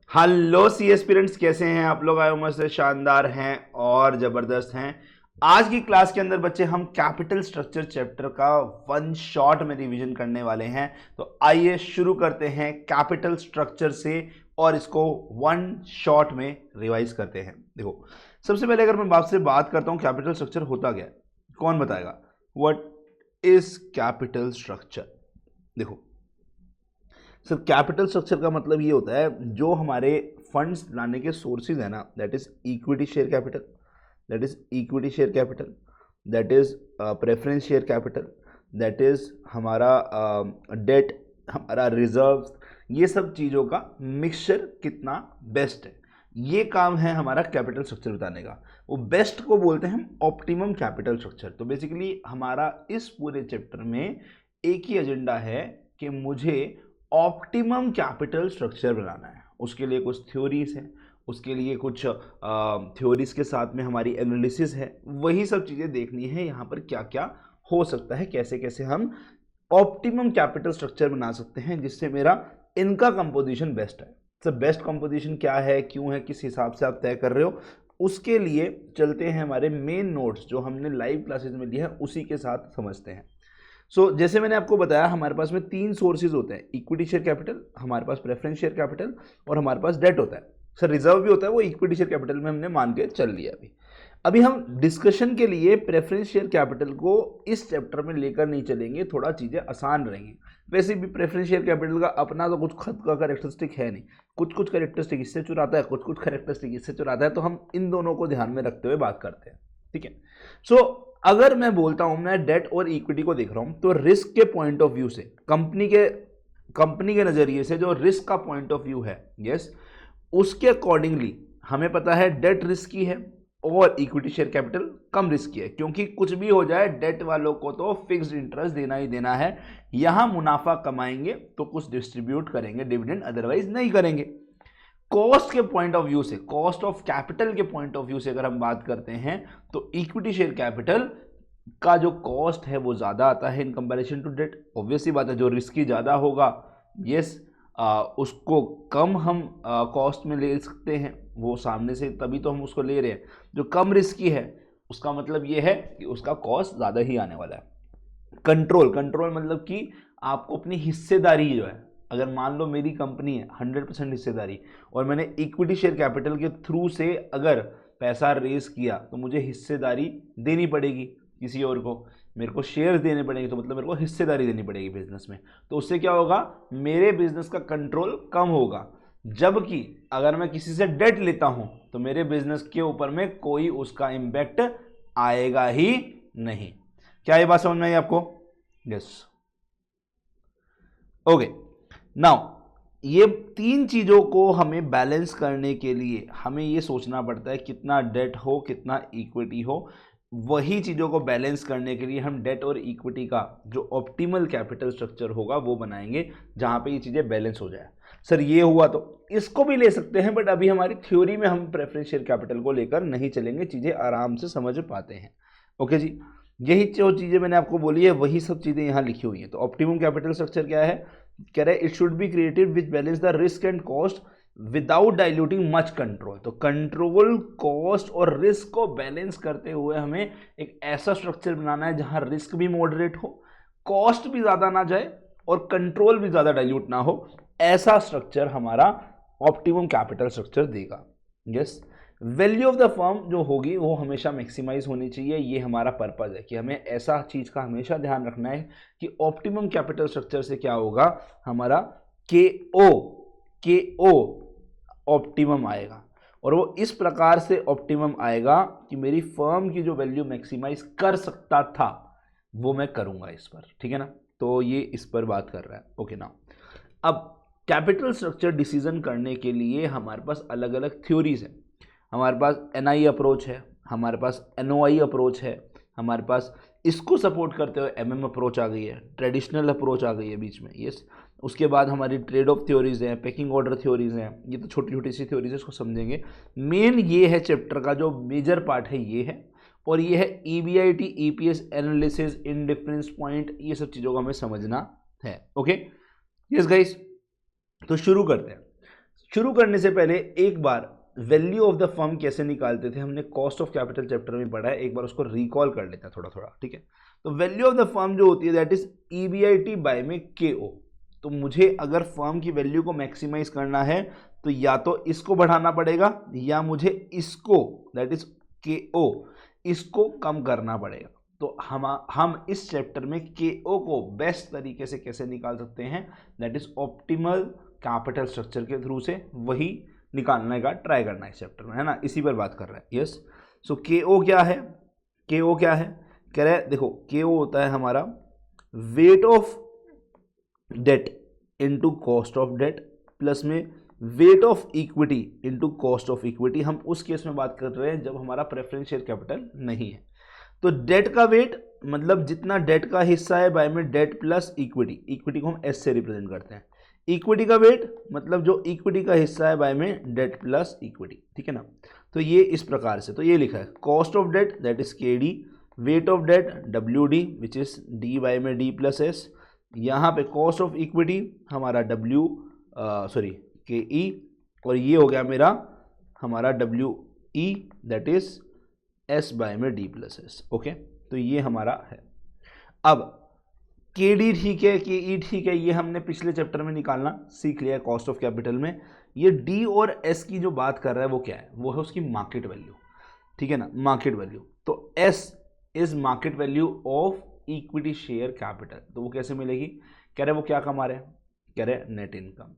Hello सी aspirants, कैसे हैं आप लोग? आए उम्र से शानदार हैं और जबरदस्त हैं। आज की क्लास के अंदर बच्चे हम कैपिटल स्ट्रक्चर चैप्टर का वन शॉट में रिवीजन करने वाले हैं। तो आइए शुरू करते हैं कैपिटल स्ट्रक्चर से और इसको वन शॉट में रिवाइज करते हैं। देखो, सबसे पहले अगर मैं आपसे बात करता हूं कैपिटल स्ट्रक्चर होता क्या है, कौन बताएगा? What is capital structure? देखो सर, कैपिटल स्ट्रक्चर का मतलब ये होता है जो हमारे फंड्स लाने के सोर्सेज है ना, that is equity share capital, that is equity share capital, that is preference share capital, that is हमारा डेट, हमारा रिजर्व्स, ये सब चीज़ों का मिक्सचर कितना बेस्ट है, ये काम है हमारा कैपिटल स्ट्रक्चर बताने का। वो बेस्ट को बोलते हैं हम ऑप्टिमम कैपिटल स्ट्रक्चर। तो बेसिकली हमारा इस पूरे चैप्टर में एक ही एजेंडा है कि मुझे ऑप्टिमम कैपिटल स्ट्रक्चर बनाना है। उसके लिए कुछ थ्योरीज है, उसके लिए कुछ थ्योरीज के साथ में हमारी एनालिसिस है, वही सब चीज़ें देखनी है यहाँ पर क्या क्या हो सकता है, कैसे कैसे हम ऑप्टिमम कैपिटल स्ट्रक्चर बना सकते हैं जिससे मेरा इनका कंपोजिशन बेस्ट है। सर बेस्ट कंपोजिशन क्या है, क्यों है, किस हिसाब से आप तय कर रहे हो, उसके लिए चलते हैं हमारे मेन नोट्स जो हमने लाइव क्लासेस में लिए हैं उसी के साथ समझते हैं। जैसे मैंने आपको बताया हमारे पास में तीन सोर्सेज होते हैं, इक्विटी शेयर कैपिटल, हमारे पास प्रेफरेंस शेयर कैपिटल और हमारे पास डेट होता है। सर रिजर्व भी होता है, वो इक्विटी शेयर कैपिटल में हमने मान के चल लिया। अभी हम डिस्कशन के लिए प्रेफरेंस शेयर कैपिटल को इस चैप्टर में लेकर नहीं चलेंगे, थोड़ा चीज़ें आसान रहेंगी। वैसे भी प्रेफरेंस शेयर कैपिटल का अपना तो कुछ खुद का कैरेक्टरिस्टिक है नहीं, कुछ कुछ कैरेक्टरिस्टिक इससे चुराता है, कुछ कुछ कैरेक्टरिस्टिक इससे चुराता है, तो हम इन दोनों को ध्यान में रखते हुए बात करते हैं। ठीक है। अगर मैं बोलता हूं मैं डेट और इक्विटी को देख रहा हूं तो रिस्क के पॉइंट ऑफ व्यू से, कंपनी के नजरिए से जो रिस्क का पॉइंट ऑफ व्यू है, यस, उसके अकॉर्डिंगली हमें पता है डेट रिस्की है और इक्विटी शेयर कैपिटल कम रिस्की है, क्योंकि कुछ भी हो जाए डेट वालों को तो फिक्स्ड इंटरेस्ट देना ही देना है। यहां मुनाफा कमाएंगे तो कुछ डिस्ट्रीब्यूट करेंगे डिविडेंड, अदरवाइज नहीं करेंगे। कॉस्ट के पॉइंट ऑफ व्यू से, कॉस्ट ऑफ कैपिटल के पॉइंट ऑफ व्यू से अगर हम बात करते हैं तो इक्विटी शेयर कैपिटल का जो कॉस्ट है वो ज़्यादा आता है in comparison to debt. Obviously बात है, जो रिस्की ज़्यादा होगा, यस, उसको कम हम कॉस्ट में ले सकते हैं, वो सामने से, तभी तो हम उसको ले रहे हैं। जो कम रिस्की है उसका मतलब ये है कि उसका कॉस्ट ज़्यादा ही आने वाला है। कंट्रोल मतलब कि आपको अपनी हिस्सेदारी जो है, अगर मान लो मेरी कंपनी है 100% हिस्सेदारी और मैंने इक्विटी शेयर कैपिटल के थ्रू से अगर पैसा रेज किया तो मुझे हिस्सेदारी देनी पड़ेगी किसी और को, मेरे को शेयर्स देने पड़ेंगे, तो मतलब मेरे को हिस्सेदारी देनी पड़ेगी बिजनेस में। तो उससे क्या होगा, मेरे बिजनेस का कंट्रोल कम होगा। जबकि अगर मैं किसी से डेट लेता हूं तो मेरे बिजनेस के ऊपर में कोई उसका इंपैक्ट आएगा ही नहीं। क्या ये बात समझ में आई आपको? Yes, okay. नाउ ये तीन चीज़ों को हमें बैलेंस करने के लिए हमें ये सोचना पड़ता है कितना डेट हो कितना इक्विटी हो। वही चीज़ों को बैलेंस करने के लिए हम डेट और इक्विटी का जो ऑप्टिमल कैपिटल स्ट्रक्चर होगा वो बनाएंगे जहाँ पे ये चीज़ें बैलेंस हो जाए। सर ये हुआ तो इसको भी ले सकते हैं, बट अभी हमारी थ्योरी में हम प्रेफरेंस शेयर कैपिटल को लेकर नहीं चलेंगे, चीज़ें आराम से समझ पाते हैं। ओके जी, यही जो चीज़ें मैंने आपको बोली है वही सब चीज़ें यहाँ लिखी हुई हैं। तो ऑप्टिमम कैपिटल स्ट्रक्चर क्या है, कह रहे it should be created which balance the risk and cost without diluting much control. तो कंट्रोल, कॉस्ट और रिस्क को बैलेंस करते हुए हमें एक ऐसा स्ट्रक्चर बनाना है जहां रिस्क भी मॉडरेट हो, कॉस्ट भी ज़्यादा ना जाए और कंट्रोल भी ज़्यादा डाइल्यूट ना हो। ऐसा स्ट्रक्चर हमारा ऑप्टिमम कैपिटल स्ट्रक्चर देगा। Yes, value of the firm जो होगी वो हमेशा मैक्सिमाइज होनी चाहिए। ये हमारा पर्पज़ है कि हमें ऐसा चीज़ का हमेशा ध्यान रखना है कि ऑप्टिमम कैपिटल स्ट्रक्चर से क्या होगा, हमारा के ओ ऑप्टिमम आएगा, और वो इस प्रकार से ऑप्टिमम आएगा कि मेरी फर्म की जो वैल्यू मैक्सिमाइज कर सकता था वो मैं करूँगा इस पर। ठीक है ना, तो ये इस पर बात कर रहा है। ओके ना, अब कैपिटल स्ट्रक्चर डिसीजन करने के लिए हमारे पास अलग अलग थ्योरीज हैं। हमारे पास एनआई अप्रोच है, हमारे पास एनओआई अप्रोच है, हमारे पास इसको सपोर्ट करते हुए एमएम अप्रोच आ गई है, ट्रेडिशनल अप्रोच आ गई है बीच में। यस, उसके बाद हमारी ट्रेड ऑफ थ्योरीज हैं, पैकिंग ऑर्डर थ्योरीज हैं, ये तो छोटी छोटी सी थ्योरीज है, इसको समझेंगे। मेन ये है चैप्टर का जो मेजर पार्ट है ये है, और ये है EBIT, EPS analysis, indifference point, ये सब चीज़ों को हमें समझना है। ओके, यस गाइस, तो शुरू करते हैं। शुरू करने से पहले एक बार वैल्यू ऑफ द फर्म कैसे निकालते थे, हमने कॉस्ट ऑफ कैपिटल चैप्टर में पढ़ा है, एक बार उसको रिकॉल कर लेते हैं थोड़ा थोड़ा, ठीक है। तो वैल्यू ऑफ द फर्म जो होती है दैट इज EBIT बाय में KO। तो मुझे अगर फर्म की वैल्यू को मैक्सिमाइज करना है तो या तो इसको बढ़ाना पड़ेगा या मुझे इसको दैट इज KO इसको कम करना पड़ेगा। तो हम इस चैप्टर में KO को बेस्ट तरीके से कैसे निकाल सकते हैं, that is optimal capital structure के थ्रू से वही निकालने का ट्राई करना है इस चैप्टर में, है ना, इसी पर बात कर रहा है। यस, सो KO क्या है, KO क्या है, कह रहे हैं देखो KO होता है हमारा weight of debt into cost of debt plus में weight of equity into cost of equity. हम उस केस में बात कर रहे हैं जब हमारा प्रेफरेंस शेयर कैपिटल नहीं है। तो डेट का वेट मतलब जितना डेट का हिस्सा है बाय में डेट प्लस इक्विटी, इक्विटी को हम S से रिप्रेजेंट करते हैं। इक्विटी का वेट मतलब जो इक्विटी का हिस्सा है बाय में डेट प्लस इक्विटी, ठीक है ना। तो ये इस प्रकार से, तो ये लिखा है cost of debt that is KD, weight of debt WD which is D by में D प्लस S, यहाँ पे कॉस्ट ऑफ इक्विटी हमारा KE, और ये हो गया मेरा हमारा WE that is S by में D प्लस S। ओके, तो ये हमारा है। अब KD ठीक है, KE ठीक है, ये हमने पिछले चैप्टर में निकालना सीख लिया है कॉस्ट ऑफ कैपिटल में। ये D और S की जो बात कर रहा है वो क्या है, वो है उसकी मार्केट वैल्यू, ठीक है ना, मार्केट वैल्यू। तो S is market value of equity share capital. तो वो कैसे मिलेगी, कह रहे वो क्या कमा रहे हैं, कह रहे नेट इनकम,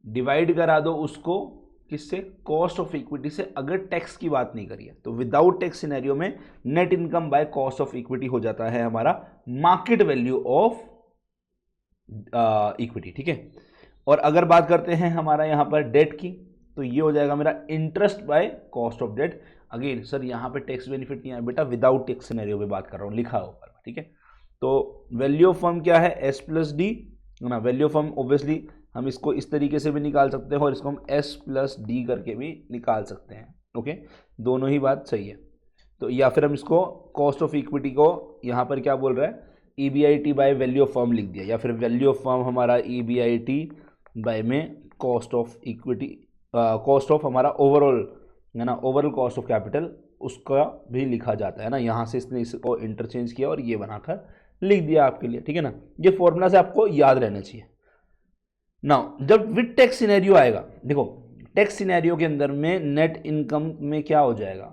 डिवाइड करा दो उसको किससे, कॉस्ट ऑफ इक्विटी से। अगर टैक्स की बात नहीं करिए तो विदाउट टैक्स सिनेरियो में net income by cost of equity हो जाता है हमारा मार्केट वैल्यू ऑफ इक्विटी, ठीक है। और अगर बात करते हैं हमारा यहाँ पर डेट की, तो ये हो जाएगा मेरा interest by cost of debt. Again sir यहाँ पे टैक्स बेनिफिट नहीं आया बेटा, विदाउट टैक्स सिनेरियो पे बात कर रहा हूँ, लिखा है ऊपर, ठीक है। तो वैल्यू ऑफ फर्म क्या है, S प्लस D ना, वैल्यू ऑफ फर्म ऑब्वियसली हम इसको इस तरीके से भी निकाल सकते हैं और इसको हम S प्लस D करके भी निकाल सकते हैं। ओके, दोनों ही बात सही है। तो या फिर हम इसको कॉस्ट ऑफ इक्विटी को यहाँ पर क्या बोल रहा है, EBIT bye value of firm लिख दिया, या फिर वैल्यू ऑफ फर्म हमारा EBIT बाय में cost of equity, cost of हमारा ओवरऑल है ना, ओवरऑल कॉस्ट ऑफ कैपिटल उसका भी लिखा जाता है ना। यहाँ से इसने इसको इंटरचेंज किया और ये बनाकर लिख दिया आपके लिए, ठीक है ना। ये फॉर्मूला से आपको याद रहना चाहिए। नाउ जब विद टैक्स सिनेरियो आएगा, देखो टैक्स सिनेरियो के अंदर में नेट इनकम में क्या हो जाएगा,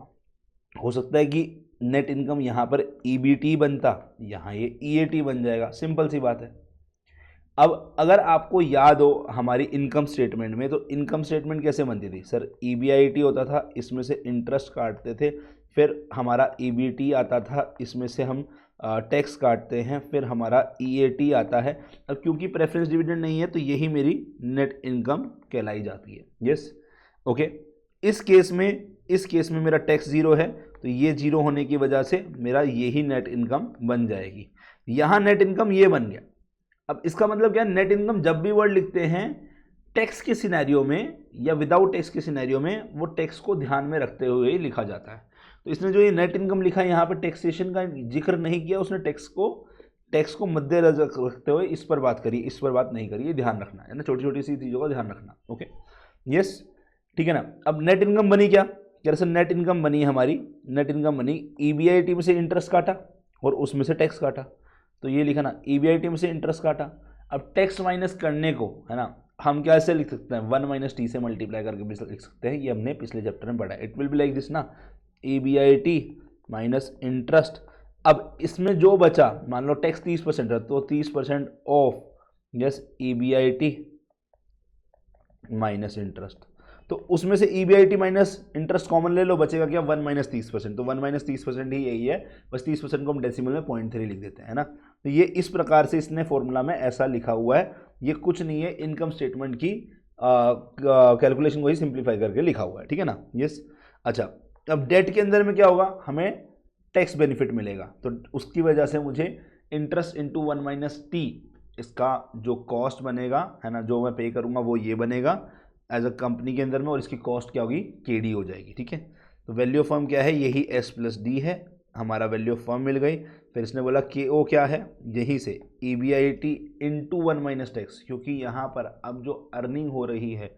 हो सकता है कि नेट इनकम यहाँ पर EBT बनता, यहाँ ये EAT बन जाएगा, सिंपल सी बात है। अब अगर आपको याद हो हमारी इनकम स्टेटमेंट में, तो इनकम स्टेटमेंट कैसे बनती थी सर, EBIT होता था, इसमें से इंटरेस्ट काटते थे, फिर हमारा EBT आता था, इसमें से हम टैक्स काटते हैं, फिर हमारा EAT आता है। अब क्योंकि प्रेफरेंस डिविडेंड नहीं है तो यही मेरी नेट इनकम कहलाई जाती है। Yes, okay. इस केस में मेरा टैक्स जीरो है, तो ये जीरो होने की वजह से मेरा यही नेट इनकम बन जाएगी। यहाँ नेट इनकम ये बन गया। अब इसका मतलब क्या है, नेट इनकम जब भी वर्ड लिखते हैं टैक्स के सिनेरियो में या विदाउट टैक्स के सिनेरियो में, वो टैक्स को ध्यान में रखते हुए ही लिखा जाता है। तो इसने जो ये नेट इनकम लिखा है यहाँ पर टैक्सेशन का जिक्र नहीं किया, उसने टैक्स को मद्देनजर रखते हुए इस पर बात करी, इस पर बात नहीं करी, ये ध्यान रखना है ना, छोटी छोटी सी चीज़ों का ध्यान रखना। ओके, यस, ठीक है ना। अब नेट इनकम बनी क्या, सर नेट इनकम बनी हमारी, नेट इनकम बनी EBIT में से इंटरेस्ट काटा और उसमें से टैक्स काटा, तो ये लिखा ना EBIT में से इंटरेस्ट काटा। अब टैक्स माइनस करने को है ना, हम क्या ऐसे लिख सकते हैं, 1 - T से मल्टीप्लाई करके भी लिख सकते हैं, ये हमने पिछले चैप्टर में पढ़ा है। It will be like this ना, EBIT माइनस इंटरेस्ट। अब इसमें जो बचा, मान लो टैक्स 30% है तो 30% of yes EBIT minus interest, तो उसमें से EBIT माइनस इंटरेस्ट कॉमन ले लो, बचेगा क्या 1 - 30%। तो 1 - 30% ही यही है, बस 30% को हम डेसिमल में 0.3 लिख देते हैं ना। तो ये इस प्रकार से इसने फॉर्मूला में ऐसा लिखा हुआ है, ये कुछ नहीं है, इनकम स्टेटमेंट की कैलकुलेशन को ही सिंप्लीफाई करके लिखा हुआ है, ठीक है ना। यस, अच्छा, अब डेट के अंदर में क्या होगा, हमें टैक्स बेनिफिट मिलेगा, तो उसकी वजह से मुझे इंटरेस्ट इंटू 1 - T इसका जो कॉस्ट बनेगा है ना, जो मैं पे करूँगा वो ये बनेगा एज अ कंपनी के अंदर में, और इसकी कॉस्ट क्या होगी, KD हो जाएगी, ठीक है। तो वैल्यू ऑफ फर्म क्या है, यही S + D है, हमारा वैल्यू ऑफ फर्म मिल गई। फिर इसने बोला KO क्या है, यहीं से EBIT इंटू 1 - टैक्स, क्योंकि यहाँ पर अब जो अर्निंग हो रही है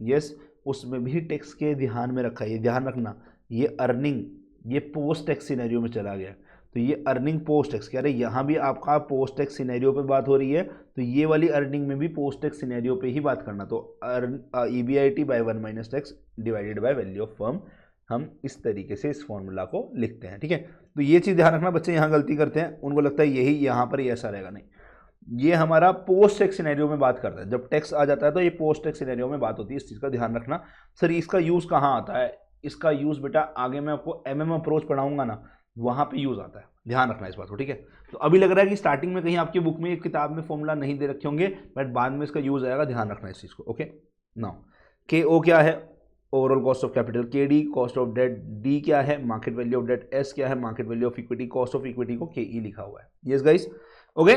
यस, उसमें भी टैक्स के ध्यान में रखा है, ये ध्यान रखना, ये अर्निंग ये पोस्ट टैक्स सिनेरियो में चला गया, तो ये अर्निंग पोस्ट टैक्स, कह रहे यहाँ भी आपका पोस्ट टैक्स सिनेरियो पे बात हो रही है, तो ये वाली अर्निंग में भी पोस्ट टैक्स सिनेरियो पे ही बात करना। तो EBIT by 1 minus tax divided by value of firm, हम इस तरीके से इस फॉर्मूला को लिखते हैं। ठीक है, तो ये चीज़ ध्यान रखना, बच्चे यहाँ गलती करते हैं, उनको लगता है यही यहाँ पर ही ऐसा रहेगा, नहीं, ये हमारा पोस्ट टैक्स सिनेरियो में बात करता है। जब टैक्स आ जाता है तो ये पोस्ट टैक्स सिनेरियो में बात होती है, इस चीज़ का ध्यान रखना। सर इसका यूज़ कहाँ आता है? इसका यूज़ बेटा आगे मैं आपको MM अप्रोच पढ़ाऊंगा ना, वहाँ पे यूज़ आता है, ध्यान रखना इस बात को। ठीक है, तो अभी लग रहा है कि स्टार्टिंग में कहीं आपकी बुक में, किताब में फॉर्मूला नहीं दे रखे होंगे, बट बाद में इसका यूज़ आएगा, ध्यान रखना इस चीज़ को। ओके, नाउ KO क्या है? Overall cost of capital. KD cost of debt. D क्या है? Market value of debt. S क्या है? Market value of equity. Cost of equity को KE लिखा हुआ है। यस गाइस, ओके,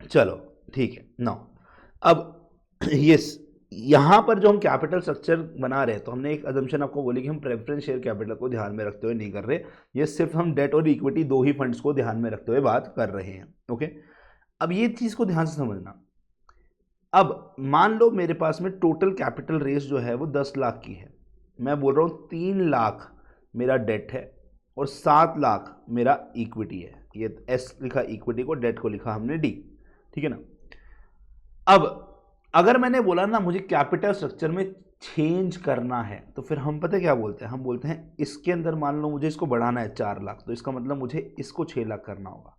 चलो ठीक है। नाउ अब यस, यहाँ पर जो हम कैपिटल स्ट्रक्चर बना रहे हैं, तो हमने एक अजम्पशन आपको बोली कि हम प्रेफरेंस शेयर कैपिटल को ध्यान में रखते हुए नहीं कर रहे, ये सिर्फ हम डेट और इक्विटी दो ही फंड्स को ध्यान में रखते हुए बात कर रहे हैं। ओके, अब ये चीज़ को ध्यान से समझना। अब मान लो मेरे पास में टोटल कैपिटल रेस जो है वो 10 लाख की है, मैं बोल रहा हूँ 3 लाख मेरा डेट है और 7 लाख मेरा इक्विटी है। ये S लिखा इक्विटी को, डेट को लिखा हमने D, ठीक है ना। अब अगर मैंने बोला ना मुझे कैपिटल स्ट्रक्चर में चेंज करना है, तो फिर हम पता क्या बोलते हैं? हम बोलते हैं इसके अंदर मान लो मुझे इसको बढ़ाना है 4 लाख, तो इसका मतलब मुझे इसको 6 लाख करना होगा।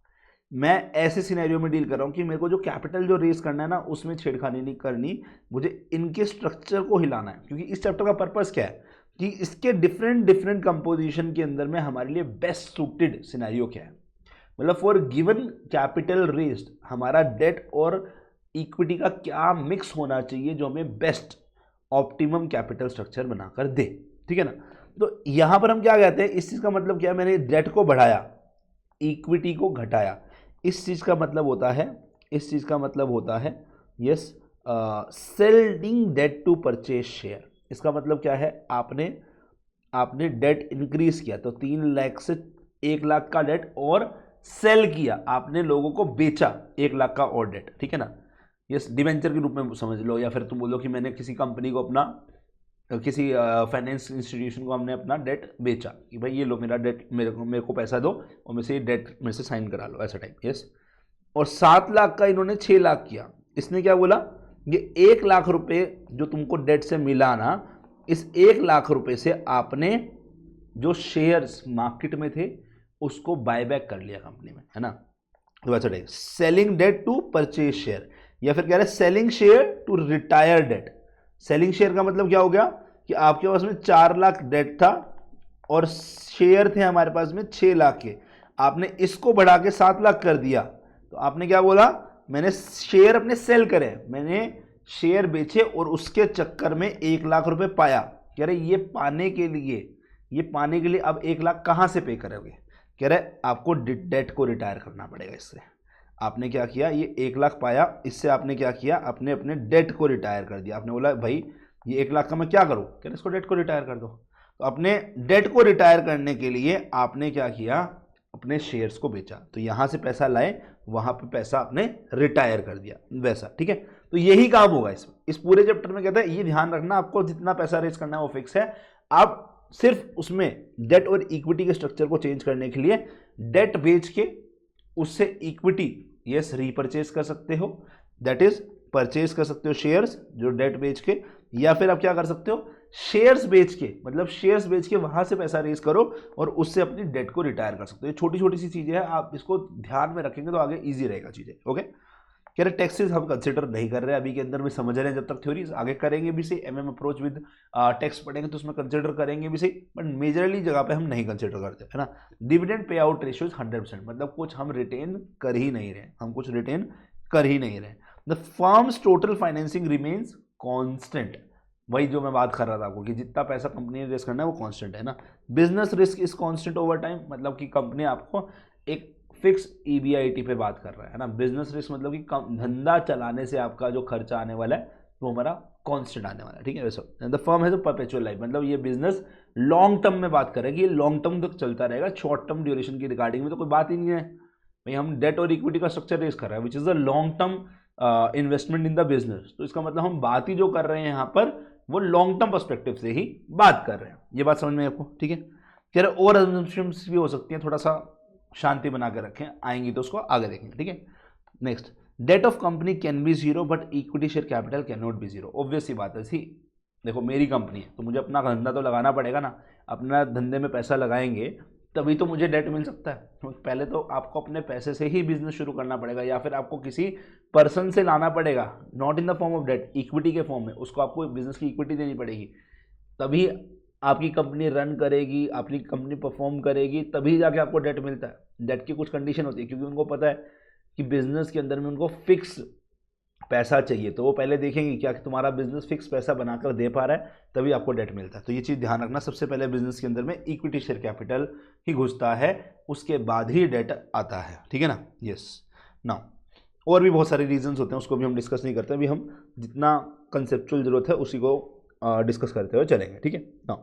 मैं ऐसे सिनेरियो में डील कर रहा हूँ कि मेरे को जो कैपिटल जो रेस करना है ना, उसमें छेड़खानी नहीं करनी, मुझे इनके स्ट्रक्चर को हिलाना है। क्योंकि इस चैप्टर का पर्पस क्या है कि इसके डिफरेंट कंपोजिशन के अंदर में हमारे लिए बेस्ट सूटेड सिनेरियो क्या है, मतलब फॉर गिवन कैपिटल रेस्ड हमारा डेट और इक्विटी का क्या मिक्स होना चाहिए जो हमें बेस्ट ऑप्टिमम कैपिटल स्ट्रक्चर बनाकर दे। ठीक है ना, तो यहां पर हम क्या कहते हैं, इस चीज का मतलब क्या है? मैंने डेट को बढ़ाया, इक्विटी को घटाया, इस चीज का मतलब होता है, इस चीज का मतलब होता है yes, selling debt to purchase share. इसका मतलब क्या है? आपने डेट इंक्रीज किया, तो 3 लाख से 1 लाख का डेट, और सेल किया, आपने लोगों को बेचा 1 लाख का और डेट। ठीक है ना, यस, डिवेंचर के रूप में समझ लो, या फिर तुम बोलो कि मैंने किसी कंपनी को अपना, किसी फाइनेंस इंस्टीट्यूशन को हमने अपना डेट बेचा, कि भाई ये लो मेरा डेट, मेरे को पैसा दो और मेरे से ये डेट मेरे से साइन करा लो, ऐसा टाइप। यस, और 7 लाख का इन्होंने 6 लाख किया। इसने क्या बोला? ये 1 लाख रुपए जो तुमको डेट से मिला ना, इस 1 लाख रुपए से आपने जो शेयर्स मार्केट में थे उसको बायबैक कर लिया कंपनी में, है ना। तो ऐसा type, selling debt to purchase share, या फिर कह रहे हैं selling share to retire debt. Selling share का मतलब क्या हो गया कि आपके पास में 4 लाख डेट था और शेयर थे हमारे पास में 6 लाख के, आपने इसको बढ़ा के 7 लाख कर दिया, तो आपने क्या बोला? मैंने शेयर अपने सेल करे, मैंने शेयर बेचे और उसके चक्कर में 1 लाख रुपए पाया। कह रहे ये पाने के लिए अब 1 लाख कहां से पे करोगे? कह रहे आपको डेट को रिटायर करना पड़ेगा। इससे आपने क्या किया? ये 1 लाख पाया, इससे आपने क्या किया? आपने अपने डेट को रिटायर कर दिया। आपने बोला भाई ये 1 लाख का मैं क्या करूं? कह रहे इसको डेट को रिटायर कर दो। तो अपने डेट को रिटायर करने के लिए आपने क्या किया? अपने शेयर्स को बेचा, तो यहां से पैसा लाए, वहां पे पैसा आपने रिटायर कर दिया, वैसा। ठीक है, तो यही काम होगा इस पूरे चैप्टर में। कहता है ये ध्यान रखना, आपको जितना पैसा रेज करना है वो फिक्स है, आप सिर्फ उसमें डेट और इक्विटी के स्ट्रक्चर को चेंज करने के लिए डेट बेच के उससे इक्विटी यस रीपरचेज कर सकते हो, दैट इज परचेज कर सकते हो शेयर्स जो डेट बेच के, या फिर आप क्या कर सकते हो? शेयर्स बेच के, मतलब शेयर्स बेच के वहां से पैसा रेज करो और उससे अपनी डेट को रिटायर कर सकते हो। ये छोटी छोटी सी चीजें हैं, आप इसको ध्यान में रखेंगे तो आगे इजी रहेगा चीजें। ओके, कह रहे टैक्सेस हम कंसिडर नहीं कर रहे अभी के अंदर में, समझ रहे हैं जब तक थ्योरीज, आगे करेंगे भी सही, MM अप्रोच विद टैक्स पढ़ेंगे तो उसमें कंसिडर करेंगे भी सही, बट मेजरली जगह पे हम नहीं कंसिडर करते, है ना। डिविडेंड पे आउट रेशियो 100%, मतलब कुछ हम रिटेन कर ही नहीं रहे, the firms total financing remains constant. वही जो मैं बात कर रहा था आपको कि जितना पैसा कंपनी ने रेस करना है वो कांस्टेंट है ना। Business risk is constant over time, मतलब कि कंपनी आपको एक फिक्स EBIT पे बात कर रहा है ना। बिजनेस रिस्क मतलब कि धंधा चलाने से आपका जो खर्चा आने वाला है वो हमारा कांस्टेंट आने वाला है। ठीक है, वैसे the firm has a perpetual life, मतलब ये बिजनेस लॉन्ग टर्म में बात करेगी, ये लॉन्ग टर्म तक चलता रहेगा, शॉर्ट टर्म ड्यूरेशन की रिगार्डिंग में तो कोई बात ही नहीं है भाई। हम डेट और इक्विटी का स्ट्रक्चर रेस कर रहे हैं which is a long term investment in the business, तो इसका मतलब हम बात ही जो कर रहे हैं यहाँ पर वो लॉन्ग टर्म पर्सपेक्टिव से ही बात कर रहे हैं। ये बात समझ में आपको, ठीक है। कह रहे और assumptions भी हो सकती हैं, थोड़ा सा शांति बना के रखें, आएंगी तो उसको आगे देखेंगे, ठीक है। Next, debt of company can be zero but equity share capital can not be zero. Obvious सी बात है, सी देखो मेरी कंपनी है तो मुझे अपना धंधा तो लगाना पड़ेगा ना, अपना धंधे में पैसा लगाएंगे तभी तो मुझे डेट मिल सकता है। तो पहले तो आपको अपने पैसे से ही बिजनेस शुरू करना पड़ेगा, या फिर आपको किसी पर्सन से लाना पड़ेगा, not in the form of debt, equity के फॉर्म में, उसको आपको बिजनेस की इक्विटी देनी पड़ेगी, तभी आपकी कंपनी रन करेगी, आपकी कंपनी परफॉर्म करेगी, तभी जाके आपको डेट मिलता है। डेट की कुछ कंडीशन होती है, क्योंकि उनको पता है कि बिजनेस के अंदर में उनको फिक्स पैसा चाहिए, तो वो पहले देखेंगे क्या कि तुम्हारा बिजनेस फिक्स पैसा बनाकर दे पा रहा है, तभी आपको डेट मिलता है। तो ये चीज़ ध्यान रखना, सबसे पहले बिजनेस के अंदर में इक्विटी शेयर कैपिटल ही घुसता है, उसके बाद ही डेट आता है, ठीक है ना। यस, नाउ और भी बहुत सारे रीजंस होते हैं, उसको भी हम डिस्कस नहीं करते, अभी हम जितना कंसेप्चुअल जरूरत है उसी को डिस्कस करते हुए चलेंगे, ठीक है। नाउ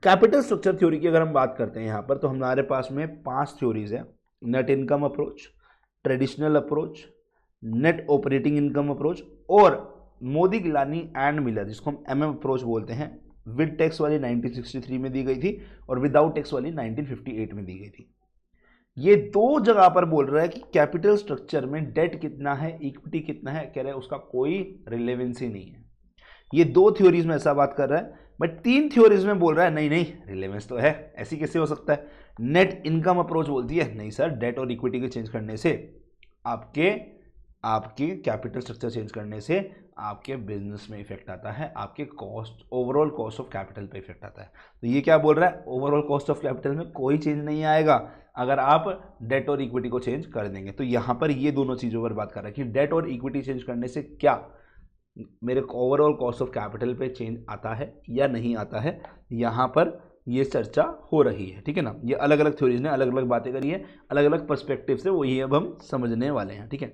कैपिटल स्ट्रक्चर थ्योरी की अगर हम बात करते हैं यहाँ पर, तो हमारे पास में 5 थ्योरीज हैं। Net income approach, traditional approach, net operating income approach, और मोदी गिलानी एंड मिलर, जिसको हम एमएम अप्रोच बोलते हैं। विद टैक्स वाली 1963 में दी गई थी और विदाउट टैक्स वाली 1958 में दी गई थी। ये 2 जगह पर बोल रहा है कि कैपिटल स्ट्रक्चर में डेट कितना है, इक्विटी कितना है, कह रहे हैं उसका कोई रिलेवेंसी नहीं है। ये 2 थ्योरीज में ऐसा बात कर रहा है, बट 3 थ्योरीज में बोल रहा है नहीं नहीं रिलेवेंस तो है, ऐसी कैसे हो सकता है। नेट इनकम अप्रोच बोलती है नहीं सर, डेट और इक्विटी के चेंज करने से आपके कैपिटल स्ट्रक्चर चेंज करने से आपके बिजनेस में इफेक्ट आता है, आपके cost, overall cost of capital पे इफेक्ट आता है। तो ये क्या बोल रहा है, ओवरऑल कॉस्ट ऑफ कैपिटल में कोई चेंज नहीं आएगा अगर आप डेट और इक्विटी को चेंज कर देंगे। तो यहाँ पर ये दोनों चीज़ों पर बात कर रहा है कि डेट और इक्विटी चेंज करने से क्या मेरे ओवरऑल कॉस्ट ऑफ कैपिटल पे चेंज आता है या नहीं आता है, यहाँ पर ये चर्चा हो रही है, ठीक है ना। ये अलग अलग थ्योरीज ने अलग अलग बातें करी है, अलग अलग पर्सपेक्टिव से, वही अब हम समझने वाले हैं, ठीक है।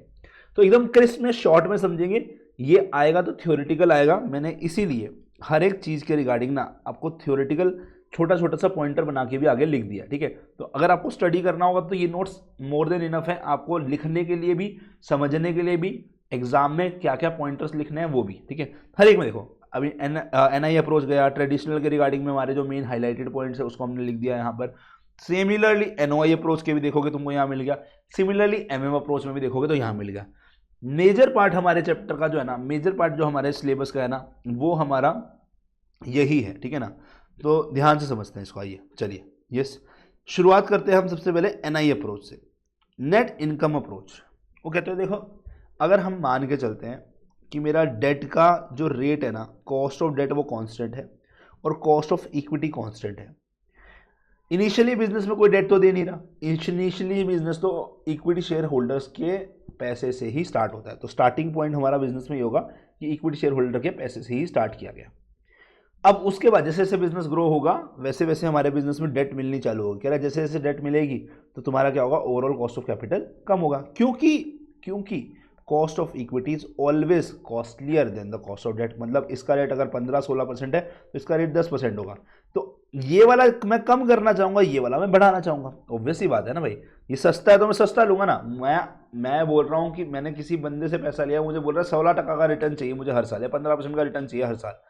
तो एकदम क्रिस्प में शॉर्ट में समझेंगे, ये आएगा तो थ्योरेटिकल आएगा। मैंने इसीलिए हर एक चीज़ के रिगार्डिंग ना आपको थ्योरेटिकल छोटा छोटा सा पॉइंटर बना के भी आगे लिख दिया, ठीक है। तो अगर आपको स्टडी करना होगा तो ये नोट्स मोर देन इनफ है, आपको लिखने के लिए भी, समझने के लिए भी, एग्जाम में क्या क्या पॉइंटर्स लिखने हैं वो भी, ठीक है। हर एक में देखो, अभी एनआई अप्रोच गया, ट्रेडिशनल के रिगार्डिंग में हमारे जो मेन हाईलाइटेड पॉइंट्स है उसको हमने लिख दिया यहाँ पर। सिमिलरली एनओआई अप्रोच के भी देखोगे तुमको यहाँ मिल गया, सिमिलरली एमएम अप्रोच में भी देखोगे तो यहाँ मिल गया। मेजर पार्ट हमारे चैप्टर का जो है ना, मेजर पार्ट जो हमारे सिलेबस का है ना, वो हमारा यही है, ठीक है ना। तो ध्यान से समझते हैं इसको, आइए चलिए। यस, शुरुआत करते हैं हम सबसे पहले एनआई अप्रोच से। नेट इनकम अप्रोच, वो कहते हैं देखो अगर हम मान के चलते हैं कि मेरा डेट का जो रेट है ना, कॉस्ट ऑफ डेट वो कांस्टेंट है और कॉस्ट ऑफ इक्विटी कांस्टेंट है। इनिशियली बिजनेस में कोई डेट तो दे नहीं रहा, इनिशियली बिजनेस तो इक्विटी शेयर होल्डर्स के पैसे से ही स्टार्ट होता है। तो स्टार्टिंग पॉइंट हमारा बिजनेस में ये होगा कि इक्विटी शेयर होल्डर के पैसे से ही स्टार्ट किया गया। अब उसके बाद जैसे जैसे बिजनेस ग्रो होगा वैसे वैसे हमारे बिजनेस में डेट मिलनी चालू होगी। कह रहा है जैसे जैसे डेट मिलेगी तो तुम्हारा क्या होगा, ओवरऑल कॉस्ट ऑफ कैपिटल कम होगा, क्योंकि cost of equity is always costlier than the cost of debt. मतलब इसका रेट अगर 15-16% है तो इसका रेट 10% होगा। तो ये वाला मैं कम करना चाहूंगा, ये वाला मैं बढ़ाना चाहूंगा। ऑब्वियस ही बात है ना भाई, ये सस्ता है तो मैं सस्ता लूंगा ना। मैं बोल रहा हूँ कि मैंने किसी बंदे से पैसा लिया, मुझे बोल रहा है 16% का रिटर्न चाहिए मुझे हर साल, या 15% का रिटर्न चाहिए हर साल।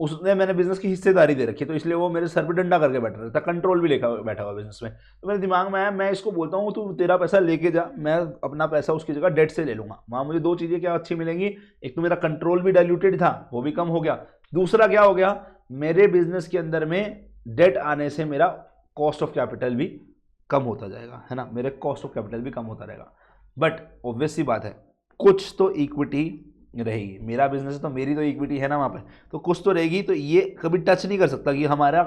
उसने मैंने बिजनेस की हिस्सेदारी दे रखी है, तो इसलिए वो मेरे सर पे डंडा करके बैठ रहा था, कंट्रोल भी लेकर बैठा हुआ बिजनेस में। तो मेरे दिमाग में आया, मैं इसको बोलता हूँ तू तेरा पैसा लेके जा, मैं अपना पैसा उसकी जगह डेट से ले लूंगा। वहाँ मुझे 2 चीज़ें क्या अच्छी मिलेंगी, एक तो मेरा कंट्रोल भी डाइल्यूटेड था, वो भी कम हो गया। दूसरा क्या हो गया, मेरे बिजनेस के अंदर में डेट आने से मेरा कॉस्ट ऑफ कैपिटल भी कम होता जाएगा, है ना, मेरे कॉस्ट ऑफ कैपिटल भी कम होता रहेगा। बट ऑब्वियस सी बात है, कुछ तो इक्विटी रहेगी, मेरा बिजनेस है तो मेरी तो इक्विटी है ना वहाँ पे, तो कुछ तो रहेगी। तो ये कभी टच नहीं कर सकता कि हमारा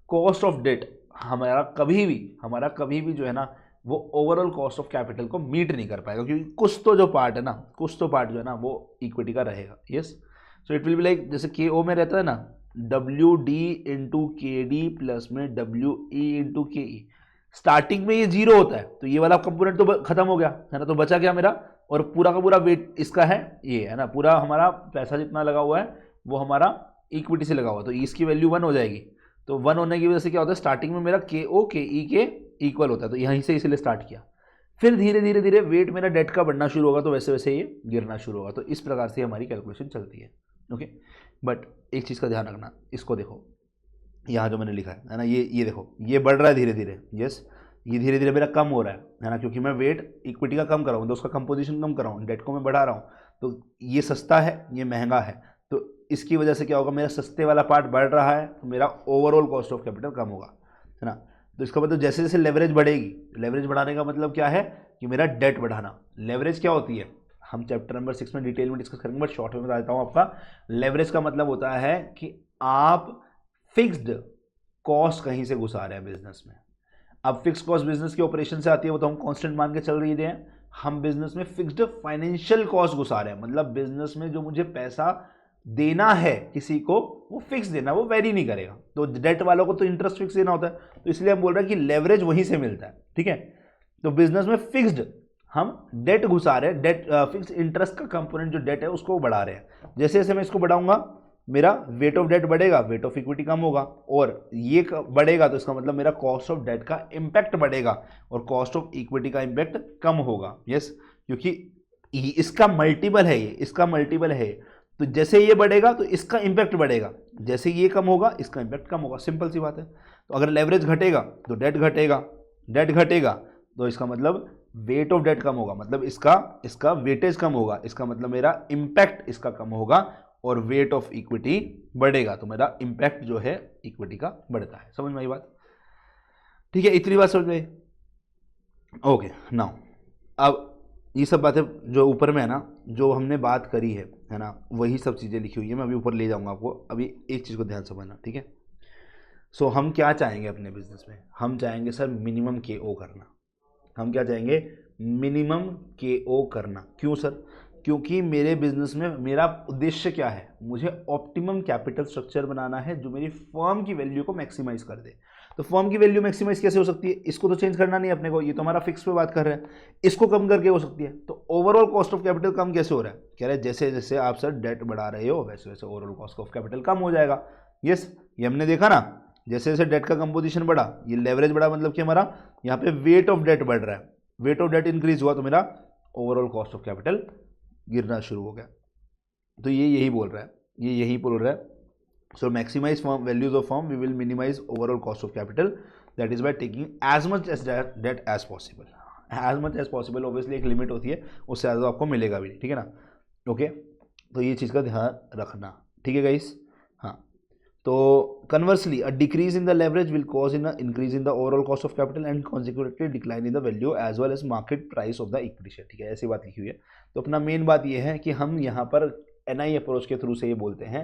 कॉस्ट ऑफ डेट हमारा कभी भी जो है ना वो ओवरऑल कॉस्ट ऑफ कैपिटल को मीट नहीं कर पाएगा, क्योंकि कुछ तो जो पार्ट है ना, कुछ तो पार्ट जो है ना वो इक्विटी का रहेगा। Yes, so it will be like जैसे KO में रहता है ना, WD इंटू KD प्लस में WE इंटू KE। स्टार्टिंग में ये 0 होता है तो ये वाला कंपोनेंट तो खत्म हो गया है ना, तो बचा क्या मेरा, और पूरा का पूरा वेट इसका है, ये है ना, पूरा हमारा पैसा जितना लगा हुआ है वो हमारा इक्विटी से लगा हुआ है, तो इसकी वैल्यू 1 हो जाएगी। तो 1 होने की वजह से क्या होता है, स्टार्टिंग में मेरा KO KE के इक्वल होता है, तो यहीं से इसलिए स्टार्ट किया। फिर धीरे धीरे धीरे वेट मेरा डेट का बढ़ना शुरू होगा, तो वैसे वैसे ये गिरना शुरू होगा। तो इस प्रकार से हमारी कैलकुलेशन चलती है। ओके, बट एक चीज़ का ध्यान रखना, इसको देखो यहाँ जो मैंने लिखा है ना, ये देखो, ये बढ़ रहा है धीरे धीरे, यस, ये धीरे धीरे मेरा कम हो रहा है ना, क्योंकि मैं वेट इक्विटी का कम कर रहा हूँ तो उसका कंपोजिशन कम कर रहा हूँ, डेट को मैं बढ़ा रहा हूँ, तो ये सस्ता है, ये महंगा है, तो इसकी वजह से क्या होगा, मेरा सस्ते वाला पार्ट बढ़ रहा है तो मेरा ओवरऑल कॉस्ट ऑफ कैपिटल कम होगा, है ना। तो इसका मतलब जैसे जैसे लेवरेज बढ़ेगी, लेवरेज बढ़ाने का मतलब क्या है कि मेरा डेट बढ़ाना। लेवरेज क्या होती है हम चैप्टर नंबर 6 में डिटेल में डिस्कस करेंगे, बट शॉर्ट में बता देता हूँ आपका। लेवरेज का मतलब होता है कि आप फिक्स्ड कॉस्ट कहीं से घुसा रहे हैं बिजनेस में। अब फिक्स कॉस्ट बिजनेस के ऑपरेशन से आती है, वो तो हम कांस्टेंट मान के चल रही हैं। हम बिजनेस में फिक्स्ड फाइनेंशियल कॉस्ट घुसा रहे हैं, मतलब बिजनेस में जो मुझे पैसा देना है किसी को वो फिक्स देना, वो वेरी नहीं करेगा। तो डेट वालों को तो इंटरेस्ट फिक्स देना होता है, तो इसलिए हम बोल रहे हैं कि लेवरेज वहीं से मिलता है, ठीक है। तो बिजनेस में फिक्स्ड हम डेट घुसा रहे हैं, डेट फिक्स इंटरेस्ट का कंपोनेंट जो डेट है उसको बढ़ा रहे हैं। जैसे जैसे मैं इसको बढ़ाऊंगा मेरा वेट ऑफ डेट बढ़ेगा, वेट ऑफ इक्विटी कम होगा, और ये बढ़ेगा तो इसका मतलब मेरा कॉस्ट ऑफ डेट का इंपैक्ट बढ़ेगा और कॉस्ट ऑफ इक्विटी का इंपैक्ट कम होगा। यस, क्योंकि इसका मल्टीपल है, ये इसका मल्टीपल है, तो जैसे ये बढ़ेगा तो इसका इंपैक्ट बढ़ेगा, जैसे ये कम होगा इसका इंपैक्ट कम होगा, सिंपल सी बात है। तो अगर लेवरेज घटेगा तो डेट घटेगा, डेट घटेगा तो इसका मतलब वेट ऑफ डेट कम होगा, मतलब इसका वेटेज कम होगा, इसका मतलब मेरा इंपैक्ट इसका कम होगा, और वेट ऑफ इक्विटी बढ़ेगा तो मेरा इंपैक्ट जो है इक्विटी का बढ़ता है। समझ में आई बात? ठीक है, इतनी बात समझ में आई? ओके, नाउ अब ये सब बातें जो ऊपर में है ना, जो हमने बात करी है ना, वही सब चीज़ें लिखी हुई है, मैं अभी ऊपर ले जाऊंगा आपको। अभी एक चीज़ को ध्यान समझना, ठीक है। सो हम क्या चाहेंगे अपने बिजनेस में? हम चाहेंगे सर मिनिमम KO करना। हम क्या चाहेंगे? मिनिमम KO करना। क्यों सर? क्योंकि मेरे बिजनेस में मेरा उद्देश्य क्या है? मुझे ऑप्टिमम कैपिटल स्ट्रक्चर बनाना है जो मेरी फर्म की वैल्यू को मैक्सिमाइज कर दे। तो फर्म की वैल्यू मैक्सिमाइज कैसे हो सकती है? इसको तो चेंज करना नहीं अपने को, ये तो हमारा फिक्स पे बात कर रहे हैं, इसको कम करके हो सकती है। तो ओवरऑल कॉस्ट ऑफ कैपिटल कम कैसे हो रहा है? कह रहे हैं जैसे जैसे आप सर डेट बढ़ा रहे हो वैसे वैसे ओवरऑल कॉस्ट ऑफ कैपिटल कम हो जाएगा। यस, ये हमने देखा ना, जैसे जैसे डेट का कंपोजिशन बढ़ा, ये लेवरेज बढ़ा, मतलब कि हमारा यहाँ पे वेट ऑफ डेट बढ़ रहा है, वेट ऑफ डेट इंक्रीज हुआ तो मेरा ओवरऑल कॉस्ट ऑफ कैपिटल गिरना शुरू हो गया। तो ये यही बोल रहा है, ये यही बोल रहा है। So maximize firm values of firm, we will minimize overall cost of capital, that is by taking as much as debt as possible. As much as possible obviously एक लिमिट होती है, उससे ज़्यादा आपको मिलेगा भी नहीं, ठीक है ना। ओके, तो ये चीज़ का ध्यान रखना, ठीक है गाइस। हाँ, तो conversely a decrease in the leverage will cause in increase in the overall cost of capital and consequently decline in the value as well as market price of the equity share. ठीक है, ऐसी बात लिखी हुई है। तो अपना main बात ये है कि हम यहाँ पर NI अप्रोच के थ्रू से ये बोलते हैं,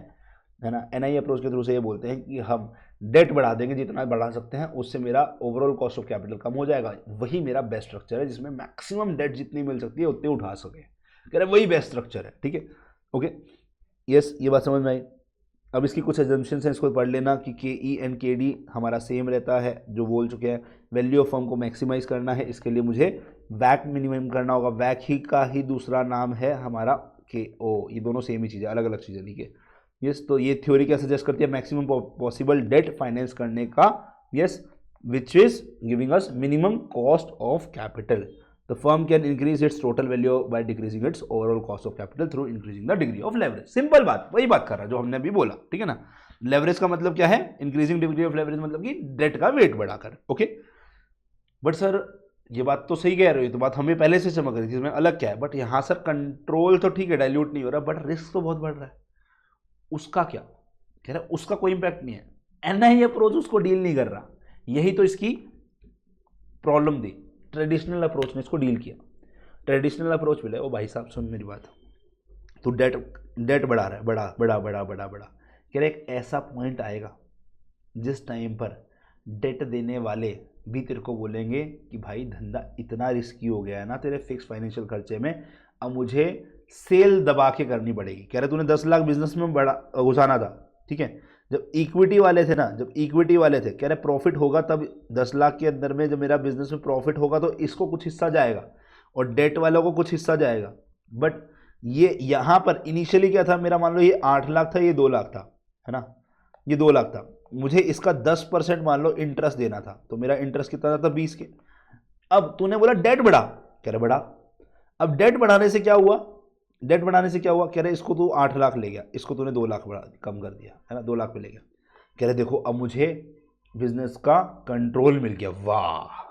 है ना, NI अप्रोच के थ्रू से ये बोलते हैं कि हम डेट बढ़ा देंगे, जितना बढ़ा सकते हैं उससे मेरा ओवरऑल कॉस्ट ऑफ कैपिटल कम हो जाएगा। वही मेरा बेस्ट स्ट्रक्चर है जिसमें मैक्सिमम डेट जितनी मिल सकती है उतनी उठा सके। कह रहे वही बेस्ट स्ट्रक्चर है, ठीक है। ओके, यस, ये बात समझ में आई। अब इसकी कुछ एजम्पशंस हैं, इसको पढ़ लेना कि KE एंड KD हमारा सेम रहता है, जो बोल चुके हैं। वैल्यू ऑफ फर्म को मैक्सिमाइज करना है, इसके लिए मुझे वैक मिनिमम करना होगा। वैक ही का ही दूसरा नाम है हमारा KO, ये दोनों सेम ही चीज़ें, अलग अलग चीज़ें, ठीक है। यस, तो ये थ्योरी क्या सजेस्ट करती है? मैक्सिमम पॉसिबल डेट फाइनेंस करने का, yes, which is giving us minimum cost of capital. The firm can increase its total value by decreasing its overall cost of capital through increasing the degree of leverage. Simple बात, वही बात कर रहा है जो हमने अभी बोला, ठीक है ना। लेवरेज का मतलब क्या है? इंक्रीजिंग डिग्री ऑफ लेवरेज, मतलब कि डेट का वेट बढ़ाकर। ओके, बट सर ये बात तो सही कह रहे हो, ये तो बात हमें पहले से चमक रही थी, इसमें अलग क्या है? बट यहाँ सर कंट्रोल तो ठीक है, डाइल्यूट नहीं हो रहा, बट रिस्क तो बहुत बढ़ रहा है। उसका क्या कह रहा है? उसका कोई इंपैक्ट नहीं है, NI अप्रोच उसको डील नहीं कर रहा। यही तो इसकी प्रॉब्लम थी। ट्रेडिशनल अप्रोच ने इसको डील किया। ट्रेडिशनल अप्रोच बोले ओ भाई साहब सुन मेरी बात, तो डेट बढ़ा रहा है, बढ़ा कह रहे एक ऐसा पॉइंट आएगा जिस टाइम पर डेट देने वाले भी तेरे को बोलेंगे कि भाई धंधा इतना रिस्की हो गया है ना तेरे फिक्स फाइनेंशियल खर्चे में, अब मुझे सेल दबा के करनी पड़ेगी। कह रहे तूने 10 लाख बिजनेस में बड़ा घुसाना था, ठीक है, जब इक्विटी वाले थे ना, जब इक्विटी वाले थे, कह रहे प्रॉफिट होगा तब 10 लाख के अंदर में जब मेरा बिजनेस में प्रॉफिट होगा तो इसको कुछ हिस्सा जाएगा और डेट वालों को कुछ हिस्सा जाएगा। बट ये यहाँ पर इनिशियली क्या था मेरा, मान लो ये 8 लाख था, ये 2 लाख था, है ना, ये 2 लाख था, मुझे इसका 10% मान लो इंटरेस्ट देना था, तो मेरा इंटरेस्ट कितना था? 20 के। अब तूने बोला डेट बढ़ा, कह रहे बढ़ा। अब डेट बढ़ाने से क्या हुआ डेट बढ़ाने से क्या हुआ, कह रहे इसको तू 8 लाख ले गया, इसको तूने 2 लाख बढ़ा कम कर दिया है ना, 2 लाख पे ले गया। कह रहे देखो अब मुझे बिजनेस का कंट्रोल मिल गया, वाह,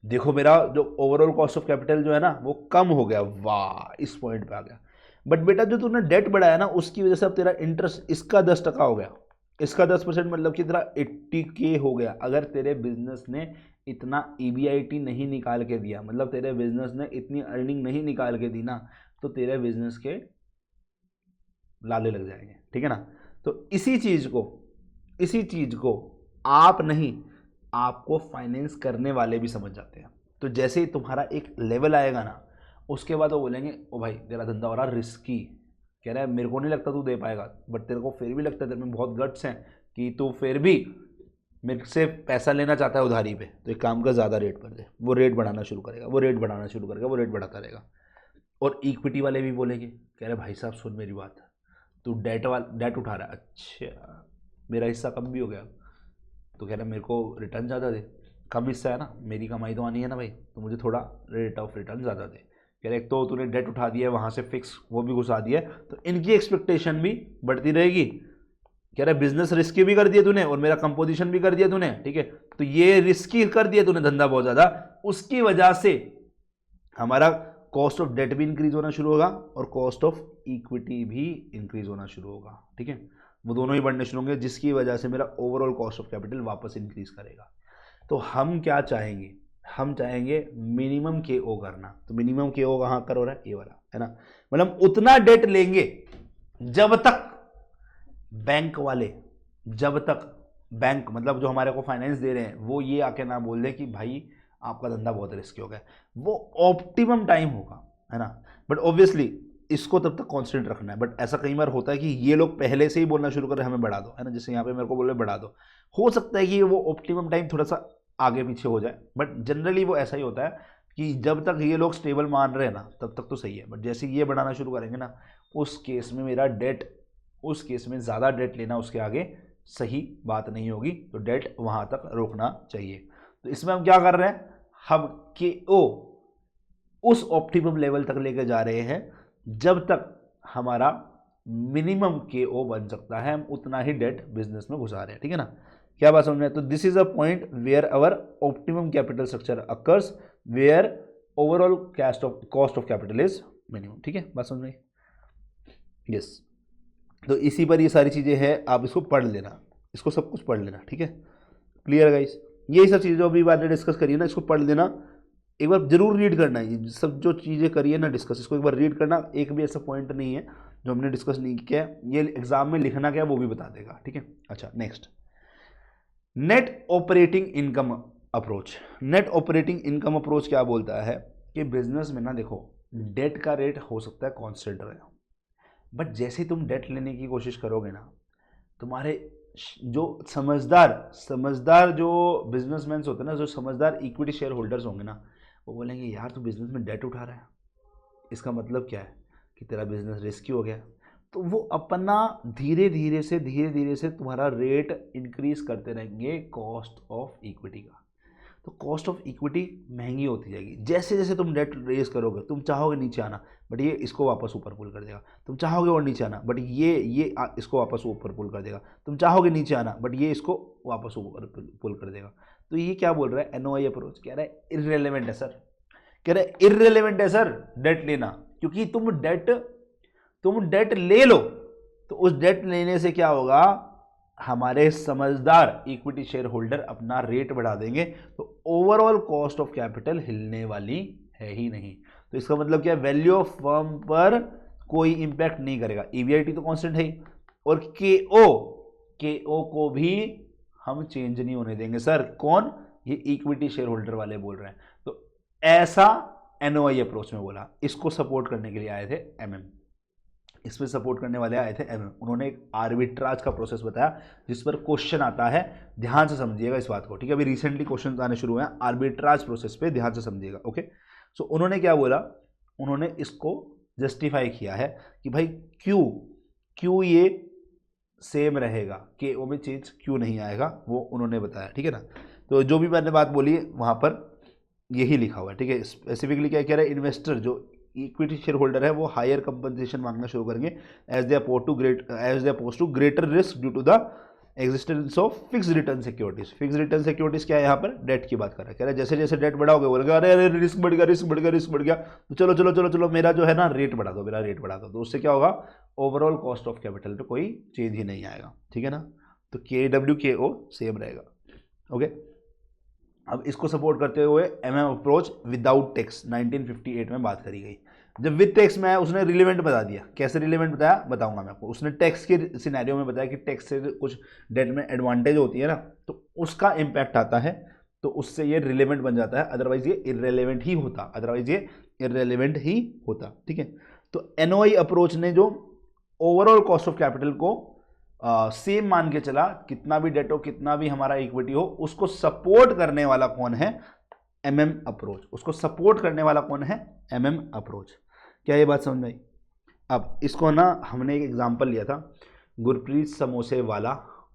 देखो मेरा जो ओवरऑल कॉस्ट ऑफ कैपिटल जो है ना वो कम हो गया, वाह, इस पॉइंट पे आ गया। बट बेटा जो तूने डेट बढ़ाया ना उसकी वजह से अब तेरा इंटरेस्ट इसका 10% हो गया, इसका 10% मतलब कि तेरा 80K हो गया। अगर तेरे बिजनेस ने इतना EBIT नहीं निकाल के दिया, मतलब तेरे बिजनेस ने इतनी अर्निंग नहीं निकाल के दी ना, तो तेरे बिजनेस के लाले लग जाएंगे, ठीक है ना। तो इसी चीज को आप नहीं, आपको फाइनेंस करने वाले भी समझ जाते हैं। तो जैसे ही तुम्हारा एक लेवल आएगा ना, उसके बाद वो बोलेंगे ओ भाई तेरा धंधा हो रहा रिस्की, कह रहा है मेरे को नहीं लगता तू दे पाएगा, बट तेरे को फिर भी लगता है, तेरे में बहुत गट्स हैं कि तू फिर भी मेरे से पैसा लेना चाहता है उधारी पे, तो एक काम का ज़्यादा रेट कर दे। वो रेट बढ़ाना शुरू करेगा, वो रेट बढ़ाना शुरू करेगा, वो रेट बढ़ाता रहेगा। और इक्विटी वाले भी बोलेंगे, कह रहे भाई साहब सुन मेरी बात, तू डेट उठा रहा है, अच्छा मेरा हिस्सा कम भी हो गया, तो कह रहा है मेरे को रिटर्न ज़्यादा दे, कम हिस्सा है ना, मेरी कमाई तो आनी है ना भाई, तो मुझे थोड़ा रेट ऑफ रिटर्न ज़्यादा दे। कह रहे एक तो तूने डेट उठा दिया है, वहाँ से फिक्स वो भी घुसा दिया है, तो इनकी एक्सपेक्टेशन भी बढ़ती रहेगी। कह रहा है बिजनेस रिस्की भी कर दिया तूने और मेरा कंपोजिशन भी कर दिया तूने, ठीक है, तो ये रिस्की कर दिया तूने धंधा बहुत ज़्यादा, उसकी वजह से हमारा कॉस्ट ऑफ डेट भी इंक्रीज होना शुरू होगा और कॉस्ट ऑफ इक्विटी भी इंक्रीज होना शुरू होगा, ठीक है, वो दोनों ही बढ़ने शुरू होंगे, जिसकी वजह से मेरा ओवरऑल कॉस्ट ऑफ कैपिटल वापस इंक्रीज करेगा। तो हम क्या चाहेंगे, हम चाहेंगे मिनिमम KO करना। तो मिनिमम KO कहाँ कर हो रहा है, ये वाला है ना, मतलब उतना डेट लेंगे जब तक बैंक मतलब जो हमारे को फाइनेंस दे रहे हैं वो ये आके ना बोल दे कि भाई आपका धंधा बहुत रिस्की हो गया, वो ऑप्टिमम टाइम होगा, है ना। बट ऑब्वियसली इसको तब तक कांस्टेंट रखना है। बट ऐसा कई बार होता है कि ये लोग पहले से ही बोलना शुरू करें हमें बढ़ा दो, है ना, जैसे यहाँ पे मेरे को बोले बढ़ा दो, हो सकता है कि वो ऑप्टिमम टाइम थोड़ा सा आगे पीछे हो जाए, बट जनरली वो ऐसा ही होता है कि जब तक ये लोग स्टेबल मान रहे हैं ना तब तक तो सही है। बट जैसे ये बढ़ाना शुरू करेंगे ना, उस केस में मेरा डेट, उस केस में ज़्यादा डेट लेना उसके आगे सही बात नहीं होगी, तो डेट वहाँ तक रोकना चाहिए। तो इसमें हम क्या कर रहे हैं, हम KO उस ऑप्टिमम लेवल तक लेकर जा रहे हैं जब तक हमारा मिनिमम KO बन सकता है, हम उतना ही डेट बिजनेस में घुसा रहे हैं, ठीक है ना। क्या बात समझ में? तो this is a point where our optimum capital structure occurs, where overall cost of capital is minimum, ठीक है, बात समझ में? यस। तो इसी पर ये सारी चीज़ें हैं, आप इसको पढ़ लेना, इसको सब कुछ पढ़ लेना, ठीक है, क्लियर गाइस। यही सब चीज़ें जो अभी बात डिस्कस करिए ना, इसको पढ़ लेना, एक बार जरूर रीड करना है, सब जो चीज़ें करिए ना डिस्कस, इसको एक बार रीड करना। एक भी ऐसा पॉइंट नहीं है जो हमने डिस्कस नहीं किया, ये एग्जाम में लिखना क्या वो भी बता देगा, ठीक है। अच्छा, next, net operating income approach. Net operating income approach क्या बोलता है कि बिजनेस में ना देखो, डेट का रेट हो सकता है कॉन्स्टेंट रहे, बट जैसे तुम डेट लेने की कोशिश करोगे ना, तुम्हारे जो समझदार जो बिजनेसमैन होते हैं ना, जो समझदार इक्विटी शेयर होल्डर्स होंगे ना, वो बोलेंगे यार तू बिजनेस में डेट उठा रहा है, इसका मतलब क्या है कि तेरा बिजनेस रिस्की हो गया। तो वो अपना धीरे धीरे से तुम्हारा रेट इंक्रीज करते रहेंगे कॉस्ट ऑफ इक्विटी का। तो कॉस्ट ऑफ इक्विटी महंगी होती जाएगी जैसे जैसे तुम डेट रेज करोगे। तुम चाहोगे नीचे आना, बट ये इसको वापस ऊपर पुल कर देगा। तुम चाहोगे और नीचे आना, बट ये इसको वापस ऊपर पुल कर देगा। तुम चाहोगे नीचे आना, बट ये इसको वापस ऊपर पुल कर देगा। तो ये क्या बोल रहा है, एनओआई अप्रोच कह रहा है इररिलेवेंट है सर, कह रहा है इररिलेवेंट है सर डेट लेना, क्योंकि तुम डेट ले लो तो उस डेट लेने से क्या होगा, हमारे समझदार इक्विटी शेयर होल्डर अपना रेट बढ़ा देंगे, तो ओवरऑल कॉस्ट ऑफ कैपिटल हिलने वाली है ही नहीं। तो इसका मतलब क्या, वैल्यू ऑफ फर्म पर कोई इंपैक्ट नहीं करेगा। ईवीआईटी तो कांस्टेंट है ही, और केओ को भी हम चेंज नहीं होने देंगे सर। कौन, ये इक्विटी शेयर होल्डर वाले बोल रहे हैं। तो ऐसा एनओआई अप्रोच में बोला। इसको सपोर्ट करने के लिए आए थे एमएम, इसमें सपोर्ट करने वाले आए थे एमएम। उन्होंने एक आर्बिट्राज का प्रोसेस बताया जिस पर क्वेश्चन आता है, ध्यान से समझिएगा इस बात को, ठीक है। अभी रिसेंटली क्वेश्चन आने शुरू हुए हैं आर्बिट्राज प्रोसेस पे, ध्यान से समझिएगा, ओके। सो उन्होंने क्या बोला, उन्होंने इसको जस्टिफाई किया है कि भाई क्यों ये सेम रहेगा, केओ में चेंज क्यों नहीं आएगा, वो उन्होंने बताया, ठीक है ना। तो जो भी मैंने बात बोली है वहाँ पर यही लिखा हुआ है, ठीक है। स्पेसिफिकली क्या कह रहा है, इन्वेस्टर जो इक्विटी शेयर होल्डर है वो हायर कंपनसेशन मांगना शुरू करेंगे as they oppose to greater risk due to the existence of fix return securities. Fix return securities क्या है, यहाँ पर डेट की बात कर रहा है। कह रहा है जैसे जैसे डेट बढ़ाओगे बोलेगा अरे अरे रिस्क बढ़ गया, रिस्क बढ़ गया, रिस्क बढ़ गया, तो चलो चलो चलो चलो मेरा जो है ना रेट बढ़ा दो, मेरा रेट बढ़ा दो। तो उससे क्या होगा, ओवरऑल कॉस्ट ऑफ कैपिटल पे कोई चेंज ही नहीं आएगा, ठीक है ना। तो KWKO सेम रहेगा। ओके, अब इसको सपोर्ट करते हुए MM अप्रोच विदाउट टैक्स 1958 में बात करी गई। जब विद टैक्स में आया उसने रिलेवेंट बता दिया। कैसे रिलेवेंट बताया बताऊंगा मैं आपको। उसने टैक्स के सिनेरियो में बताया कि टैक्स से कुछ डेट में एडवांटेज होती है ना, तो उसका इम्पैक्ट आता है, तो उससे ये रिलेवेंट बन जाता है, अदरवाइज ये इररेलेवेंट ही होता, अदरवाइज ये इररेलेवेंट ही होता, ठीक है। तो NOI अप्रोच ने जो ओवरऑल कॉस्ट ऑफ कैपिटल को सेम मान के चला, कितना भी डेट हो, कितना भी हमारा इक्विटी हो, उसको सपोर्ट करने वाला कौन है, MM अप्रोच। उसको सपोर्ट करने वाला कौन है, MM अप्रोच। क्या ये बात समझ आई? अब इसको ना हमने एक एग्जांपल लिया था, गुरप्रीत समोसे वाला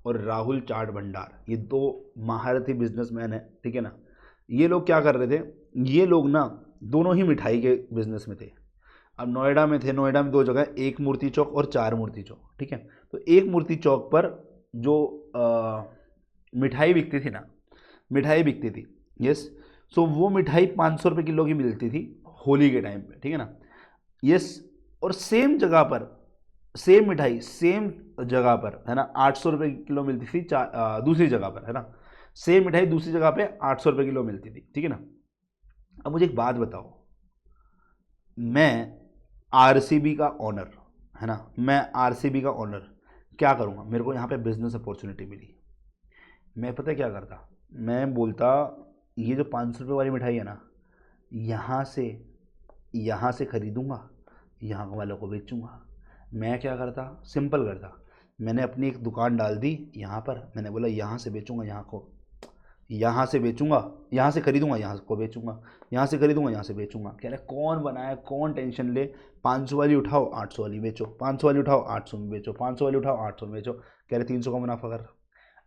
और राहुल चाट भंडार, ये दो महारथी बिजनेसमैन है, ठीक है ना। ये लोग क्या कर रहे थे, ये लोग ना दोनों ही मिठाई के बिजनेस में थे। अब नोएडा में थे, नोएडा में दो जगह, एक मूर्ति चौक और 4 मूर्ति चौक, ठीक है। तो एक मूर्ति चौक पर जो मिठाई बिकती थी ना, मिठाई बिकती थी, यस, सो वो मिठाई 500 रुपये किलो की मिलती थी होली के टाइम पे, ठीक है ना, यस। और सेम जगह पर सेम मिठाई सेम जगह पर है ना 800 रुपये किलो मिलती थी दूसरी जगह पर, है ना। सेम मिठाई दूसरी जगह पे 800 रुपये किलो मिलती थी, ठीक है ना। अब मुझे एक बात बताओ, मैं RCB का ऑनर, है ना, मैं RCB का ऑनर क्या करूँगा, मेरे को यहाँ पे बिजनेस अपॉर्चुनिटी मिली, मैं पता क्या करता, मैं बोलता ये जो 500 रुपये वाली मिठाई है ना, यहाँ से खरीदूँगा, यहाँ वालों को बेचूँगा। मैं क्या करता, सिंपल करता, मैंने अपनी एक दुकान डाल दी यहाँ पर, मैंने बोला यहाँ से बेचूँगा, यहाँ से बेचूँगा, यहाँ से खरीदूँगा, यहाँ को बेचूँगा, यहाँ से खरीदूँगा, यहाँ से बेचूँगा। कह रहे कौन बनाए, कौन टेंशन ले, 500 वाली उठाओ 800 वाली बेचो, 500 वाली उठाओ 800 में बेचो, 500 वाली उठाओ 800 में बेचो। कह रहे 300 का मुनाफा कर।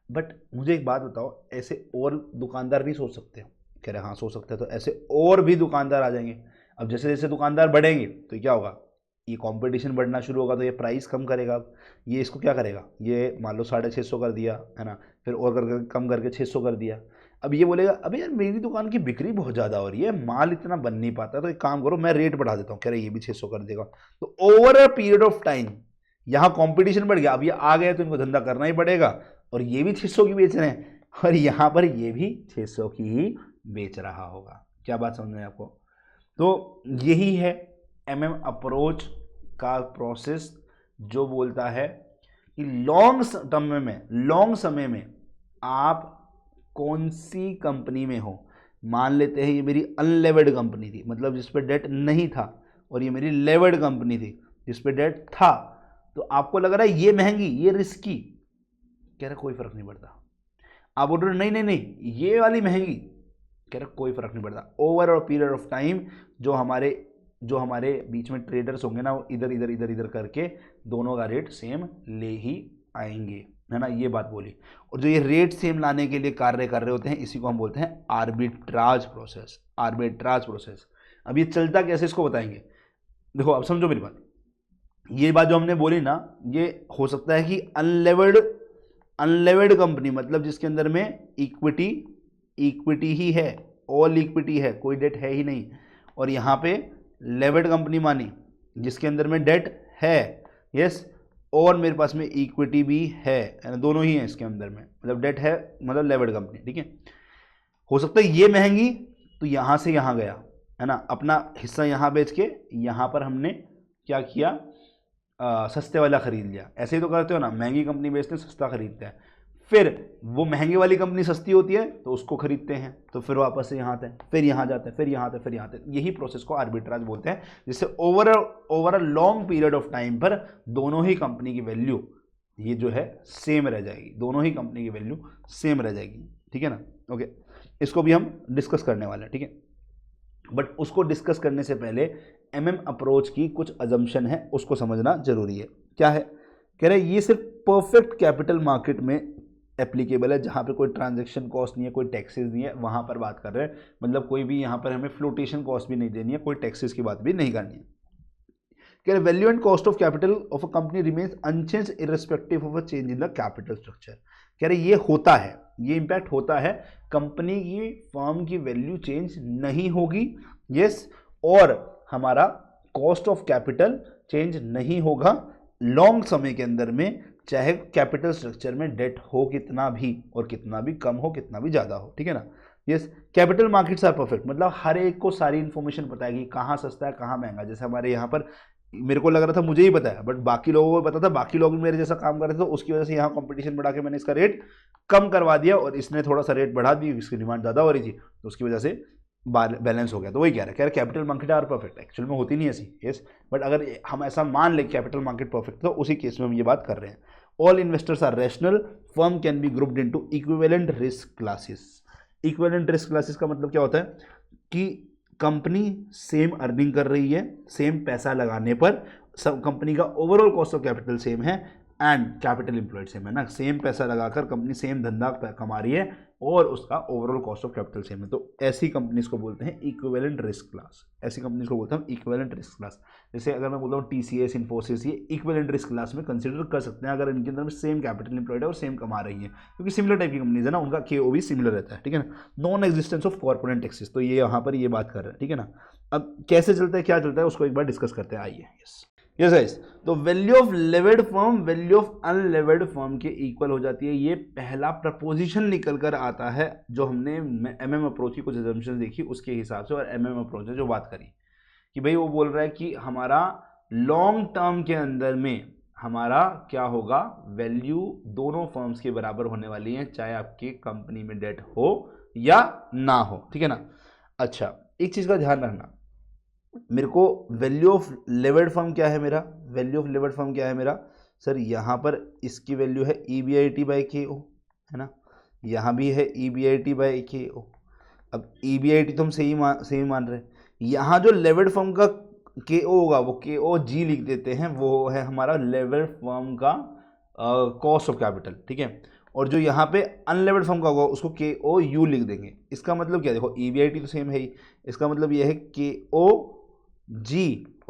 बट मुझे एक बात बताओ, ऐसे और दुकानदार नहीं सोच सकते? कह रहे हाँ सोच सकते हैं। तो ऐसे और भी दुकानदार आ जाएंगे। अब जैसे जैसे दुकानदार बढ़ेंगे तो क्या होगा, ये कंपटीशन बढ़ना शुरू होगा, तो ये प्राइस कम करेगा। अब ये इसको क्या करेगा, ये मान लो 650 कर दिया, है ना, फिर और करके कम करके 600 कर दिया। अब ये बोलेगा अबे यार मेरी दुकान की बिक्री बहुत ज़्यादा हो रही है, माल इतना बन नहीं पाता, तो एक काम करो मैं रेट बढ़ा देता हूँ। कह रहे ये भी 600 कर देगा। तो over a period of time यहाँ कॉम्पिटिशन बढ़ गया। अब ये आ गए तो इनको धंधा करना ही पड़ेगा, और ये भी 600 की बेच रहे हैं, और यहाँ पर ये भी 600 की ही बेच रहा होगा। क्या बात समझ में आपको? तो यही है MM अप्रोच का प्रोसेस, जो बोलता है कि लॉन्ग टर्म में, लॉन्ग समय में आप कौन सी कंपनी में हो। मान लेते हैं ये मेरी अनलेवर्ड कंपनी थी, मतलब जिस पे डेट नहीं था, और ये मेरी लेवर्ड कंपनी थी जिस पे डेट था। तो आपको लग रहा है ये महंगी, ये रिस्की, कह रहा कोई फर्क नहीं पड़ता। आप बोल रहे नहीं नहीं नहीं ये वाली महंगी, कह रहा कोई फर्क नहीं पड़ता। Over a period of time जो हमारे बीच में ट्रेडर्स होंगे ना, वो इधर इधर इधर इधर करके दोनों का रेट सेम ले ही आएंगे, है ना, ये बात बोली। और जो ये रेट सेम लाने के लिए कार्य कर रहे होते हैं, इसी को हम बोलते हैं आर्बिट्राज प्रोसेस। Arbitrage process. अब ये चलता कैसे, इसको बताएंगे। देखो अब समझो मेरी बात, ये बात जो हमने बोली ना, ये हो सकता है कि अनलेवर्ड कंपनी, मतलब जिसके अंदर में इक्विटी ही है, ऑल इक्विटी है, कोई डेट है ही नहीं। और यहाँ पे लेवर्ड कंपनी मानी जिसके अंदर में डेट है, यस, और मेरे पास में इक्विटी भी है, दोनों ही है इसके अंदर में, मतलब डेट है, मतलब लेवर्ड कंपनी, ठीक है। हो सकता है ये महंगी तो यहाँ से यहाँ गया, है ना, अपना हिस्सा यहाँ बेच के यहाँ पर हमने क्या किया, सस्ते वाला खरीद लिया। ऐसे ही तो करते हो ना, महंगी कंपनी बेचते हैं, सस्ता खरीदते हैं, फिर वो महंगी वाली कंपनी सस्ती होती है तो उसको खरीदते हैं, तो फिर वापस से यहाँ आते हैं, फिर यहाँ जाते हैं, फिर यहाँ आते हैं, फिर यहाँ आते हैं। यही प्रोसेस को आर्बिट्राज बोलते हैं, जिससे over a long period of time पर दोनों ही कंपनी की वैल्यू ये जो है सेम रह जाएगी, दोनों ही कंपनी की वैल्यू सेम रह जाएगी, ठीक है ना। ओके, इसको भी हम डिस्कस करने वाले हैं, ठीक है। बट उसको डिस्कस करने से पहले MM अप्रोच की कुछ अजम्पशन है, उसको समझना जरूरी है। क्या है, कह रहे ये सिर्फ परफेक्ट कैपिटल मार्केट में एप्लीकेबल है, जहाँ पे कोई ट्रांजैक्शन कॉस्ट नहीं है, कोई टैक्सेस नहीं है, वहाँ पर बात कर रहे हैं। मतलब कोई भी यहाँ पर हमें फ्लोटेशन कॉस्ट भी नहीं देनी है, कोई टैक्सेस की बात भी नहीं करनी है। कह रहे value and cost of capital of a company remains unchanged irrespective of a change in the capital structure. कह रहे ये होता है, ये इंपैक्ट होता है, कंपनी की फर्म की वैल्यू चेंज नहीं होगी, यस, और हमारा कॉस्ट ऑफ कैपिटल चेंज नहीं होगा लॉन्ग समय के अंदर में, चाहे कैपिटल स्ट्रक्चर में डेट हो कितना भी, और कितना भी कम हो कितना भी ज़्यादा हो, ठीक है ना। Yes, capital markets are perfect, मतलब हर एक को सारी इन्फॉर्मेशन पता है कि कहाँ सस्ता है कहाँ महंगा। जैसे हमारे यहाँ पर मेरे को लग रहा था मुझे ही पता है, बट बाकी लोगों को पता था, बाकी लोग मेरे जैसा काम कर रहे थे, तो उसकी वजह से यहाँ कंपटीशन बढ़ा के मैंने इसका रेट कम करवा दिया, और इसने थोड़ा सा रेट बढ़ा दी, इसकी डिमांड ज़्यादा हो रही थी, तो उसकी वजह से बैलेंस हो गया। तो वही कह रहा है capital market are perfect, actual में होती नहीं ऐसी, यस, बट अगर हम ऐसा मान लें कैपिटल मार्केट परफेक्ट, तो उसी केस में हम ये बात कर रहे हैं। All investors are rational, firm can be grouped into equivalent risk classes. Equivalent risk classes का मतलब क्या होता है कि कंपनी सेम अर्निंग कर रही है, सेम पैसा लगाने पर, सब कंपनी का overall cost of capital same है एंड कैपिटल एम्प्लॉयड सेम है ना, सेम पैसा लगाकर कंपनी सेम धंधा कमा रही है और उसका overall cost of capital same है, तो ऐसी कंपनीज को बोलते हैं इक्विवेलेंट रिस्क क्लास। ऐसी कंपनीज को बोलते हैं हम इक्विवेलेंट रिस्क क्लास। जैसे अगर मैं बोलता हूँ TCS, इन्फोसिस, ये इक्विवेलेंट रिस्क क्लास में कंसिडर कर सकते हैं अगर इनके अंदर में सेम कैपिटल एम्प्लॉयड है और सेम कमा रही है, क्योंकि सिमिलर टाइप की कंपनीज है ना, उनका KOV सिमिलर रहता है, ठीक है ना। Non existence of corporate taxes, तो ये यहाँ पर ये बात कर रहे हैं, ठीक है ना। अब कैसे चलता है, क्या चलता है, उसको एक बार डिस्कस करते हैं, आइए। यस गाइस, तो value of levered firm value of unlevered firm के इक्वल हो जाती है, ये पहला प्रपोजिशन निकल कर आता है जो हमने MM अप्रोच की कुछ एजम्पशंस देखी उसके हिसाब से, और MM अप्रोच ने जो बात करी कि भाई वो बोल रहा है कि हमारा लॉन्ग टर्म के अंदर में हमारा क्या होगा, वैल्यू दोनों फर्म्स के बराबर होने वाली है, चाहे आपकी कंपनी में डेट हो या ना हो, ठीक है ना। अच्छा, एक चीज का ध्यान रखना, मेरे को वैल्यू ऑफ लेवर्ड फर्म क्या है मेरा, वैल्यू ऑफ लेवर्ड फर्म क्या है मेरा सर, यहाँ पर इसकी वैल्यू है EBIT बाई KO, है ना, यहाँ भी है EBIT बाई KO। अब EBIT तो हम सही मान रहे हैं, यहाँ जो लेवर्ड फर्म का KO होगा वो KOG लिख देते हैं, वो है हमारा लेवर्ड फर्म का कॉस्ट ऑफ कैपिटल, ठीक है। और जो यहाँ पे अनलेवर्ड फर्म का होगा उसको KOU लिख देंगे। इसका मतलब क्या, देखो EBIT तो सेम है ही, इसका मतलब ये है KOG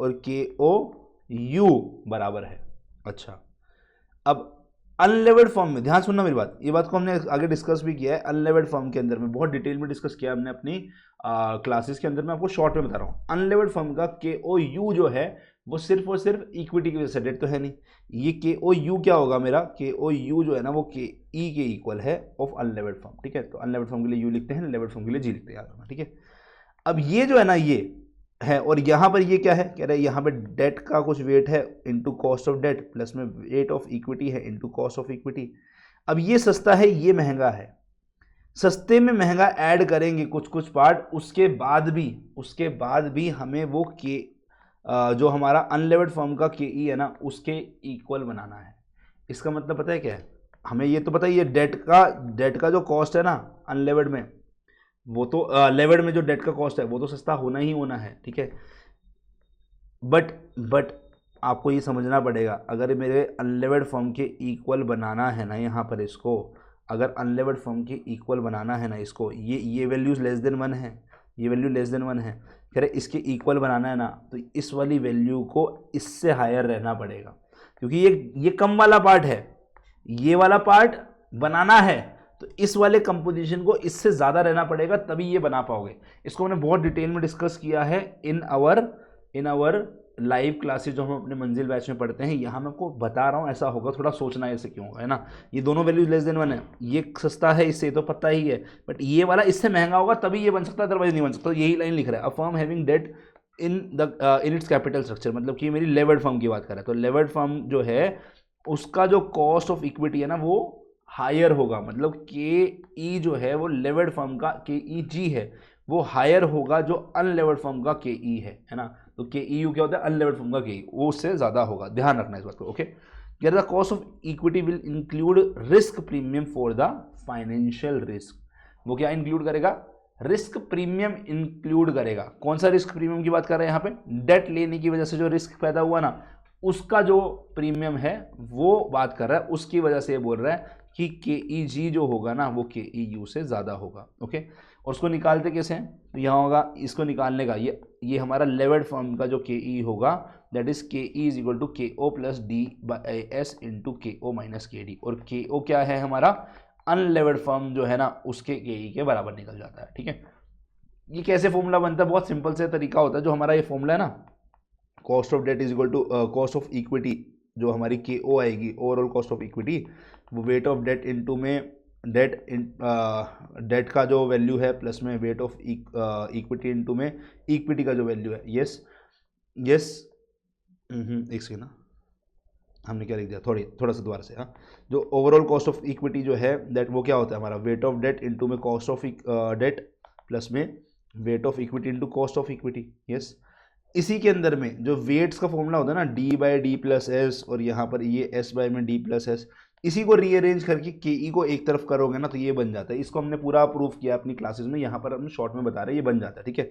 और KOU बराबर है। अच्छा, अब अनलेवर्ड फॉर्म में ध्यान सुनना मेरी बात, ये बात को हमने आगे डिस्कस भी किया है, अनलेवर्ड फॉर्म के अंदर में बहुत डिटेल में डिस्कस किया हमने अपनी क्लासेस के अंदर, मैं आपको शॉर्ट में बता रहा हूँ। अनलेवर्ड फॉर्म का KOU जो है वो सिर्फ और सिर्फ इक्विटी की वजह से, डेट तो है नहीं, ये KOU क्या होगा मेरा, KOU जो है ना वो KE के इक्वल है ऑफ अनलेवर्ड फॉर्म, ठीक है। तो अनलेवर्ड फॉर्म के लिए U लिखते हैं, लेवर्ड फॉर्म के लिए G लिखते हैं, याद रखना, ठीक है। अब ये जो है ना ये है, और यहाँ पर ये क्या है, कह रहे हैं यहाँ पे डेट का कुछ वेट है into cost of debt, plus में वेट ऑफ इक्विटी है इनटू कॉस्ट ऑफ इक्विटी। अब ये सस्ता है ये महंगा है, सस्ते में महंगा ऐड करेंगे कुछ पार्ट, उसके बाद भी हमें वो के जो हमारा अनलेवर्ड फर्म का KE है ना उसके इक्वल बनाना है। इसका मतलब पता है क्या है, हमें ये तो पता है, ये डेट का जो कॉस्ट है ना अनलेवर्ड में, वो तो लेवर्ड में जो डेट का कॉस्ट है वो तो सस्ता होना ही होना है, ठीक है। बट आपको ये समझना पड़ेगा, अगर मेरे अनलेवर्ड फर्म के इक्वल बनाना है ना, यहाँ पर इसको अगर अनलेवर्ड फर्म के इक्वल बनाना है ना इसको, ये वैल्यूज लेस देन 1 है, ये वैल्यू लेस देन 1 है, कह रहे इसके इक्वल बनाना है ना, तो इस वाली वैल्यू को इससे हायर रहना पड़ेगा, क्योंकि ये कम वाला पार्ट है, ये वाला पार्ट बनाना है, तो इस वाले कंपोजिशन को इससे ज़्यादा रहना पड़ेगा, तभी ये बना पाओगे। इसको हमने बहुत डिटेल में डिस्कस किया है इन आवर लाइव क्लासेज जो हम अपने मंजिल बैच में पढ़ते हैं। यहाँ मैं आपको बता रहा हूँ ऐसा होगा, थोड़ा सोचना है ऐसे क्यों होगा, है ना। ये दोनों वैल्यूज लेस देन 1 है, ये सस्ता है इससे तो पता ही है, बट ये वाला इससे महंगा होगा तभी ये बन सकता है, अदरवाइज नहीं बन सकता। यही लाइन लिख रहा है, a firm having debt in its capital structure, मतलब कि मेरी लेवर्ड फर्म की बात कर रहा है, तो लेवर्ड फर्म जो है उसका जो कॉस्ट ऑफ इक्विटी है ना वो हायर होगा, मतलब KE जो है वो लेवर्ड फर्म का KEG है वो हायर होगा जो अनलेवर्ड फर्म का KE है ना। तो KEU क्या होता है, अनलेवर्ड फर्म का KE, वो उससे ज़्यादा होगा, ध्यान रखना इस बात को, okay. The cost of equity will include risk premium for the financial risk, वो क्या इंक्लूड करेगा, रिस्क प्रीमियम इंक्लूड करेगा। कौन सा रिस्क प्रीमियम की बात कर रहे हैं यहाँ पे, डेट लेने की वजह से जो रिस्क पैदा हुआ ना उसका जो प्रीमियम है वो बात कर रहा है, उसकी वजह से ये बोल रहा है कि KEG जो होगा ना वो KEU से ज़्यादा होगा। ओके, और उसको निकालते कैसे हैं, तो यहाँ होगा, इसको निकालने का ये हमारा लेवर्ड फॉर्म का जो KE होगा that is KE is equal to KO plus D/S into KO minus KD, और KO क्या है हमारा अनलेवर्ड फॉर्म जो है ना उसके KE के बराबर निकल जाता है। ठीक है, ये कैसे फॉर्मूला बनता है, बहुत सिंपल से तरीका होता है। जो हमारा ये फॉर्मूला है ना, cost of debt is equal to cost of equity, जो हमारी KO आएगी ओवरऑल कॉस्ट ऑफ इक्विटी, वो वेट ऑफ डेट इनटू में डेट का जो वैल्यू है प्लस में वेट ऑफ इक्विटी इनटू में इक्विटी का जो वैल्यू है। यस एक सेकेंड ना, हमने क्या लिख दिया, थोड़ा सा दोबारा से। हाँ, जो ओवरऑल कॉस्ट ऑफ इक्विटी जो है दैट वो क्या होता है हमारा वेट ऑफ डेट इनटू में कॉस्ट ऑफ डेट प्लस में weight of equity into cost of equity. Yes, इसी के अंदर में जो वेट्स का फॉर्मूला होता है ना D/D प्लस एस, और यहाँ पर ये S/ में D प्लस एस, इसी को रीअरेंज करके KE को एक तरफ करोगे ना तो ये बन जाता है। इसको हमने पूरा प्रूफ किया अपनी क्लासेस में, यहाँ पर हम शॉर्ट में बता रहे हैं, ये बन जाता है। ठीक है,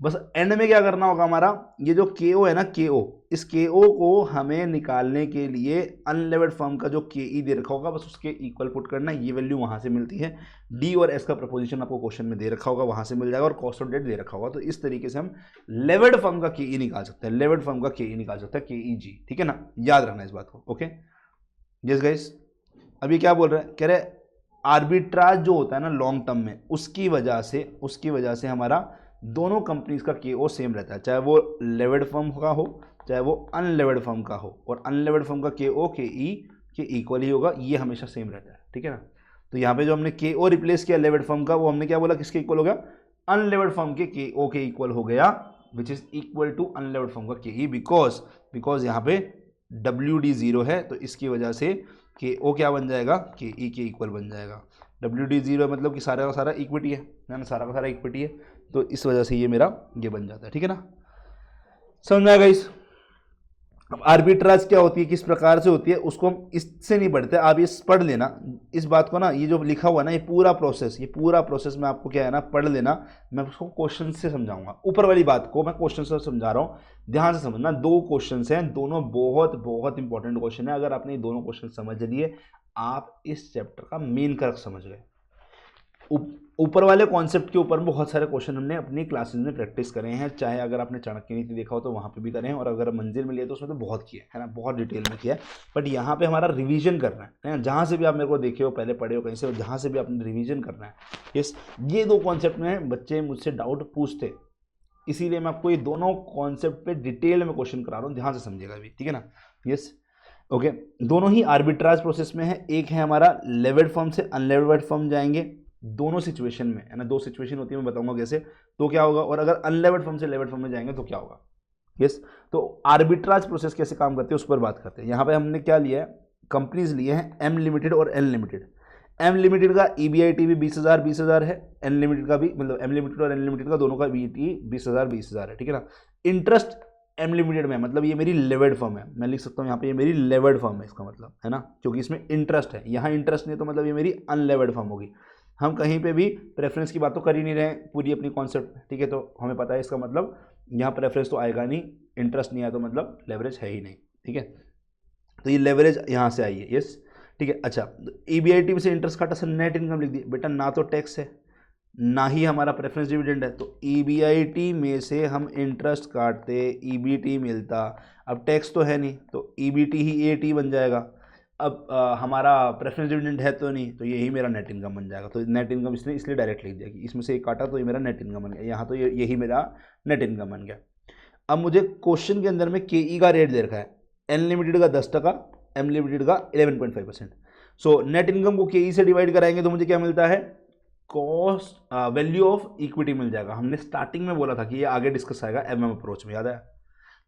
बस एंड में क्या करना होगा हमारा, ये जो KO है ना KO, इस KO को हमें निकालने के लिए अनलेवर्ड फॉर्म का जो KE दे रखा होगा बस उसके इक्वल पुट करना है। ये वैल्यू वहाँ से मिलती है, D और S का प्रपोजिशन आपको क्वेश्चन में दे रखा होगा, वहाँ से मिल जाएगा, और कॉस्ट ऑफ डेट दे रखा होगा। तो इस तरीके से हम लेवर्ड फॉर्म का KE निकाल सकते हैं, लेवर्ड फॉर्म का KE निकाल सकते हैं, KEG। ठीक है ना, याद रखना इस बात को। ओके, यस गाइस, अभी क्या बोल रहे हैं, कह रहे आर्बिट्राज जो होता है ना लॉन्ग टर्म में, उसकी वजह से हमारा दोनों कंपनीज का KO सेम रहता है, चाहे वो लेवर्ड फॉर्म का हो चाहे वो अनलेवर्ड फॉर्म का हो, और अनलेवर्ड फॉर्म का KO KE के इक्वल ही होगा, ये हमेशा सेम रहता है। ठीक है ना, तो यहाँ पे जो हमने KO रिप्लेस किया लेवर्ड फॉर्म का, वो हमने क्या बोला किसके इक्वल हो गया, अनलेवर्ड फॉर्म के KO के इक्वल हो गया, which is equal to unlevered form का KE, बिकॉज यहाँ पे WD 0 है, तो इसकी वजह से KO क्या बन जाएगा, KE के इक्वल बन जाएगा। WD 0 मतलब कि सारा का सारा इक्विटी है ना, सारा का सारा इक्विटी है, तो इस वजह से ये मेरा ये बन जाता है। ठीक है ना, समझ में आएगा इस। अब आर्बिट्राज क्या होती है, किस प्रकार से होती है, उसको हम इससे नहीं पढ़ते, आप ये पढ़ लेना इस बात को ना, ये जो लिखा हुआ है ना ये पूरा प्रोसेस में आपको क्या है ना पढ़ लेना, मैं उसको क्वेश्चन से समझाऊंगा। ऊपर वाली बात को मैं क्वेश्चन से समझा रहा हूँ, ध्यान से समझना। 2 क्वेश्चन हैं, दोनों बहुत बहुत इंपॉर्टेंट क्वेश्चन है। अगर आपने ये दोनों क्वेश्चन समझ लिए, आप इस चैप्टर का मेन कर्क समझ गए। ऊपर वाले कॉन्सेप्ट के ऊपर बहुत सारे क्वेश्चन हमने अपनी क्लासेस में प्रैक्टिस करे हैं, चाहे अगर आपने चाणक्य नीति देखा हो तो वहाँ पे भी करे हैं, और अगर मंजिल में लिए तो उसमें तो बहुत किया है ना, बहुत डिटेल में किया है। बट यहाँ पे हमारा रिवीजन करना है, जहाँ से भी आप मेरे को देखे हो, पहले पढ़े हो कहीं से, जहाँ से भी आपने रिवीजन करना है। ये 2 कॉन्सेप्ट में बच्चे मुझसे डाउट पूछते, इसीलिए मैं आपको ये दोनों कॉन्सेप्ट पे डिटेल में क्वेश्चन करा रहा हूँ, ध्यान से समझिएगा अभी। ठीक है ना, यस ओके। दोनों ही आर्बिट्राज प्रोसेस में है, एक है हमारा लेवर्ड फॉर्म से अनलेवर्ड फॉर्म जाएंगे, दोनों सिचुएशन में है ना, 2 सिचुएशन होती है, मैं बताऊंगा कैसे, तो क्या होगा, और अगर अनलेवर्ड फॉर्म से लेवर्ड फॉर्म में जाएंगे तो क्या होगा। यस, तो आर्बिट्राज प्रोसेस कैसे काम करते हैं उस पर बात करते हैं। यहाँ पे हमने क्या लिया है, कंपनीज लिए हैं M लिमिटेड और N लिमिटेड। M लिमिटेड का EBIT भी 20,000 है, N लिमिटेड का भी, मतलब M लिमिटेड और N लिमिटेड का दोनों का EBIT 20,000 है। ठीक है ना, इंटरेस्ट M लिमिटेड में, मतलब ये मेरी लेवर्ड फॉर्म है, मैं लिख सकता हूँ यहाँ पे ये मेरी लेवर्ड फॉर्म है, इसका मतलब है ना, क्योंकि इसमें इंटरेस्ट है, यहाँ इंटरेस्ट नहीं तो मतलब ये मेरी अनलेवर्ड फॉर्म होगी। हम कहीं पे भी प्रेफरेंस की बात तो कर ही नहीं रहे पूरी अपनी कॉन्सेप्ट में। ठीक है, तो हमें पता है इसका मतलब यहाँ प्रेफरेंस तो आएगा नहीं, इंटरेस्ट नहीं आया तो मतलब लेवरेज है ही नहीं। ठीक है, तो ये लेवरेज यहाँ से आई है। यस, ठीक है। अच्छा, EBIT में से इंटरेस्ट काटा, सर नेट इनकम लिख दी बेटा, ना तो टैक्स है ना ही हमारा प्रेफरेंस डिविडेंड है, तो EBIT में से हम इंटरेस्ट काटते, EBT मिलता, अब टैक्स तो है नहीं तो EBT ही AT बन जाएगा। अब हमारा प्रेफरेंस डिविडेंड है तो नहीं, तो यही मेरा नेट इनकम बन जाएगा। तो नेट इनकम इसलिए डायरेक्ट लिख दिया कि इसमें से एक काटा तो ये मेरा नेट इनकम बन गया, यहाँ तो यही मेरा नेट इनकम बन गया। अब मुझे क्वेश्चन के अंदर में KE का रेट दे रखा है, N लिमिटेड का 10%, M लिमिटेड का 11.5%। सो नेट इनकम को KE से डिवाइड कराएंगे तो मुझे क्या मिलता है, कॉस्ट वैल्यू ऑफ इक्विटी मिल जाएगा। हमने स्टार्टिंग में बोला था कि ये आगे डिस्कस आएगा MM अप्रोच में, याद है।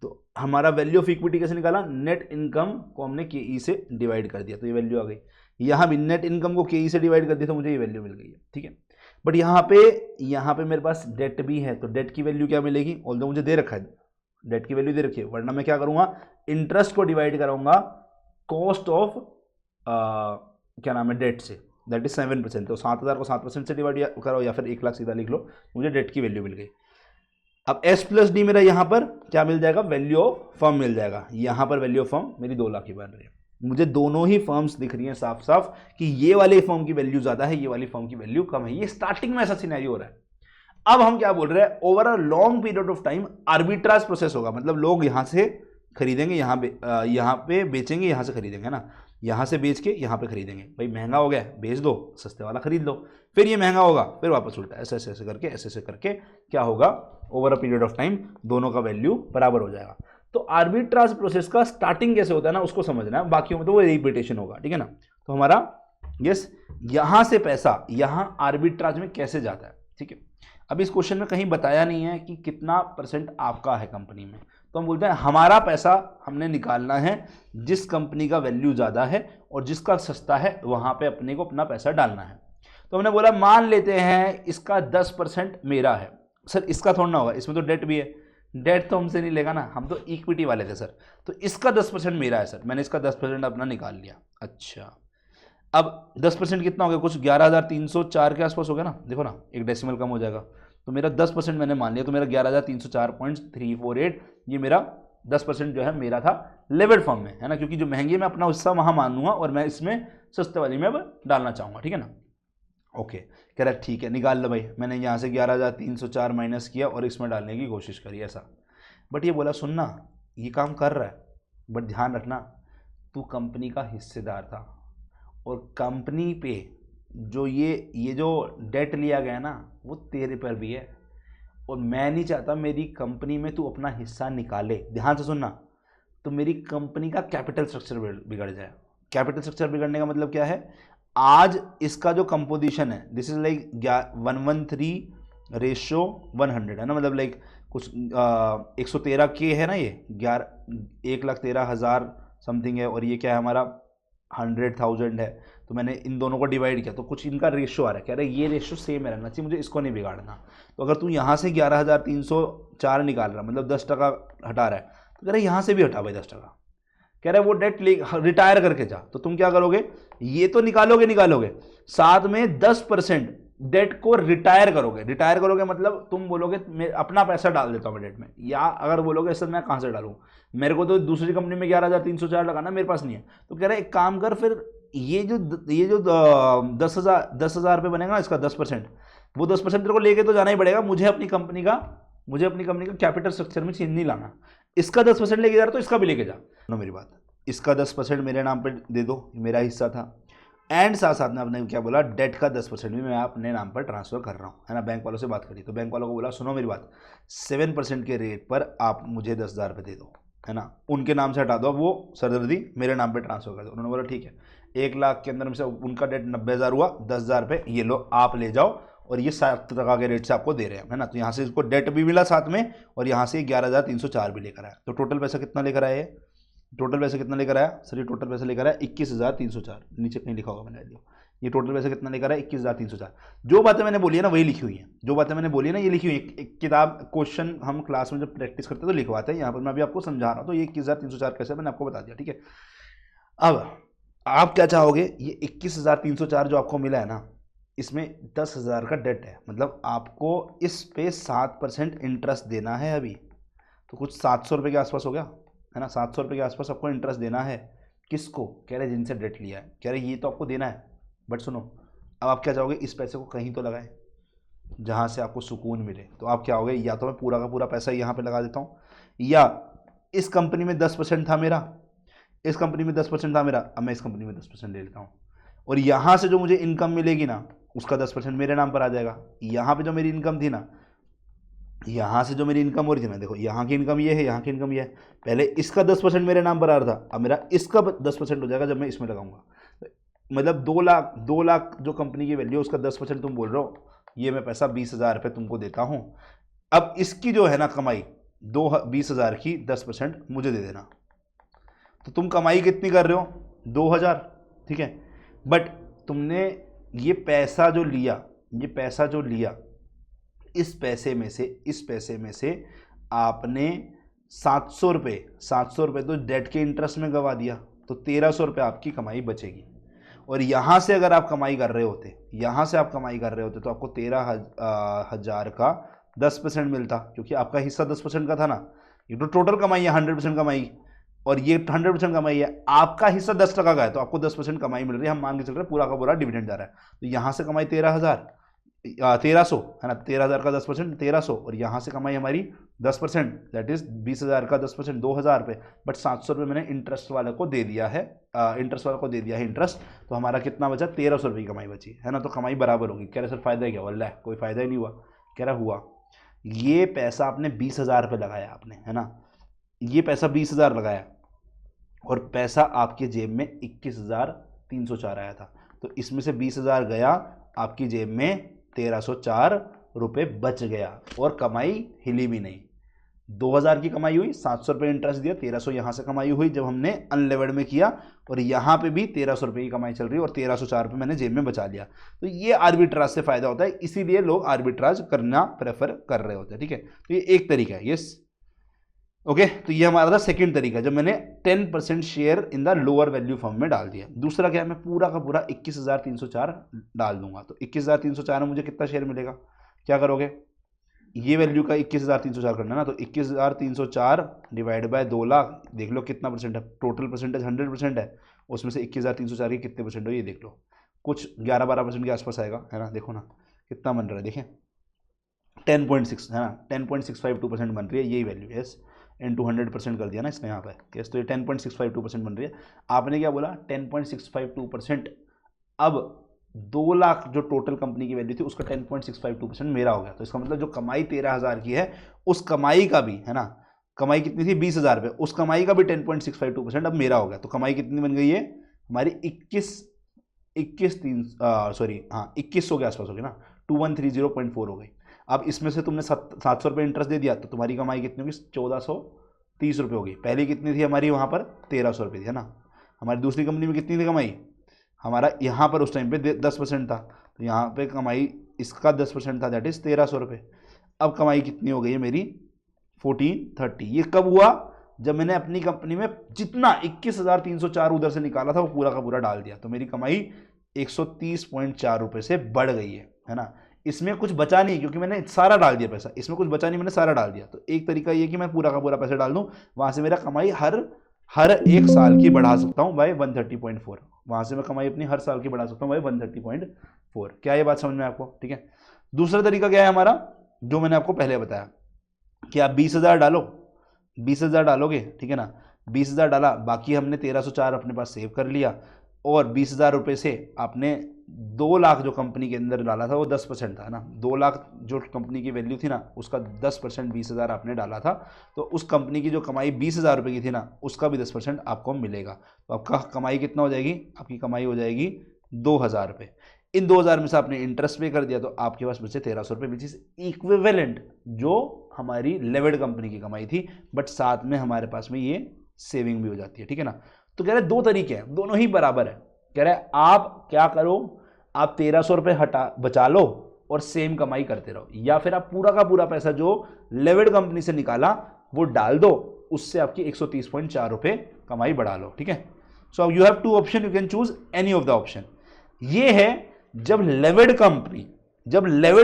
तो हमारा वैल्यू ऑफ इक्विटी कैसे निकाला, नेट इनकम को हमने KE से डिवाइड कर दिया तो ये वैल्यू आ गई। यहाँ भी नेट इनकम को KE से डिवाइड कर दिया तो मुझे ये वैल्यू मिल गई है। ठीक है, बट यहाँ पे मेरे पास डेट भी है, तो डेट की वैल्यू क्या मिलेगी, ऑल्दो मुझे दे रखा है, डेट की वैल्यू दे रखी है, वरना मैं क्या करूँगा, इंटरेस्ट को डिवाइड कराऊंगा कॉस्ट ऑफ क्या नाम है डेट से, दैट इज 7%। तो 7,000 को 7% से डिवाइड करो या फिर 1 लाख सीधा लिख लो, मुझे डेट की वैल्यू मिल गई। अब S+D मेरा यहाँ पर क्या मिल जाएगा, वैल्यू ऑफ फर्म मिल जाएगा। यहाँ पर वैल्यू ऑफ फर्म मेरी 2 लाख की बन रही है। मुझे दोनों ही फर्म्स दिख रही हैं साफ साफ कि ये वाली फर्म की वैल्यू ज्यादा है, ये वाली फर्म की वैल्यू कम है। ये स्टार्टिंग में ऐसा सिनेरियो हो रहा है। अब हम क्या बोल रहे हैं, over a long period of time arbitrage process होगा, मतलब लोग यहां से खरीदेंगे, यहाँ पे बेचेंगे, यहां से खरीदेंगे ना, यहां से बेच के यहां पे खरीदेंगे। भाई महंगा हो गया बेच दो, सस्ते वाला खरीद लो, फिर ये महंगा होगा फिर वापस उल्टा, ऐसे ऐसे ऐसे करके क्या होगा, over a period of time दोनों का वैल्यू बराबर हो जाएगा। तो आर्बिट्राज प्रोसेस का स्टार्टिंग कैसे होता है ना, उसको समझना है, बाकियों में तो वो रिपीटेशन होगा, ठीक है ना। तो हमारा यस, यहां से पैसा यहां आर्बिट्राज में कैसे जाता है, ठीक है। अब इस क्वेश्चन में कहीं बताया नहीं है कि कितना परसेंट आपका है कंपनी में, तो हम बोलते हैं हमारा पैसा हमने निकालना है जिस कंपनी का वैल्यू ज़्यादा है और जिसका सस्ता है वहाँ पे अपने को अपना पैसा डालना है। तो हमने बोला मान लेते हैं इसका 10% मेरा है। सर इसका थोड़ा ना होगा, इसमें तो डेट भी है, डेट तो हमसे नहीं लेगा ना, हम तो इक्विटी वाले थे सर। तो इसका 10% मेरा है सर, मैंने इसका 10% अपना निकाल लिया। अच्छा, अब 10% कितना हो गया, कुछ 11,304 के आसपास हो गया ना, देखो ना एक डेसिमल कम हो जाएगा। तो मेरा 10% मैंने मान लिया, तो मेरा 11,304.348 ये मेरा 10% जो है मेरा था लेवल फॉर्म में, है ना, क्योंकि जो महंगी मैं अपना हिस्सा वहाँ मानूंगा और मैं इसमें सस्ते वाली में डालना चाहूँगा, ठीक है ना। ओके, कह रहा ठीक है निकाल लो भाई, मैंने यहाँ से 11,304 माइनस किया और इसमें डालने की कोशिश करी ऐसा। बट ये बोला सुनना ये काम कर रहा है, बट ध्यान रखना तू कंपनी का हिस्सेदार था और कंपनी पे जो ये जो डेट लिया गया ना वो तेरे पर भी है, और मैं नहीं चाहता मेरी कंपनी में तू अपना हिस्सा निकाले। ध्यान से सुनना, तो मेरी कंपनी का कैपिटल स्ट्रक्चर बिगड़ जाए। कैपिटल स्ट्रक्चर बिगड़ने का मतलब क्या है, आज इसका जो कंपोजिशन है दिस इज लाइक 113:100 है ना, मतलब लाइक कुछ 113 के है ना, ये 1,13,000 समथिंग है, और ये क्या है हमारा 100,000 है। तो मैंने इन दोनों को डिवाइड किया तो कुछ इनका रेशियो आ रहा है, कह रहा है ये रेशियो सेम रहना चाहिए, मुझे इसको नहीं बिगाड़ना। तो अगर तू यहाँ से 11,304 निकाल रहा मतलब 10% हटा रहा है, तो कह रहा है यहाँ से भी हटा भाई 10%। कह रहा है वो डेट रिटायर करके जा, तो तुम क्या करोगे, ये तो निकालोगे साथ में 10% डेट को रिटायर करोगे मतलब तुम बोलोगे मैं अपना पैसा डाल देता हूँ डेट में, या अगर बोलोगे सर मैं कहाँ से डालूँ, मेरे को तो दूसरी कंपनी में 11,304 लगाना, मेरे पास नहीं है। तो कह रहा है एक काम कर, फिर ये जो 10,000 रुपये बनेगा ना, इसका 10%, वो 10% तेरे को लेके तो जाना ही पड़ेगा। मुझे अपनी कंपनी का कैपिटल स्ट्रक्चर में चेंज नहीं लाना। इसका 10% लेके जा रहा तो इसका भी लेके जा, सुनो मेरी बात, इसका 10% मेरे नाम पे दे दो, मेरा हिस्सा था, एंड साथ साथ में आपने क्या बोला, डेट का 10% भी मैं अपने नाम पर ट्रांसफर कर रहा हूँ, है ना। बैंक वालों से बात करी तो बैंक वालों को बोला सुनो मेरी बात, 7% के रेट पर आप मुझे 10,000 रुपये दे दो, है ना, उनके नाम से हटा दो, वो सरदर्दी मेरे नाम पे ट्रांसफर कर दो। उन्होंने बोला ठीक है, 1 लाख के अंदर में से उनका डेट 90,000 हुआ, 10,000 रुपये ये लो आप ले जाओ, और ये 7% के रेट से आपको दे रहे हैं, है ना। तो यहाँ से इसको डेट भी मिला साथ में, और यहाँ से 11,304 भी लेकर आया। तो टोटल पैसा कितना लेकर आया, टोटल पैसा कितना लेकर आया सर, ये टोटल पैसा लेकर आया 21,304, नीचे कहीं लिखा होगा मैंने लिया, ये टोटल पैसा कितना लेकर आया 21,304। जो बातें मैंने बोली है ना वही लिखी हुई है, जो बातें मैंने बोली है ना ये लिखी हुई है। एक किताब क्वेश्चन हम क्लास में जब प्रैक्टिस करते हैं तो लिखवाते हैं, यहाँ पर मैं अभी आपको समझा रहा हूँ। तो ये 21,304 कैसे मैंने आपको बता दिया, ठीक है। अब आप क्या चाहोगे, ये 21,304 जो आपको मिला है ना, इसमें 10,000 का डेट है, मतलब आपको इस पे 7% इंटरेस्ट देना है अभी। तो कुछ 700 रुपये के आसपास हो गया, है ना, 700 रुपये के आसपास आपको इंटरेस्ट देना है। किसको, कह रहे जिनसे डेट लिया है, कह रहे ये तो आपको देना है। बट सुनो, अब आप क्या चाहोगे, इस पैसे को कहीं तो लगाएं जहाँ से आपको सुकून मिले। तो आप क्या होगे, या तो मैं पूरा का पूरा पैसा यहाँ पे लगा देता हूँ, या इस कंपनी में 10% था मेरा, इस कंपनी में 10% था मेरा, अब मैं इस कंपनी में 10% ले लेता हूँ, और यहाँ से जो मुझे इनकम मिलेगी ना उसका 10% मेरे नाम पर आ जाएगा। यहाँ पे जो मेरी इनकम थी ना, यहाँ से जो मेरी इनकम हो रही थी ना, देखो यहाँ की इनकम ये है, यहाँ की इनकम ये है, पहले इसका 10% मेरे नाम पर आ रहा था, अब मेरा इसका 10% हो जाएगा जब मैं इसमें लगाऊंगा। मतलब 2 लाख जो कंपनी की वैल्यू है उसका 10% तुम बोल रहे हो, ये मैं पैसा 20,000 रुपये तुमको देता हूँ। अब इसकी जो है ना कमाई 20,000 की 10% मुझे दे देना। तो तुम कमाई कितनी कर रहे हो, 2,000, ठीक है। बट तुमने ये पैसा जो लिया, इस पैसे में से आपने 700 रुपये तो डेट के इंटरेस्ट में गवा दिया, तो 1,300 रुपये आपकी कमाई बचेगी। और यहाँ से अगर आप कमाई कर रहे होते, तो आपको 13,000 का 10% मिलता, क्योंकि आपका हिस्सा 10% का था ना। ये तो टोटल कमाई है 100% कमाई, और ये 100% कमाई है, आपका हिस्सा 10% का है तो आपको 10% कमाई मिल रही है, हम मान के चल रहे हैं पूरा का पूरा डिविडेंड जा रहा है। तो यहाँ से कमाई 1300 है ना, 13,000 का 10% 1300, और यहाँ से कमाई हमारी 10%, दैट इज 20,000 का 10% 2,000 रुपये, बट 700 रुपये मैंने इंटरेस्ट वाले को दे दिया है, इंटरेस्ट वाले को दे दिया है इंटरेस्ट, तो हमारा कितना बचा, 1300 रुपये की कमाई बची है ना। तो कमाई बराबर होगी। कह रहे सर फायदा क्या, वल्लाह कोई फायदा ही नहीं हुआ। कह रहा हुआ, ये पैसा आपने 20,000 रुपये लगाया आपने, है ना, ये पैसा 20,000 लगाया और पैसा आपके जेब में 21,304 आया था, तो इसमें से 20,000 गया, आपकी जेब में 1,304 रुपये बच गया और कमाई हिली भी नहीं। 2,000 की कमाई हुई, 700 रुपये इंटरेस्ट दिया, 1,300 यहाँ से कमाई हुई जब हमने अनलेवर्ड में किया, और यहाँ पे भी 1,300 रुपये की कमाई चल रही है और 1,304 रुपये मैंने जेब में बचा लिया। तो ये आर्बिट्राज से फायदा होता है, इसीलिए लोग आर्बिट्राज करना प्रेफर कर रहे होते हैं। ठीक है, तो ये एक तरीका है। यस, ओके, तो ये हमारा था सेकंड तरीका, जब मैंने 10% share in the lower value firm में डाल दिया। दूसरा क्या है, मैं पूरा का पूरा 21,304 डाल दूंगा, तो 21,304 में मुझे कितना शेयर मिलेगा, क्या करोगे, ये वैल्यू का 21,304 करना है ना, तो 21,304 डिवाइड बाय 2 लाख, देख लो कितना परसेंट है, टोटल परसेंटेज 100% है, उसमें से 21,304 के कितने परसेंट हो ये देख लो, कुछ 11-12% के आसपास आएगा, है ना। देखो ना कितना बन रहा है, देखें 10.6 है ना, 10.652% बन रही है यही वैल्यू। यस, इंटू 100% कर दिया ना इसने यहाँ पर। यस, तो ये 10.652% बन रही है। आपने क्या बोला, 10.652%। अब 2 लाख जो टोटल कंपनी की वैल्यू थी उसका 10.652% मेरा हो गया, तो इसका मतलब जो कमाई 13,000 की है उस कमाई का भी, है ना, कमाई कितनी थी 20,000 रुपये, उस कमाई का भी 10.652% अब मेरा हो गया। तो कमाई कितनी बन गई है हमारी, 21,100 के आसपास हो गई ना, 2130.4 हो गई। अब इसमें से तुमने 700 रुपये इंटरेस्ट दे दिया, तो तुम्हारी कमाई कितनी होगी, 1,430 रुपये होगी। पहले कितनी थी हमारी वहाँ पर, 1,300 रुपये थी, है ना। हमारी दूसरी कंपनी में कितनी थी कमाई, हमारा यहाँ पर उस टाइम पे 10% था, तो यहाँ पे कमाई इसका 10% था, दैट इज़ 1,300 रुपये। अब कमाई कितनी हो गई है मेरी, 1,430। ये कब हुआ, जब मैंने अपनी कंपनी में जितना 21,304 उधर से निकाला था वो पूरा का पूरा डाल दिया, तो मेरी कमाई 130.4 रुपये से बढ़ गई है ना। इसमें कुछ बचा नहीं क्योंकि मैंने सारा डाल दिया पैसा, इसमें कुछ बचा नहीं, मैंने सारा डाल दिया। तो एक तरीका ये कि मैं पूरा का पूरा पैसा डाल दूं, वहां से मेरा कमाई हर एक साल की बढ़ा सकता हूं बाय 130.4, वहां से मैं कमाई अपनी हर साल की बढ़ा सकता हूं बाय 130.4। क्या ये बात समझ में आपको, ठीक है। दूसरा तरीका क्या है हमारा, जो मैंने आपको पहले बताया कि आप 20,000 डालो, 20,000 डालोगे, ठीक है ना, 20,000 डाला, बाकी हमने 1,304 अपने पास सेव कर लिया, और 20,000 रुपये से आपने 2 लाख जो कंपनी के अंदर डाला था वो 10% था ना, 2 लाख जो कंपनी की वैल्यू थी ना उसका 10% 20,000 आपने डाला था, तो उस कंपनी की जो कमाई 20,000 रुपये की थी ना उसका भी 10% आपको मिलेगा। तो आपका कमाई कितना हो जाएगी, आपकी कमाई हो जाएगी 2,000 रुपये। इन 2,000 में से आपने इंटरेस्ट पे कर दिया, तो आपके पास बचे 1,300 रुपये, विच इज इक्विवेलेंट जो हमारी लेवर्ड कंपनी की कमाई थी, बट साथ में हमारे पास में ये सेविंग भी हो जाती है, ठीक है ना। तो कह रहे 2 तरीके हैं, दोनों ही बराबर है। कह रहे आप क्या करो, आप 1,300 रुपये बचा लो और सेम कमाई करते रहो, या फिर आप पूरा का पूरा पैसा जो लेवर्ड कंपनी से निकाला वो डाल दो, उससे आपकी 130.4 रुपये कमाई बढ़ा लो, ठीक है। So you have 2 option, you can choose any of the option. ये है जब लेवर्ड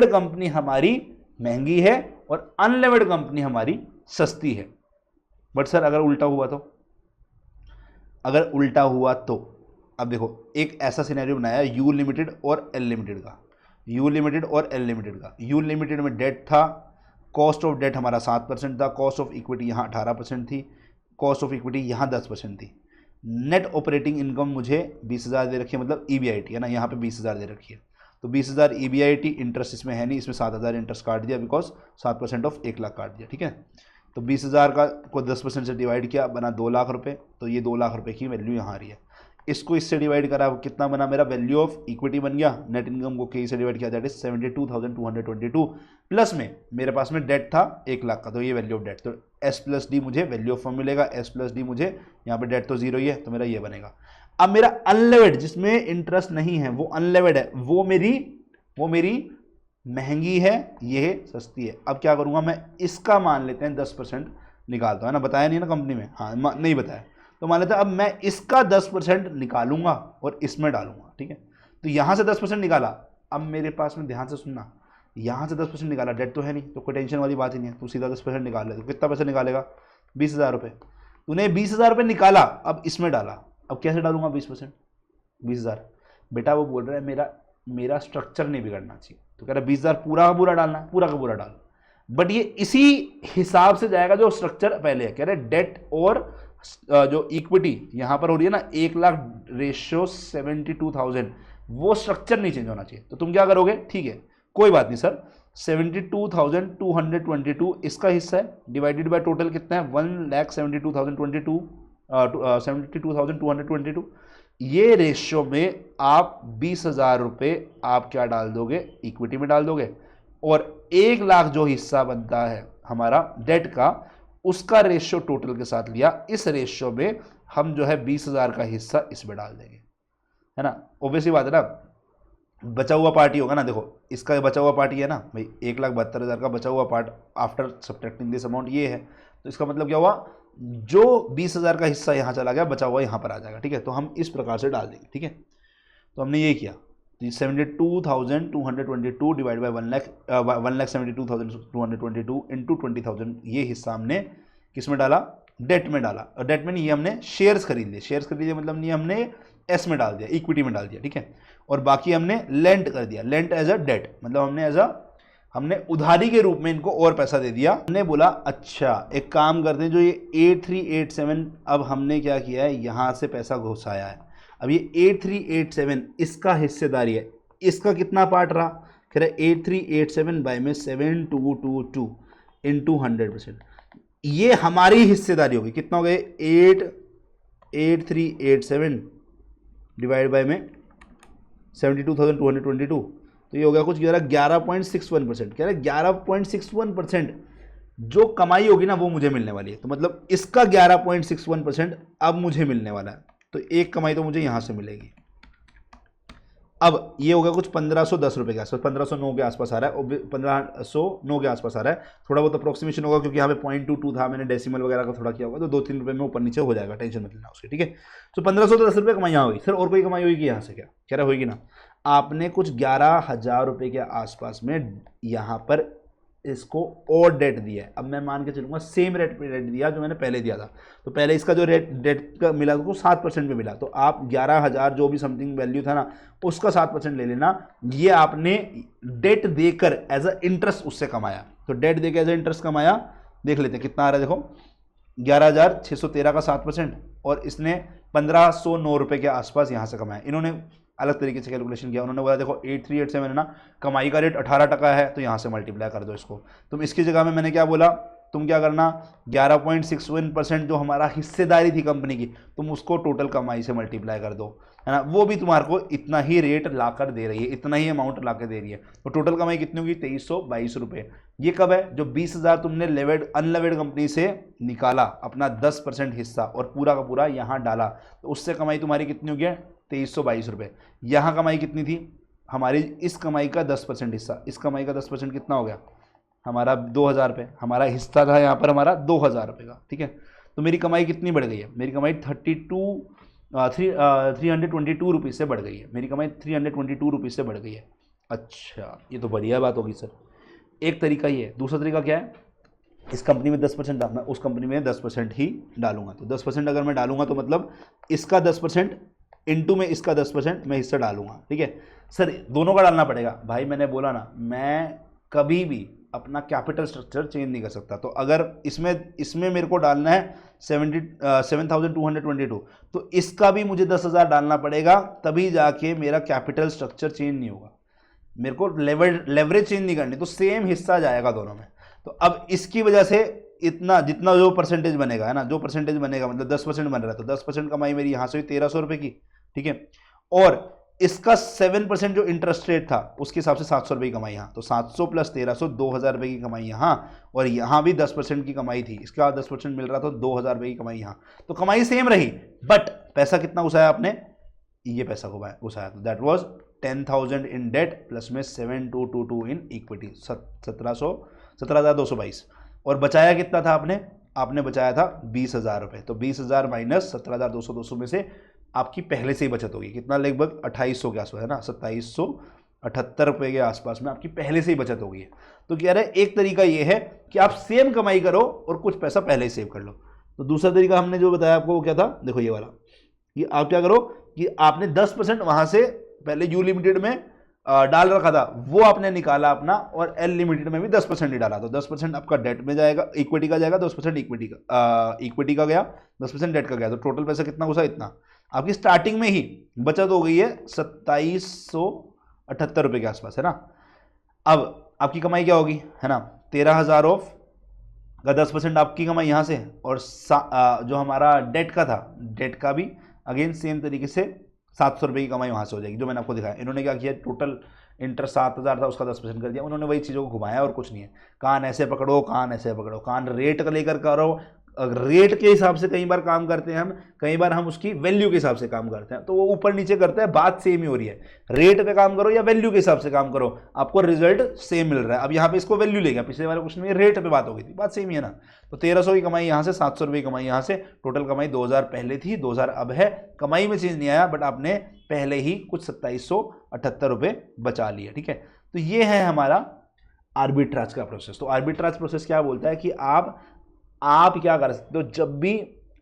कंपनी हमारी महंगी है और अनलेवर्ड कंपनी हमारी सस्ती है। बट सर अगर उल्टा हुआ तो, अब देखो एक ऐसा सिनेरियो बनाया यू लिमिटेड और एल लिमिटेड का, यू लिमिटेड में डेट था, कॉस्ट ऑफ डेट हमारा 7% था, कॉस्ट ऑफ इक्विटी यहाँ 18% थी, कॉस्ट ऑफ इक्विटी यहाँ 10% थी, नेट ऑपरेटिंग इनकम मुझे 20,000 दे रखी है, मतलब ईबीआईटी है ना, यहाँ पे 20,000 दे रखी है, तो 20,000 ईबीआईटी, इंटरेस्ट इसमें है नहीं, इसमें 7,000 इंटरेस्ट काट दिया, बिकॉज 7% ऑफ 1 लाख काट दिया, ठीक है। तो 20,000 का को 10% से डिवाइड किया, बना 2 लाख रुपये, तो ये 2 लाख रुपये की वैल्यू यहाँ आ रही है। इसको इससे डिवाइड करा, कितना बना, मेरा वैल्यू ऑफ इक्विटी बन गया, नेट इनकम को के से डिवाइड किया, दैट इज 72,222, प्लस में मेरे पास में डेट था 1 लाख का, तो ये वैल्यू ऑफ डेट, तो एस प्लस डी मुझे वैल्यू ऑफ फर्म मिलेगा, एस प्लस डी मुझे, यहाँ पे डेट तो 0 ही है, तो मेरा ये बनेगा। अब मेरा अनलेवर्ड जिसमें इंटरेस्ट नहीं है, वो अनलेवर्ड है, वो मेरी महंगी है, ये सस्ती है। अब क्या करूँगा मैं, इसका मान लेते हैं 10% निकालता हूँ, है ना, बताया नहीं ना कंपनी में, हाँ नहीं बताया, तो मान लेते हैं अब मैं इसका 10% निकालूंगा और इसमें डालूंगा, ठीक है। तो यहाँ से 10% निकाला, अब मेरे पास में ध्यान से सुनना, यहाँ से 10% निकाला, डेट तो है नहीं, तो कोई टेंशन वाली बात ही नहीं है, तो सीधा 10% निकाल ले, तो कितना पैसा निकालेगा, 20,000 रुपये। तूने 20,000 रुपये निकाला, अब इसमें डाला, अब कैसे डालूंगा 20%? 20,000। बेटा वो बोल रहा है मेरा स्ट्रक्चर नहीं बिगड़ना चाहिए, तो कह रहा है 20,000 पूरा का पूरा डालना है, पूरा का पूरा डाल। बट ये इसी हिसाब से जाएगा जो स्ट्रक्चर पहले है। कह रहे डेट और जो इक्विटी यहां पर हो रही है ना 1,00,000 रेशियो 72,000, वो स्ट्रक्चर नहीं चेंज होना चाहिए। तो तुम क्या करोगे, ठीक है कोई बात नहीं सर, 72,222 इसका हिस्सा है, डिवाइडेड बाय टोटल कितना है 1,72,022 72,222, ये रेशियो में आप 20,000 रुपये आप क्या डाल दोगे, इक्विटी में डाल दोगे, और 1,00,000 जो हिस्सा बनता है हमारा डेट का, उसका रेशियो टोटल के साथ लिया, इस रेशियो में हम जो है 20,000 का हिस्सा इसमें डाल देंगे, है ना। ऑब्वियसली बात है ना, बचा हुआ पार्टी होगा ना, देखो इसका बचा हुआ पार्टी है ना भाई, 1,72,000 का बचा हुआ part after subtracting this amount ये है, तो इसका मतलब क्या हुआ, जो 20,000 का हिस्सा यहाँ चला गया, बचा हुआ यहाँ पर आ जाएगा, ठीक है। तो हम इस प्रकार से डाल देंगे, ठीक है। तो हमने ये किया, 72,222 डिवाइड बाई 1,72,222 इंटू 20,000, ये हिस्सा हमने किस में डाला, डेट में डाला। और डेट में नहीं, ये हमने शेयर्स खरीद लिए, शेयर्स खरीद लिए मतलब नहीं, हमने एस में डाल दिया, इक्विटी में डाल दिया, ठीक है। और बाकी हमने लेंट कर दिया, लेंट एज अ डेट, मतलब हमने उधारी के रूप में इनको और पैसा दे दिया। हमने बोला अच्छा एक काम करते हैं, जो ये 8387 अब हमने क्या किया है, यहाँ से पैसा घुसाया है, अब ये 8387 इसका हिस्सेदारी है, इसका कितना पार्ट रहा, कह रहे 8387 बाय में 7222 इंटू 100%, ये हमारी हिस्सेदारी होगी, कितना हो गए 8387 डिवाइड बाय में 72,222, तो ये हो गया कुछ 11.61%, कह रहे 11.61% जो कमाई होगी ना वो मुझे मिलने वाली है। तो मतलब इसका 11.61% अब मुझे मिलने वाला है, तो एक कमाई तो मुझे यहां से मिलेगी। अब ये होगा कुछ 1,510 रुपये के आसपास, 1,509 के आसपास आ रहा है, 1,509 के आसपास आ रहा है, थोड़ा बहुत अप्रोक्सीमेशन होगा क्योंकि यहाँ पे 0.22 था, मैंने डेसिमल वगैरह का थोड़ा किया होगा, तो 2-3 रुपये में ऊपर नीचे हो जाएगा, टेंशन मत लेना उसकी, ठीक है। तो 1,510 रुपये कमाई यहाँ होगी। सर और कोई कमाई होगी यहाँ से क्या, कह रहा होगी ना, आपने कुछ 11,000 रुपये के आसपास में यहाँ पर इसको और डेट दिया है। अब मैं मान के चलूंगा सेम रेट पे डेट दिया जो मैंने पहले दिया था, तो पहले इसका जो रेट डेट का मिला उसको 7% पे मिला, तो आप 11,000 जो भी समथिंग वैल्यू था ना उसका 7% ले लेना। ये आपने डेट देकर एज अ इंटरेस्ट उससे कमाया, तो डेट देकर एज अ इंटरेस्ट कमाया, देख लेते हैं कितना आ रहा है, देखो 11,613 का 7%, और इसने 1,509 रुपये के आसपास यहाँ से कमाया। इन्होंने अलग तरीके से कैलकुलेशन किया, उन्होंने बोला देखो 8387 है ना, कमाई का रेट 18% है, तो यहाँ से मल्टीप्लाई कर दो इसको। तुम इसकी जगह में मैंने क्या बोला, तुम क्या करना 11.61% जो हमारा हिस्सेदारी थी कंपनी की, तुम उसको टोटल कमाई से मल्टीप्लाई कर दो, है ना, वो भी तुम्हारे को इतना ही रेट लाकर दे रही है, इतना ही अमाउंट लाकर दे रही है। तो टोटल कमाई कितनी होगी 2,322 रुपये। ये कब है, जो 20,000 तुमने लेवेड अनलेवेड कंपनी से निकाला अपना 10% हिस्सा और पूरा का पूरा यहाँ डाला, तो उससे कमाई तुम्हारी कितनी हो गया 2,322 रुपये। यहाँ कमाई कितनी थी हमारी, इस कमाई का 10% हिस्सा, इस कमाई का 10% कितना हो गया हमारा 2,000 रुपये, हमारा हिस्सा था यहाँ पर हमारा 2,000 रुपये का, ठीक है। तो मेरी कमाई कितनी बढ़ गई है, मेरी कमाई 322 रुपीज़ से बढ़ गई है, मेरी कमाई 322 रुपीज़ से बढ़ गई है। अच्छा ये तो बढ़िया बात होगी सर, एक तरीका ये है। दूसरा तरीका क्या है, इस कंपनी में 10% डालना, उस कंपनी में 10% ही डालूंगा। तो 10% अगर मैं डालूंगा तो मतलब इसका 10% इंटू में इसका 10% मैं हिस्सा डालूंगा, ठीक है। सर दोनों का डालना पड़ेगा भाई, मैंने बोला ना मैं कभी भी अपना कैपिटल स्ट्रक्चर चेंज नहीं कर सकता। तो अगर इसमें मेरे को डालना है 7,222, तो इसका भी मुझे 10,000 डालना पड़ेगा, तभी जाके मेरा कैपिटल स्ट्रक्चर चेंज नहीं होगा। मेरे को लेवरेज चेंज नहीं करनी, तो सेम हिस्सा जाएगा दोनों में। तो अब इसकी वजह से इतना जितना जो परसेंटेज बनेगा, है ना, जो परसेंटेज बनेगा मतलब 10% बन रहा है, तो 10% कमाई मेरी यहाँ से हुई 1,300 रुपये की, ठीक है। और इसका 7% जो इंटरेस्ट रेट था उसके हिसाब से 700 रुपये की कमाई यहाँ, तो 700 प्लस 1,300 2,000 रुपये की कमाई यहाँ, और यहाँ भी 10% की कमाई थी, इसका 10% मिल रहा था, 2,000 रुपये की कमाई यहाँ। तो कमाई सेम रही, बट पैसा कितना घुसाया आपने, ये पैसा घुसाया, तो that was 10,000 in debt plus में 7,222 इन इक्विटी, 17,222। और बचाया कितना था आपने बचाया था 20,000 रुपये। तो 20,000 माइनस 17,222 में से आपकी पहले से ही बचत होगी, कितना लगभग 2,800 के आसपास, है ना, 2,778 रुपये के आसपास में आपकी पहले से ही बचत होगी। तो कह रहे एक तरीका ये है कि आप सेम कमाई करो और कुछ पैसा पहले ही सेव कर लो। तो दूसरा तरीका हमने जो बताया आपको वो क्या था, देखो ये वाला, कि आप क्या करो कि आपने 10% वहां से पहले यू लिमिटेड में डाल रखा था, वो आपने निकाला अपना, और एल लिमिटेड में भी 10% ही डाला, तो 10% आपका डेट में जाएगा, इक्विटी का जाएगा, 10% इक्विटी का गया, 10% डेट का गया, तो टोटल पैसा कितना घुसा, इतना। आपकी स्टार्टिंग में ही बचत हो गई है 2778 रुपये के आसपास, है ना। अब आपकी कमाई क्या होगी, है ना, 13,000 ऑफ का 10% आपकी कमाई यहाँ से, और जो हमारा डेट का था, डेट का भी अगेन सेम तरीके से 700 रुपये की कमाई वहाँ से हो जाएगी, जो मैंने आपको दिखाया। इन्होंने क्या किया, टोटल इंटरेस्ट 7,000 था, उसका 10% कर दिया, उन्होंने वही चीज़ों को घुमाया और कुछ नहीं है। कान ऐसे पकड़ो, कान ऐसे पकड़ो, कान रेट का लेकर करो, रेट के हिसाब से कई बार काम करते हैं हम, कई बार हम उसकी वैल्यू के हिसाब से काम करते हैं, तो वो ऊपर नीचे करते हैं, बात सेम ही हो रही है। रेट पे काम करो या वैल्यू के हिसाब से काम करो, आपको रिजल्ट सेम मिल रहा है। अब यहाँ पे इसको वैल्यू ले गया, पिछले वाले क्वेश्चन में रेट पे बात हो गई थी, बात सेम ही है ना। तो 1300 की कमाई यहाँ से, 700 रुपये की कमाई यहाँ से, टोटल कमाई 2000 पहले थी, 2000 अब है, कमाई में चेंज नहीं आया, बट आपने पहले ही कुछ 2778 रुपये बचा लिए, ठीक है। तो ये है हमारा आर्बिट्राज का प्रोसेस। तो आर्बिट्राज प्रोसेस क्या बोलता है कि आप क्या कर सकते हो, जब भी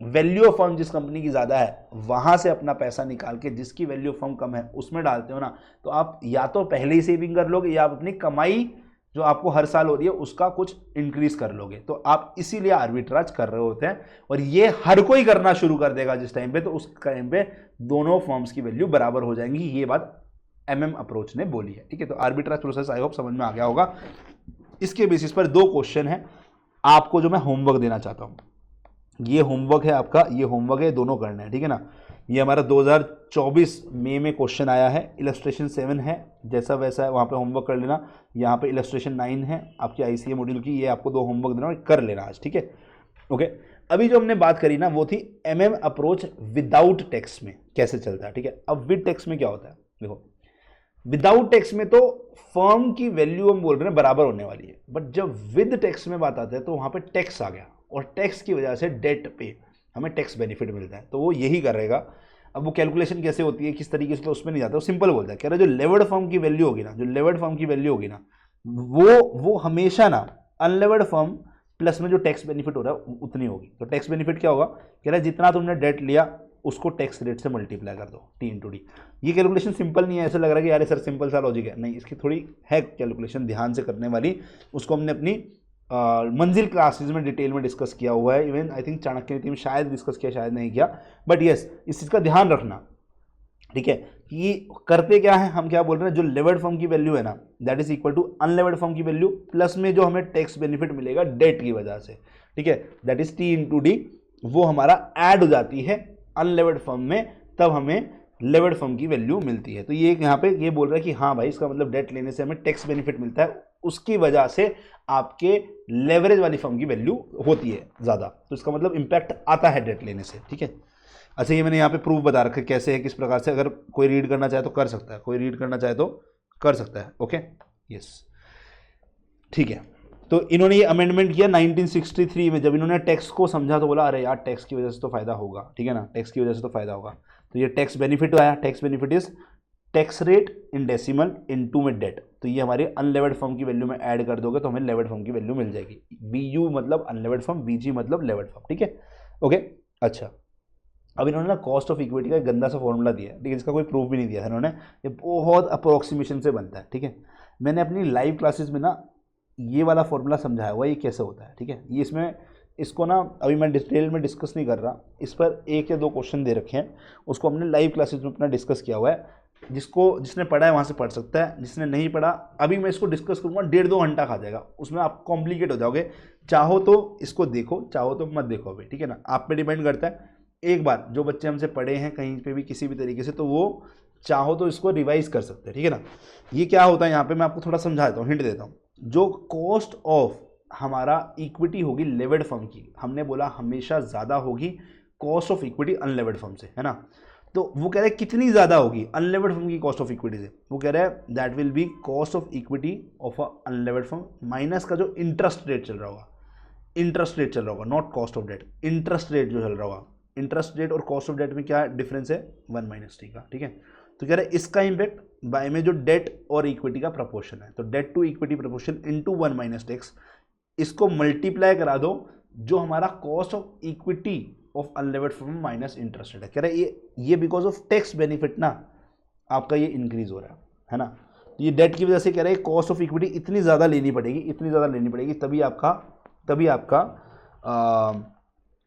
वैल्यू ऑफ फर्म जिस कंपनी की ज़्यादा है वहाँ से अपना पैसा निकाल के जिसकी वैल्यू ऑफ फर्म कम है उसमें डालते हो ना, तो आप या तो पहले ही सेविंग कर लोगे, या आप अपनी कमाई जो आपको हर साल हो रही है उसका कुछ इंक्रीज कर लोगे। तो आप इसीलिए आर्बिट्राज कर रहे होते हैं, और ये हर कोई करना शुरू कर देगा जिस टाइम पे, तो उस टाइम पे दोनों फर्म्स की वैल्यू बराबर हो जाएंगी। ये बात MM अप्रोच ने बोली है, ठीक है। तो आर्बिट्राज प्रोसेस आई होप समझ में आ गया होगा। इसके बेसिस पर 2 क्वेश्चन है आपको जो मैं होमवर्क देना चाहता हूँ। ये होमवर्क है आपका, ये होमवर्क है, दोनों करने हैं, ठीक है ना। ये हमारा 2024 मई में क्वेश्चन आया है, इलस्ट्रेशन 7 है, जैसा वैसा है वहाँ पे होमवर्क कर लेना। यहाँ पे इलस्ट्रेशन 9 है आपकी ICA मॉड्यूल की, ये आपको 2 होमवर्क देना कर लेना आज, ठीक है, ओके। अभी जो हमने बात करी ना वो थी MM अप्रोच विदाउट टैक्स में कैसे चलता है, ठीक है। अब विद टैक्स में क्या होता है, देखो विदाउट टैक्स में तो फर्म की वैल्यू हम बोल रहे हैं बराबर होने वाली है, बट जब विद टैक्स में बात आती है तो वहां पे टैक्स आ गया, और टैक्स की वजह से डेट पे हमें टैक्स बेनिफिट मिलता है, तो वो यही करेगा। अब वो कैलकुलेशन कैसे होती है, किस तरीके से, तो उसमें नहीं जाता, वो सिंपल बोलता है, कह रहा है जो लेवर्ड फर्म की वैल्यू होगी ना, जो लेवर्ड फर्म की वैल्यू होगी ना, वो हमेशा ना अनलेवर्ड फर्म प्लस में जो टैक्स बेनिफिट हो रहा है उतनी होगी। तो टैक्स बेनिफिट क्या होगा, कह रहा है जितना तुमने डेट लिया उसको टैक्स रेट से मल्टीप्लाई कर दो, T/D। ये कैलकुलेशन सिंपल नहीं है, ऐसा लग रहा है कि यार सर सिंपल सा लॉजिक है, नहीं, इसकी थोड़ी है कैलकुलेशन ध्यान से करने वाली। उसको हमने अपनी मंजिल क्लासेज में डिटेल में डिस्कस किया हुआ है, इवन आई थिंक चाणक्य नीति में शायद डिस्कस किया, शायद नहीं किया, बट यस इस चीज़ का ध्यान रखना, ठीक है, कि करते क्या है, हम क्या बोल रहे हैं, जो लेवर्ड फर्म की वैल्यू है ना that is equal to unlevered firm की वैल्यू प्लस में जो हमें टैक्स बेनिफिट मिलेगा डेट की वजह से, ठीक है, दैट इज T/D, वो हमारा ऐड हो जाती है अनलेवर्ड फर्म में, तब हमें लेवर्ड फर्म की वैल्यू मिलती है। तो ये यहाँ पे ये बोल रहा है कि हाँ भाई इसका मतलब डेट लेने से हमें टैक्स बेनिफिट मिलता है, उसकी वजह से आपके लेवरेज वाली फर्म की वैल्यू होती है ज़्यादा, तो इसका मतलब इंपैक्ट आता है डेट लेने से, ठीक है। अच्छा ये मैंने यहाँ पे प्रूफ बता रखा है कैसे है, किस प्रकार से, अगर कोई रीड करना चाहे तो कर सकता है, कोई रीड करना चाहे तो कर सकता है, ओके यस ठीक है। तो इन्होंने ये अमेंडमेंट किया 1963 में, जब इन्होंने टैक्स को समझा तो बोला अरे यार टैक्स की वजह से तो फायदा होगा, ठीक है ना, टैक्स की वजह से तो फायदा होगा, तो ये टैक्स बेनिफिट आया। Tax benefit is tax rate in decimal into में डेट, तो ये हमारे अनलेवर्ड फर्म की वैल्यू में ऐड कर दोगे तो हमें लेवर्ड फर्म की वैल्यू मिल जाएगी। BU मतलब अनलेवर्ड फर्म, BG मतलब लेवर्ड फर्म, ठीक है ओके। अच्छा अब इन्होंने ना कॉस्ट ऑफ इक्विटी का गंदा सा फॉर्मूला दिया है, ठीक है, जिसका कोई प्रूफ भी नहीं दिया है इन्होंने, ये बहुत अप्रोक्सीमेशन से बनता है, ठीक है। मैंने अपनी लाइव क्लासेस में ना ये वाला फॉर्मूला समझाया हुआ ये कैसे होता है, ठीक है। ये इसमें इसको ना अभी मैं डिटेल में डिस्कस नहीं कर रहा, इस पर 1 या 2 क्वेश्चन दे रखे हैं, उसको हमने लाइव क्लासेस में अपना डिस्कस किया हुआ है, जिसने पढ़ा है वहाँ से पढ़ सकता है, जिसने नहीं पढ़ा अभी मैं इसको डिस्कस करूँगा 1.5-2 घंटा खा जाएगा, उसमें आप कॉम्प्लिकेट हो जाओगे। चाहो तो इसको देखो, चाहो तो मत देखो अभी, ठीक है ना, आप पे डिपेंड करता है। एक बार जो बच्चे हमसे पढ़े हैं कहीं पे भी किसी भी तरीके से, तो वो चाहो तो इसको रिवाइज कर सकते हैं, ठीक है ना। ये क्या होता है यहाँ पे मैं आपको थोड़ा समझा देता हूँ, हिंट देता हूँ। जो कॉस्ट ऑफ हमारा इक्विटी होगी लेवर्ड फर्म की, हमने बोला हमेशा ज़्यादा होगी cost of equity unlevered firm से, है ना। तो वो कह रहे हैं कितनी ज़्यादा होगी अनलेवर्ड फर्म की कॉस्ट ऑफ इक्विटी से, वो कह रहे हैं that will be cost of equity of a unlevered firm minus का जो इंटरेस्ट रेट चल रहा होगा, इंटरेस्ट रेट चल रहा होगा, not cost of debt, interest rate जो चल रहा होगा। इंटरेस्ट रेट और कॉस्ट ऑफ डेट में क्या डिफरेंस है, 1 - T का, ठीक है। तो कह रहे हैं इसका इम्पैक्ट बाय में जो डेट और इक्विटी का प्रपोर्शन है, तो debt to equity proportion into 1 - X, इसको मल्टीप्लाई करा दो जो हमारा cost of equity of unlevered firm minus interest rate है। कह रहा है ये बिकॉज ऑफ टैक्स बेनिफिट ना आपका ये इंक्रीज हो रहा है ना। तो ये डेट की वजह से कह रहे हैं कॉस्ट ऑफ इक्विटी इतनी ज़्यादा लेनी पड़ेगी तभी आपका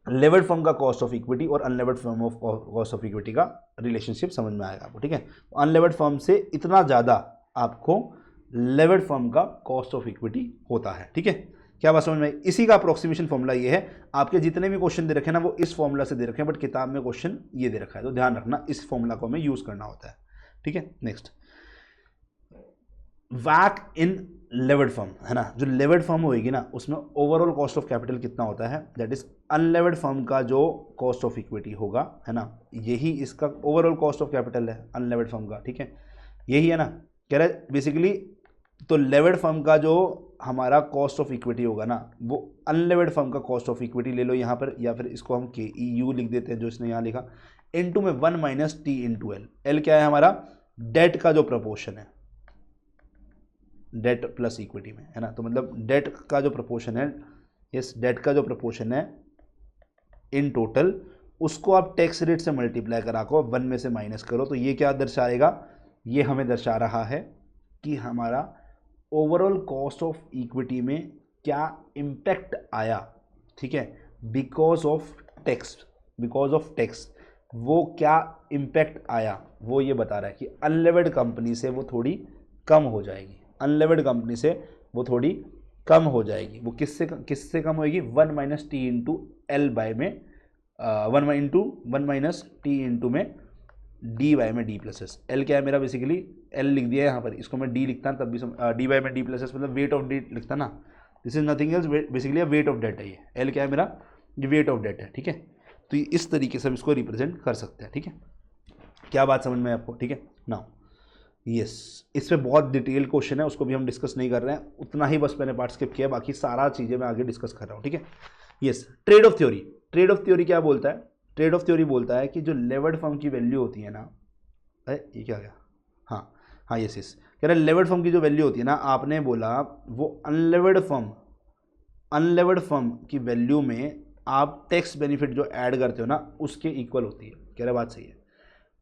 लेवर्ड फर्म का कॉस्ट ऑफ इक्विटी और unlevered firm of cost of equity का रिलेशनशिप समझ में आएगा आपको, ठीक है। तो अनलेवर्ड फर्म से इतना ज़्यादा आपको लेवर्ड फर्म का कॉस्ट ऑफ इक्विटी होता है, ठीक है। क्या बात समझ में? इसी का अप्रोक्सीमेशन फॉर्मूला ये है। आपके जितने भी क्वेश्चन दे रखे हैं ना वो इस फॉर्मूला से दे रखे हैं, बट किताब में क्वेश्चन ये दे रखा है, तो ध्यान रखना इस फॉर्मूला को हमें यूज करना होता है, ठीक है। नेक्स्ट, वैक इन लेवर्ड फर्म है ना। जो लेवर्ड फर्म होगी ना उसमें ओवरऑल कॉस्ट ऑफ कैपिटल कितना होता है, दैट इज अनलेवर्ड फर्म का जो कॉस्ट ऑफ इक्विटी होगा है ना, यही इसका ओवरऑल कॉस्ट ऑफ कैपिटल है अनलेवर्ड फर्म का, ठीक है। यही है ना, कह रहा है बेसिकली। तो लेवर्ड फर्म का जो हमारा कॉस्ट ऑफ इक्विटी होगा ना वो अनलेवर्ड फर्म का कॉस्ट ऑफ इक्विटी ले लो यहाँ पर, या फिर इसको हम KEU लिख देते हैं जो इसने यहाँ लिखा, इनटू में 1 minus T into L। L क्या है हमारा, डेट का जो प्रपोर्शन है, डेट प्लस इक्विटी में है ना। तो मतलब डेट का जो प्रपोर्शन है, यस डेट का जो प्रपोर्शन है इन टोटल, उसको आप टैक्स रेट से मल्टीप्लाई करा को 1 में से माइनस करो, तो ये क्या दर्शाएगा, ये हमें दर्शा रहा है कि हमारा ओवरऑल कॉस्ट ऑफ इक्विटी में क्या इम्पैक्ट आया, ठीक है, बिकॉज ऑफ टैक्स वो क्या इम्पैक्ट आया वो ये बता रहा है कि अनलेवर्ड कंपनी से वो थोड़ी कम हो जाएगी, वो किससे कम होएगी, 1 minus T into L by में 1 माइनस टी इंटू में डी वाई में डी प्लस एस। एल क्या है मेरा, बेसिकली एल लिख दिया है यहाँ पर, इसको मैं डी लिखता तब भी डी वाई में डी प्लस एस मतलब वेट ऑफ डेट लिखता ना, this is nothing else, basically weight of debt है ये। एल क्या है मेरा, ये वेट ऑफ डेट है, ठीक है। तो इस तरीके से हम इसको रिप्रेजेंट कर सकते हैं, ठीक है। क्या बात समझ में आपको, ठीक है। नाउ यस, इस पर बहुत डिटेल क्वेश्चन है, उसको भी हम डिस्कस नहीं कर रहे हैं, उतना ही बस मैंने पार्ट स्किप किया, बाकी सारा चीज़ें मैं आगे डिस्कस कर रहा हूँ, ठीक है। यस, ट्रेड ऑफ थ्योरी क्या बोलता है, ट्रेड ऑफ थ्योरी बोलता है कि जो लेवर्ड फर्म की वैल्यू होती है ना, ये क्या गया, हाँ यस कह रहे लेवर्ड फर्म की जो वैल्यू होती है ना, आपने बोला वो अनलेवर्ड फर्म की वैल्यू में आप टैक्स बेनिफिट जो ऐड करते हो ना उसके इक्वल होती है, कह रहे बात सही है।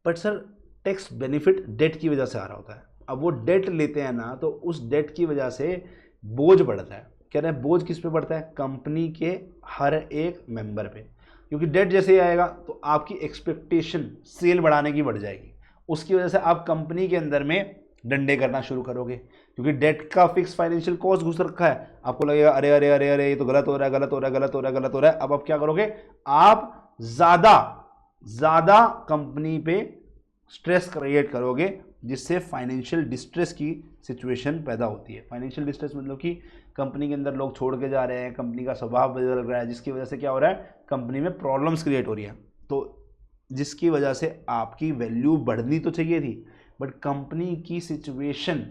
But sir tax benefit debt की वजह से आ रहा होता है, अब वो डेट लेते हैं ना तो उस डेट की वजह से बोझ बढ़ता है, कह रहे हैं बोझ किस पे बढ़ता है, कंपनी के हर एक मेंबर पे, क्योंकि डेट जैसे ही आएगा तो आपकी एक्सपेक्टेशन सेल बढ़ाने की बढ़ जाएगी, उसकी वजह से आप कंपनी के अंदर में डंडे करना शुरू करोगे, क्योंकि डेट का फिक्स फाइनेंशियल कॉस्ट घुस रखा है, आपको लगेगा अरे अरे अरे अरे ये तो गलत हो रहा है। अब आप क्या करोगे, आप ज्यादा कंपनी पे स्ट्रेस क्रिएट करोगे, जिससे फाइनेंशियल डिस्ट्रेस की सिचुएशन पैदा होती है। फाइनेंशियल डिस्ट्रेस मतलब कि कंपनी के अंदर लोग छोड़ के जा रहे हैं, कंपनी का स्वभाव बदल रहा है, जिसकी वजह से क्या हो रहा है, कंपनी में प्रॉब्लम्स क्रिएट हो रही है, तो जिसकी वजह से आपकी वैल्यू बढ़नी तो चाहिए थी, बट कंपनी की सिचुएशन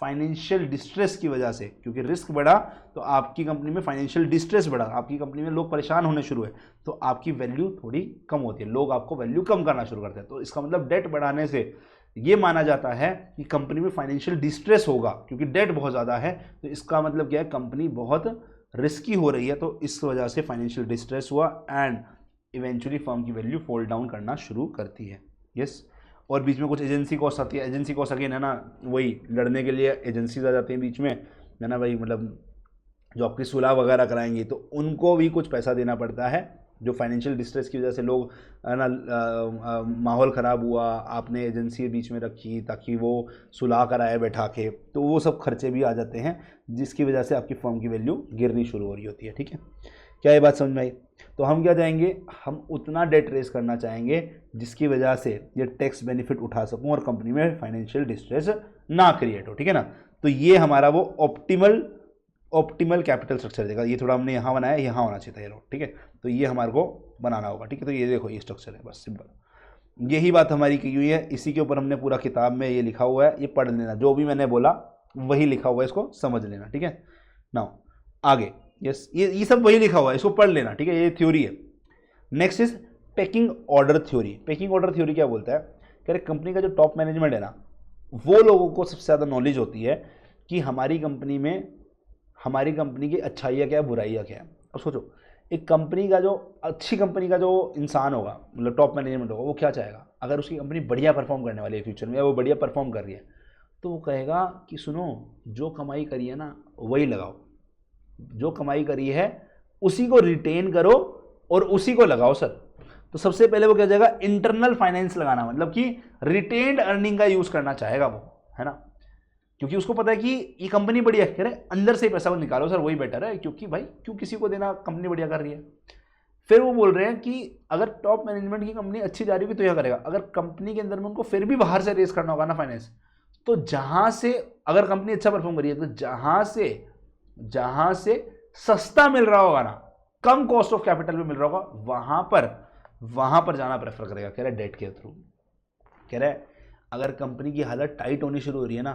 फाइनेंशियल डिस्ट्रेस की वजह से, क्योंकि रिस्क बढ़ा तो आपकी कंपनी में फाइनेंशियल डिस्ट्रेस बढ़ा, आपकी कंपनी में लोग परेशान होने शुरू हुए, तो आपकी वैल्यू थोड़ी कम होती है, लोग आपको वैल्यू कम करना शुरू करते हैं। तो इसका मतलब डेट बढ़ाने से ये माना जाता है कि कंपनी में फाइनेंशियल डिस्ट्रेस होगा, क्योंकि डेट बहुत ज़्यादा है, तो इसका मतलब क्या है, कंपनी बहुत रिस्की हो रही है, तो इस वजह से फाइनेंशियल डिस्ट्रेस हुआ एंड इवेंचुअली फर्म की वैल्यू फॉल डाउन करना शुरू करती है। यस, और बीच में कुछ एजेंसी कॉस्ट आती है, एजेंसी कॉस्ट अगेन है ना, वही लड़ने के लिए एजेंसीज आ जाती हैं बीच में, है ना भाई, मतलब जो आपकी सुलह वगैरह कराएंगी तो उनको भी कुछ पैसा देना पड़ता है, जो फाइनेंशियल डिस्ट्रेस की वजह से लोग है ना, माहौल ख़राब हुआ, आपने एजेंसी बीच में रखी ताकि वो सुलह कराए बैठा के, तो वो सब खर्चे भी आ जाते हैं, जिसकी वजह से आपकी फर्म की वैल्यू गिरनी शुरू हो रही होती है, ठीक है। क्या ये बात समझ में आई? तो हम क्या चाहेंगे, हम उतना डेट रेस करना चाहेंगे जिसकी वजह से ये टैक्स बेनिफिट उठा सकूं और कंपनी में फाइनेंशियल डिस्ट्रेस ना क्रिएट हो, ठीक है ना। तो ये हमारा वो ऑप्टिमल कैपिटल स्ट्रक्चर देगा, ये थोड़ा हमने यहाँ बनाया, यहाँ होना चाहिए था ये लोग, ठीक है। तो ये हमारे को बनाना होगा, ठीक है। तो ये देखो ये स्ट्रक्चर है, बस सिंपल यही बात हमारी की हुई है, इसी के ऊपर हमने पूरा किताब में ये लिखा हुआ है, ये पढ़ लेना, जो भी मैंने बोला वही लिखा हुआ है, इसको समझ लेना, ठीक है। नाउ आगे, यस ये सब वही लिखा हुआ है, इसको पढ़ लेना, ठीक है, ये थ्योरी है। Next is packing order theory. Packing order theory क्या बोलता है, कह रहे कंपनी का जो टॉप मैनेजमेंट है ना, वो लोगों को सबसे ज़्यादा नॉलेज होती है कि हमारी कंपनी की अच्छाइयाँ क्या है, बुराइयाँ क्या है। अब सोचो, एक कंपनी का जो अच्छी कंपनी का जो इंसान होगा, मतलब टॉप मैनेजमेंट होगा, वो क्या चाहेगा, अगर उसकी कंपनी बढ़िया परफॉर्म करने वाली है फ्यूचर में, या वो बढ़िया परफॉर्म कर रही है, तो वो कहेगा कि सुनो, जो कमाई करी है ना वही लगाओ, जो कमाई करी है उसी को रिटेन करो और उसी को लगाओ सर। तो सबसे पहले वो क्या जाएगा, इंटरनल फाइनेंस लगाना, मतलब कि रिटेन्ड अर्निंग का यूज करना चाहेगा वो, है ना, क्योंकि उसको पता है कि ये कंपनी बढ़िया कह रहे, अंदर से पैसा वो निकालो सर, वही बेटर है, क्योंकि भाई क्यों किसी को देना, कंपनी बढ़िया कर रही है। फिर वो बोल रहे हैं कि अगर टॉप मैनेजमेंट की कंपनी अच्छी जा रही होगी तो क्या करेगा, अगर कंपनी के अंदर में उनको फिर भी बाहर से रेस करना होगा ना फाइनेंस, तो जहां से अगर कंपनी अच्छा परफॉर्म करी है तो जहां से सस्ता मिल रहा होगा ना, कम कॉस्ट ऑफ कैपिटल में मिल रहा होगा, वहां पर जाना प्रेफर करेगा। कह रहे डेट के थ्रू, कह रहे अगर कंपनी की हालत टाइट होनी शुरू हो रही है ना,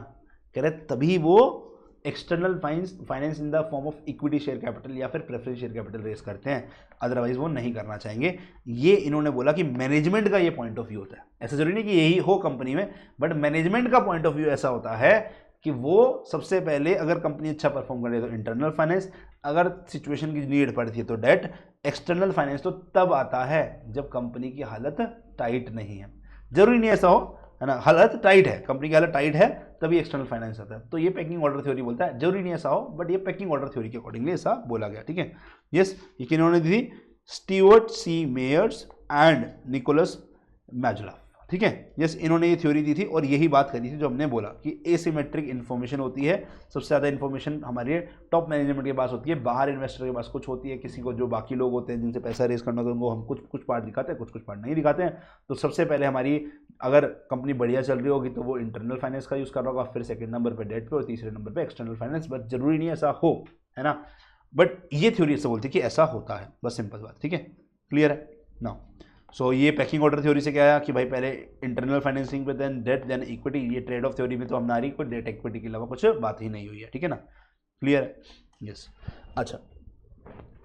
कह रहे तभी वो external finance in the form of equity share capital या फिर प्रेफरेंस शेयर कैपिटल रेस करते हैं, अदरवाइज वो नहीं करना चाहेंगे। ये इन्होंने बोला कि मैनेजमेंट का ये पॉइंट ऑफ व्यू होता है, ऐसा जरूरी नहीं कि यही हो कंपनी में, बट मैनेजमेंट का पॉइंट ऑफ व्यू ऐसा होता है कि वो सबसे पहले अगर कंपनी अच्छा परफॉर्म करे तो इंटरनल फाइनेंस, अगर सिचुएशन की नीड पड़ती है तो डेट, एक्सटर्नल फाइनेंस तो तब आता है जब कंपनी की हालत टाइट नहीं है। जरूरी नहीं ऐसा हो, है ना, हालत टाइट है, कंपनी की हालत टाइट है तभी एक्सटर्नल फाइनेंस आता है। तो ये पैकिंग ऑर्डर थ्योरी बोलता है, जरूरी नहीं ऐसा हो, बट ये पैकिंग ऑर्डर थ्योरी के अकॉर्डिंगली ऐसा बोला गया, ठीक है। यस, ये किन्होंने दी थी, Stewart C Myers and Nicholas Majluf, ठीक है। यस, इन्होंने ये थ्योरी दी थी और यही बात करी थी जो हमने बोला कि एसिमेट्रिक इन्फॉर्मेशन होती है, सबसे ज़्यादा इन्फॉर्मेशन हमारे टॉप मैनेजमेंट के पास होती है, बाहर इन्वेस्टर के पास कुछ होती है, किसी को जो बाकी लोग होते हैं जिनसे पैसा रेस करना, तो उनको हम कुछ पार्ट दिखाते हैं, कुछ पार्ट नहीं दिखाते हैं। तो सबसे पहले हमारी अगर कंपनी बढ़िया चल रही होगी तो वो इंटरनल फाइनेंस का यूज़ कर रहा होगा, फिर सेकेंड नंबर पर डेट पे और तीसरे नंबर पर एक्सटर्नल फाइनेंस, बट जरूरी नहीं ऐसा हो, है ना, बट ये थ्योरी ऐसा बोलती है कि ऐसा होता है, बस सिंपल बात, ठीक है, क्लियर है ना। सो ये पैकिंग ऑर्डर थ्योरी से क्या आया कि भाई पहले इंटरनल फाइनेंसिंग पे, देन डेट, देन इक्विटी। ये ट्रेड ऑफ थ्योरी में तो हम ना रही, कोई डेट इक्विटी के अलावा कुछ बात ही नहीं हुई है, ठीक है ना, क्लियर है। यस, अच्छा,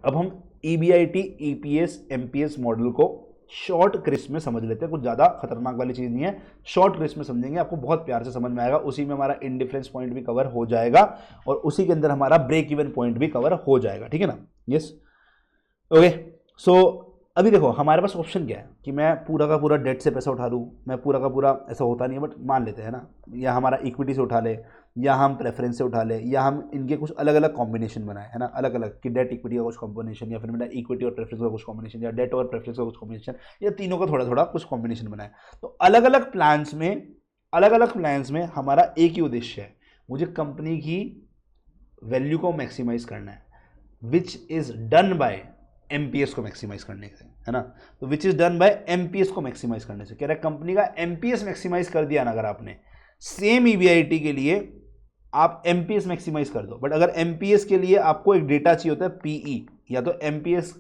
अब हम EBIT EPS MPS मॉडल को शॉर्ट क्रिस्प में समझ लेते हैं, कुछ ज़्यादा खतरनाक वाली चीज़ नहीं है, शॉर्ट क्रिस्प में समझेंगे, आपको बहुत प्यार से समझ में आएगा, उसी में हमारा इंडिफरेंस पॉइंट भी कवर हो जाएगा और उसी के अंदर हमारा ब्रेक इवन पॉइंट भी कवर हो जाएगा, ठीक है ना। Yes, okay. सो अभी देखो हमारे पास ऑप्शन क्या है कि मैं पूरा का पूरा डेट से पैसा उठा लूँ, मैं पूरा का पूरा, ऐसा होता नहीं है बट मान लेते हैं ना, या हमारा इक्विटी से उठा ले, या हम प्रेफरेंस से उठा ले, या हम इनके कुछ अलग अलग कॉम्बिनेशन बनाए, है ना, अलग अलग कि डेट इक्विटी का कुछ कॉम्बिनेशन, या फिर मेरा इक्विटी और प्रेफरेंस का कुछ कॉम्बिनेशन, या डेट और प्रेफरेंस का कुछ कॉम्बिनेशन, या तीनों का थोड़ा थोड़ा कुछ कॉम्बिनेशन बनाए। तो अलग अलग प्लान्स में हमारा एक ही उद्देश्य है, मुझे कंपनी की वैल्यू को मैक्सिमाइज करना है, which is done by MPS को मैक्सिमाइज करने से, है ना। तो which is done by MPS को मैक्सिमाइज करने से, कह रहा है कंपनी का MPS मैक्सिमाइज कर दिया ना अगर आपने, सेम EBIT के लिए आप MPS मैक्सिमाइज कर दो, बट अगर MPS के लिए आपको एक डेटा चाहिए होता है PE, या तो MPS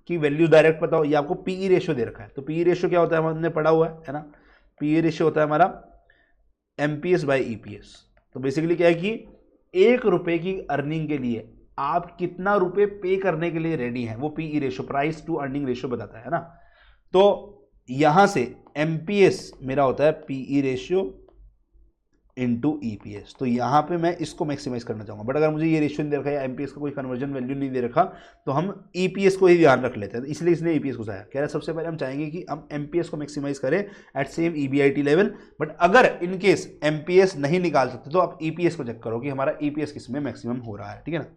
की वैल्यू डायरेक्ट पता हो, या आपको PE रेशियो दे रखा है। तो PE रेशियो क्या होता है, हमने पढ़ा हुआ है ना, PE रेशियो होता है हमारा MPS बाय EPS। तो बेसिकली क्या है कि 1 रुपए की अर्निंग के लिए आप कितना रुपए पे करने के लिए रेडी हैं, वो PE ratio, price to earning ratio बताता है ना। तो यहां से MPS मेरा होता है PE रेशियो इनटू EPS, तो यहां पे मैं इसको मैक्सिमाइज करना चाहूंगा, बट अगर मुझे ये रेशियो नहीं दे रखा है, MPS का कोई कन्वर्जन वैल्यू नहीं दे रखा, तो हम EPS को ही ध्यान रख लेते हैं, इसलिए इसने EPS को बताया। कह रहा है सबसे पहले हम चाहेंगे कि हम MPS को मैक्सिमाइज करें at same EBIT level, but अगर इन केस MPS नहीं निकाल सकते तो आप EPS को चेक करो कि हमारा EPS किस में मैक्सिमम हो रहा है, ठीक है ना।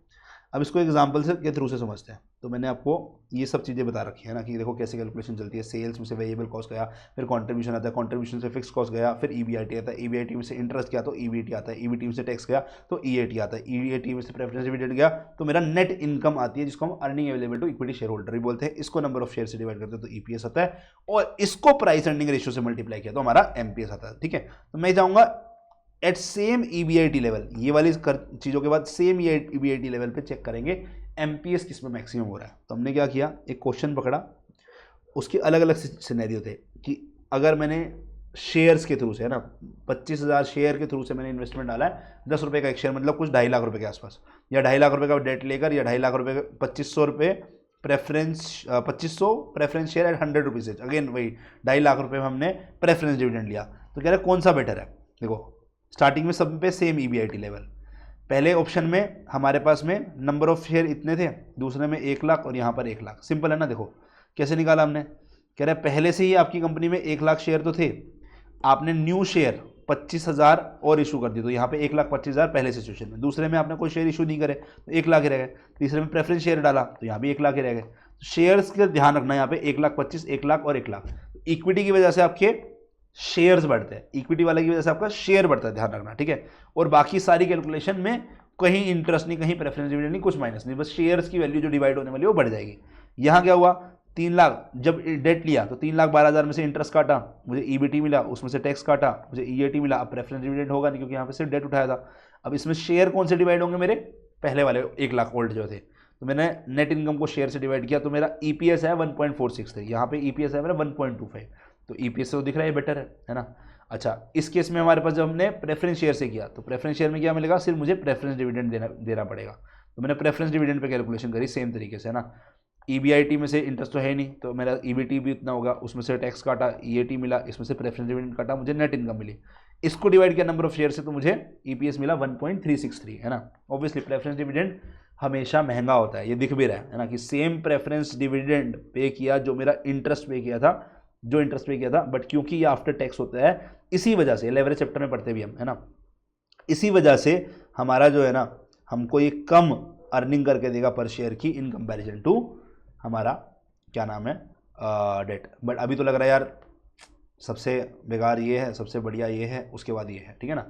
अब इसको एग्जाम्पल से के थ्रू से समझते हैं। तो मैंने आपको ये सब चीज़ें बता रखी है ना कि देखो कैसे कैलकुलेशन चलती है, सेल्स में से वेरिएबल कॉस्ट गया, फिर कंट्रीब्यूशन आता है, कंट्रीब्यूशन से फिक्स कॉस्ट गया, फिर EBIT आता है, EBIT में से इंटरेस्ट गया तो EBT आता है, EBT में से टैक्स गया तो EAT आता है, EAT में से प्रेफरेंस डिविडेंड गया तो मेरा नेट इनकम आती है, जिसको हम earning available to equity share holder भी बोलते हैं। इसको नंबर ऑफ शेयर से डिवाइड करते हैं तो EPS आता है, और इसको प्राइस अर्निंग रेशियो से मल्टीप्लाई किया तो हमारा MPS आता है, ठीक है। तो मैं चाहूँगा एट सेम EBIT लेवल, ये वाली चीज़ों के बाद सेम EBIT लेवल पे चेक करेंगे MPS किस में मैक्सिमम हो रहा है। तो हमने क्या किया, एक क्वेश्चन पकड़ा, उसके अलग अलग सिनेरियो थे कि अगर मैंने शेयर्स के थ्रू से, है ना, 25,000 शेयर के थ्रू से मैंने इन्वेस्टमेंट डाला है, 10 रुपये का एक शेयर, मतलब कुछ 2.5 लाख रुपये के आसपास, या 2.5 लाख रुपये का डेट लेकर, या 2.5 लाख रुपये का 2500 रुपये preference, 2500 preference share eight 100 rupees, again वही 2.5 लाख रुपये में हमने प्रेफरेंस डिविडेंड लिया। तो कह रहे कौन सा बेटर है, देखो स्टार्टिंग में सब पे सेम EBIT लेवल, पहले ऑप्शन में हमारे पास में नंबर ऑफ शेयर इतने थे, दूसरे में 1 लाख और यहाँ पर 1 लाख। सिंपल है ना। देखो कैसे निकाला हमने, कह रहे पहले से ही आपकी कंपनी में 1 लाख शेयर तो थे, आपने न्यू शेयर 25,000 और इशू कर दी, तो यहाँ पे 1,25,000 पहले सिचुएशन में। दूसरे में आपने कोई शेयर इशू नहीं करे तो 1 लाख ही रह गए। तीसरे में प्रेफरेंस शेयर डाला तो यहाँ भी 1 लाख ही रह गए। शेयर्स का ध्यान रखना, यहाँ पे 1,25,000, 1 लाख और 1 लाख। इक्विटी की वजह से आपके शेयर्स बढ़ते हैं, इक्विटी वाले की वजह से आपका शेयर बढ़ता है, ध्यान रखना, ठीक है। और बाकी सारी कैलकुलेशन में कहीं इंटरेस्ट नहीं, कहीं प्रेफरेंस डिविडेंड नहीं, कुछ माइनस नहीं, बस शेयर्स की वैल्यू जो डिवाइड होने वाली है वो बढ़ जाएगी। यहाँ क्या हुआ, 3 लाख जब डेट लिया तो 3,12,000 में से इंटरेस्ट काटा, मुझे ईबीटी मिला, उसमें से टैक्स काटा, मुझे ईएटी मिला। अब प्रेफरेंस डिविडेंड होगा नहीं क्योंकि यहाँ पे सिर्फ डेट उठाया था। अब इसमें शेयर कौन से डिवाइड होंगे, मेरे पहले वाले 1 लाख ओल्ड जो थे, तो मैंने नेट इनकम को शेयर से डिवाइड किया तो मेरा ईपीएस है 1.463, यहाँ पे ईपीएस है मेरा 1.25, तो ईपीएस तो दिख रहा है बेटर है ना। अच्छा, इस केस में हमारे पास जब हमने प्रेफरेंस शेयर से किया तो प्रेफरेंस शेयर में क्या मिलेगा, सिर्फ मुझे प्रेफरेंस डिविडेंड देना पड़ेगा। तो मैंने प्रेफरेंस डिविडेंड पे कैलकुलेशन करी सेम तरीके से, है ना। ईबीआईटी में से इंटरेस्ट तो है नहीं, तो मेरा ईबीटी भी इतना होगा, उसमें से टैक्स काटा, ईएटी मिला, इसमें से प्रेफरेंस डिविडेंड काटा, मुझे नेट इनकम मिली। इसको डिवाइड किया नंबर ऑफ शेयर से तो मुझे ईपीएस मिला 1.363, है ना। ऑब्वियसली प्रेफरेंस डिविडेंड हमेशा महंगा होता है, ये दिख भी रहा है ना, कि सेम प्रेफरेंस डिविडेंड पे किया जो मेरा इंटरेस्ट पे किया था, बट क्योंकि ये आफ्टर टैक्स होता है, इसी वजह से लेवरेज चैप्टर में पढ़ते भी हम, है ना, इसी वजह से हमारा जो है ना, हमको ये कम अर्निंग करके देगा पर शेयर की इन कंपैरिजन टू हमारा क्या नाम है डेट। बट अभी तो लग रहा है यार सबसे बेकार ये है, सबसे बढ़िया ये है, उसके बाद ये है, ठीक है ना।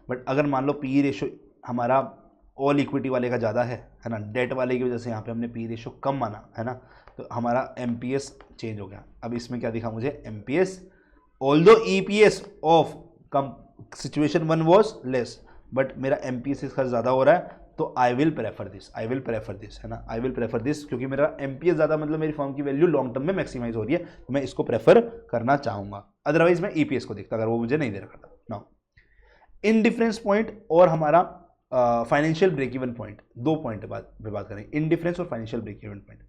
बट अगर मान लो पी रेशो हमारा ऑल इक्विटी वाले का ज़्यादा है ना, डेट वाले की वजह से यहाँ पे हमने पी रेशो कम माना, है ना, तो हमारा एमपीएस चेंज हो गया। अब इसमें क्या दिखा मुझे, MPS although EPS of come situation 1 was less, but मेरा एमपीएस इसका ज़्यादा हो रहा है, तो आई विल प्रेफर दिस, है ना, आई विल प्रेफर दिस, क्योंकि मेरा एमपीएस ज़्यादा मतलब मेरी फर्म की वैल्यू लॉन्ग टर्म में मैक्सिमाइज हो रही है, तो मैं इसको प्रेफर करना चाहूँगा। अदरवाइज मैं ईपीएस को देखता अगर वो मुझे नहीं दे रखा था। नाउ इनडिफरेंस पॉइंट और हमारा financial break even point, 2 point पे बात करें, इनडिफरेंस और financial break even point.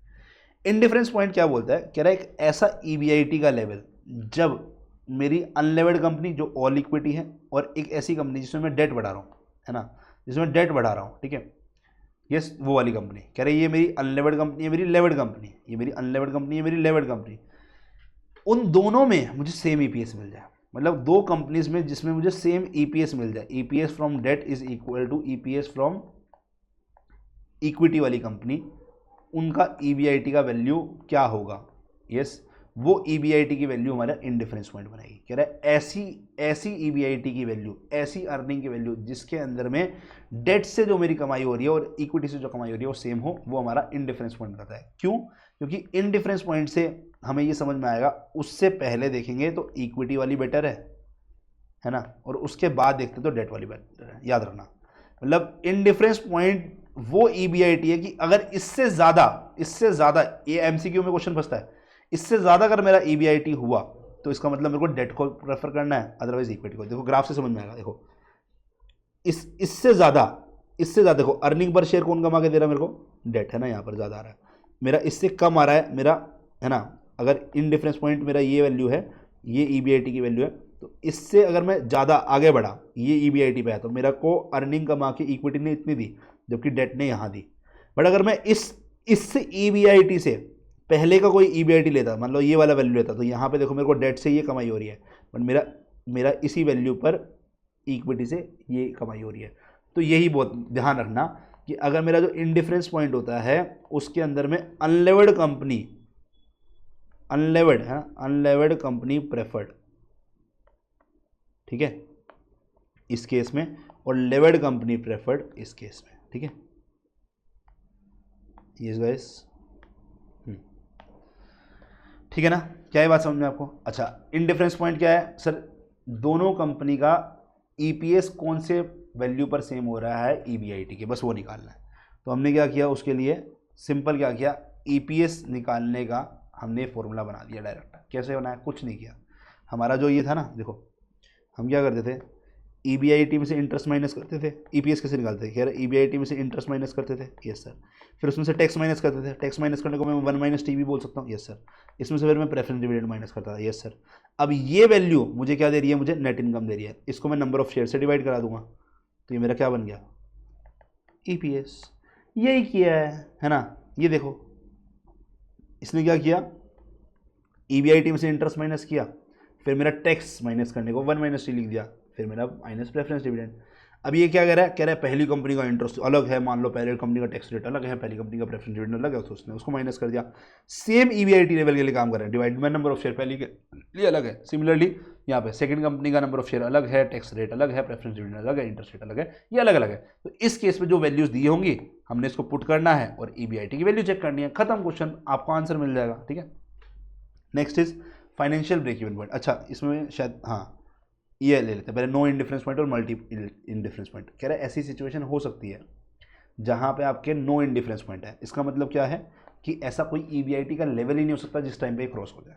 Indifference point क्या बोलता है, कह रहा है एक ऐसा ईबीआईटी का लेवल जब मेरी अनलेवर्ड कंपनी जो ऑल इक्विटी है और एक ऐसी कंपनी जिसमें मैं डेट बढ़ा रहा हूँ, है ना, जिसमें डेट बढ़ा रहा हूँ, ठीक है, यस वो वाली कंपनी कह रही है ये मेरी अनलेवर्ड कंपनी है, मेरी लेवर्ड कंपनी, ये मेरी अनलेवर्ड कंपनी है, मेरी लेवर्ड कंपनी, उन दोनों में मुझे सेम ईपीएस मिल जाए, मतलब 2 कंपनीज में जिसमें मुझे सेम ईपीएस मिल जाए, EPS from debt is equal to EPS from equity वाली कंपनी, उनका ईबीआईटी का वैल्यू क्या होगा, यस वो ईबीआईटी की वैल्यू हमारा इनडिफरेंस पॉइंट बनाएगी। कह रहा है ऐसी ईबीआईटी की वैल्यू, ऐसी अर्निंग की वैल्यू जिसके अंदर में डेट से जो मेरी कमाई हो रही है और इक्विटी से जो कमाई हो रही है वो सेम हो, वो हमारा इनडिफरेंस पॉइंट करता है। क्यों, क्योंकि इनडिफरेंस पॉइंट से हमें ये समझ में आएगा, उससे पहले देखेंगे तो इक्विटी वाली बेटर है ना, और उसके बाद देखते तो डेट वाली बेटर है, याद रखना। मतलब इनडिफरेंस पॉइंट वो ईबीआईटी है कि अगर इससे ज़्यादा ये एमसीक्यू में क्वेश्चन फंसता है, इससे ज़्यादा अगर मेरा ईबीआईटी हुआ तो इसका मतलब मेरे को डेट को प्रेफर करना है, अदरवाइज इक्विटी को। देखो ग्राफ से समझ में आएगा, देखो इससे ज़्यादा देखो अर्निंग पर शेयर कौन कमा के दे रहा है मेरे को, डेट, है ना, यहाँ पर ज़्यादा आ रहा है, मेरा इससे कम आ रहा है मेरा, है ना। अगर इनडिफरेंस पॉइंट मेरा ये वैल्यू है, ये ईबीआईटी की वैल्यू है, तो इससे अगर मैं ज़्यादा आगे बढ़ा, ये ईबीआईटी पे आया, तो मेरा को अर्निंग कमा के इक्विटी ने इतनी दी जबकि डेट ने यहाँ दी। बट अगर मैं इससे ईबीआईटी से पहले का कोई ईबीआईटी लेता, मान लो ये वाला वैल्यू लेता, तो यहाँ पे देखो मेरे को डेट से ये कमाई हो रही है, बट मेरा इसी वैल्यू पर इक्विटी से ये कमाई हो रही है। तो यही बहुत ध्यान रखना कि अगर मेरा जो इनडिफरेंस पॉइंट होता है उसके अंदर में अनलेवर्ड कंपनी प्रेफर्ड, ठीक है, इस केस में, और लेवर्ड कंपनी प्रेफर्ड इस केस में, ठीक है, यस गाइस, ठीक है ना। क्या है बात समझ में आपको। अच्छा, इनडिफरेंस पॉइंट क्या है सर, दोनों कंपनी का ईपीएस कौन से वैल्यू पर सेम हो रहा है ईबीआईटी के, बस वो निकालना है। तो हमने क्या किया उसके लिए, सिंपल क्या किया, ईपीएस निकालने का हमने फॉर्मूला बना दिया डायरेक्ट। कैसे बनाया, कुछ नहीं किया, हमारा जो ये था ना, देखो हम क्या करते थे, ईबीआईटी में से इंटरेस्ट माइनस करते थे, ईपीएस कैसे निकालते थे, कह रहे ईबीआईटी में से इंटरेस्ट माइनस करते थे, यस सर, फिर उसमें से टैक्स माइनस करते थे, टैक्स माइनस करने को मैं 1 माइनस टी भी बोल सकता हूँ, यस सर, इसमें से फिर मैं प्रेफरेंस डिविडेंड माइनस करता था, यस सर। अब ये वैल्यू मुझे क्या दे रही है, मुझे नेट इनकम दे रही है, इसको मैं नंबर ऑफ शेयर से डिवाइड करा दूंगा, तो ये मेरा क्या बन गया, EPS, यही किया है ना। ये देखो इसने क्या किया, EBIT में से इंटरेस्ट माइनस किया, फिर मेरा टैक्स माइनस करने को 1 - T लिख दिया, फिर मेरा माइनस प्रेफरेंस डिविडेंड। अब ये क्या कह रहा है पहली कंपनी का इंटरेस्ट अलग है, मान लो पहली कंपनी का टैक्स रेट अलग है, पहली कंपनी का प्रेफरेंस डिविडेंड अलग है, तो उसने उसको माइनस कर दिया। सेम EBIT लेवल के लिए काम कर रहे हैं, divide by number of share पहली के लिए अलग है। सिमिलरली यहाँ पे सेकंड कंपनी का नंबर ऑफ शेयर अलग है, टैक्स रेट अलग है, प्रेफरेंस डिविडेंड अलग है, इंटरेस्ट रेट अलग है, ये अलग अलग है। तो इस केस में जो वैल्यूज दी होंगी हमने इसको पुट करना है और EBIT की वैल्यू चेक करनी है, खत्म क्वेश्चन, आपको आंसर मिल जाएगा। ठीक है, next is financial break even point. अच्छा इसमें शायद हाँ ये ले लेते हैं पहले, नो इंडिफरेंस पॉइंट और मल्टी इंडिफरेंस पॉइंट। कह रहे हैं ऐसी सिचुएशन हो सकती है जहां पे आपके नो इंडिफरेंस पॉइंट है। इसका मतलब क्या है कि ऐसा कोई EBIT का लेवल ही नहीं हो सकता जिस टाइम पे क्रॉस हो जाए।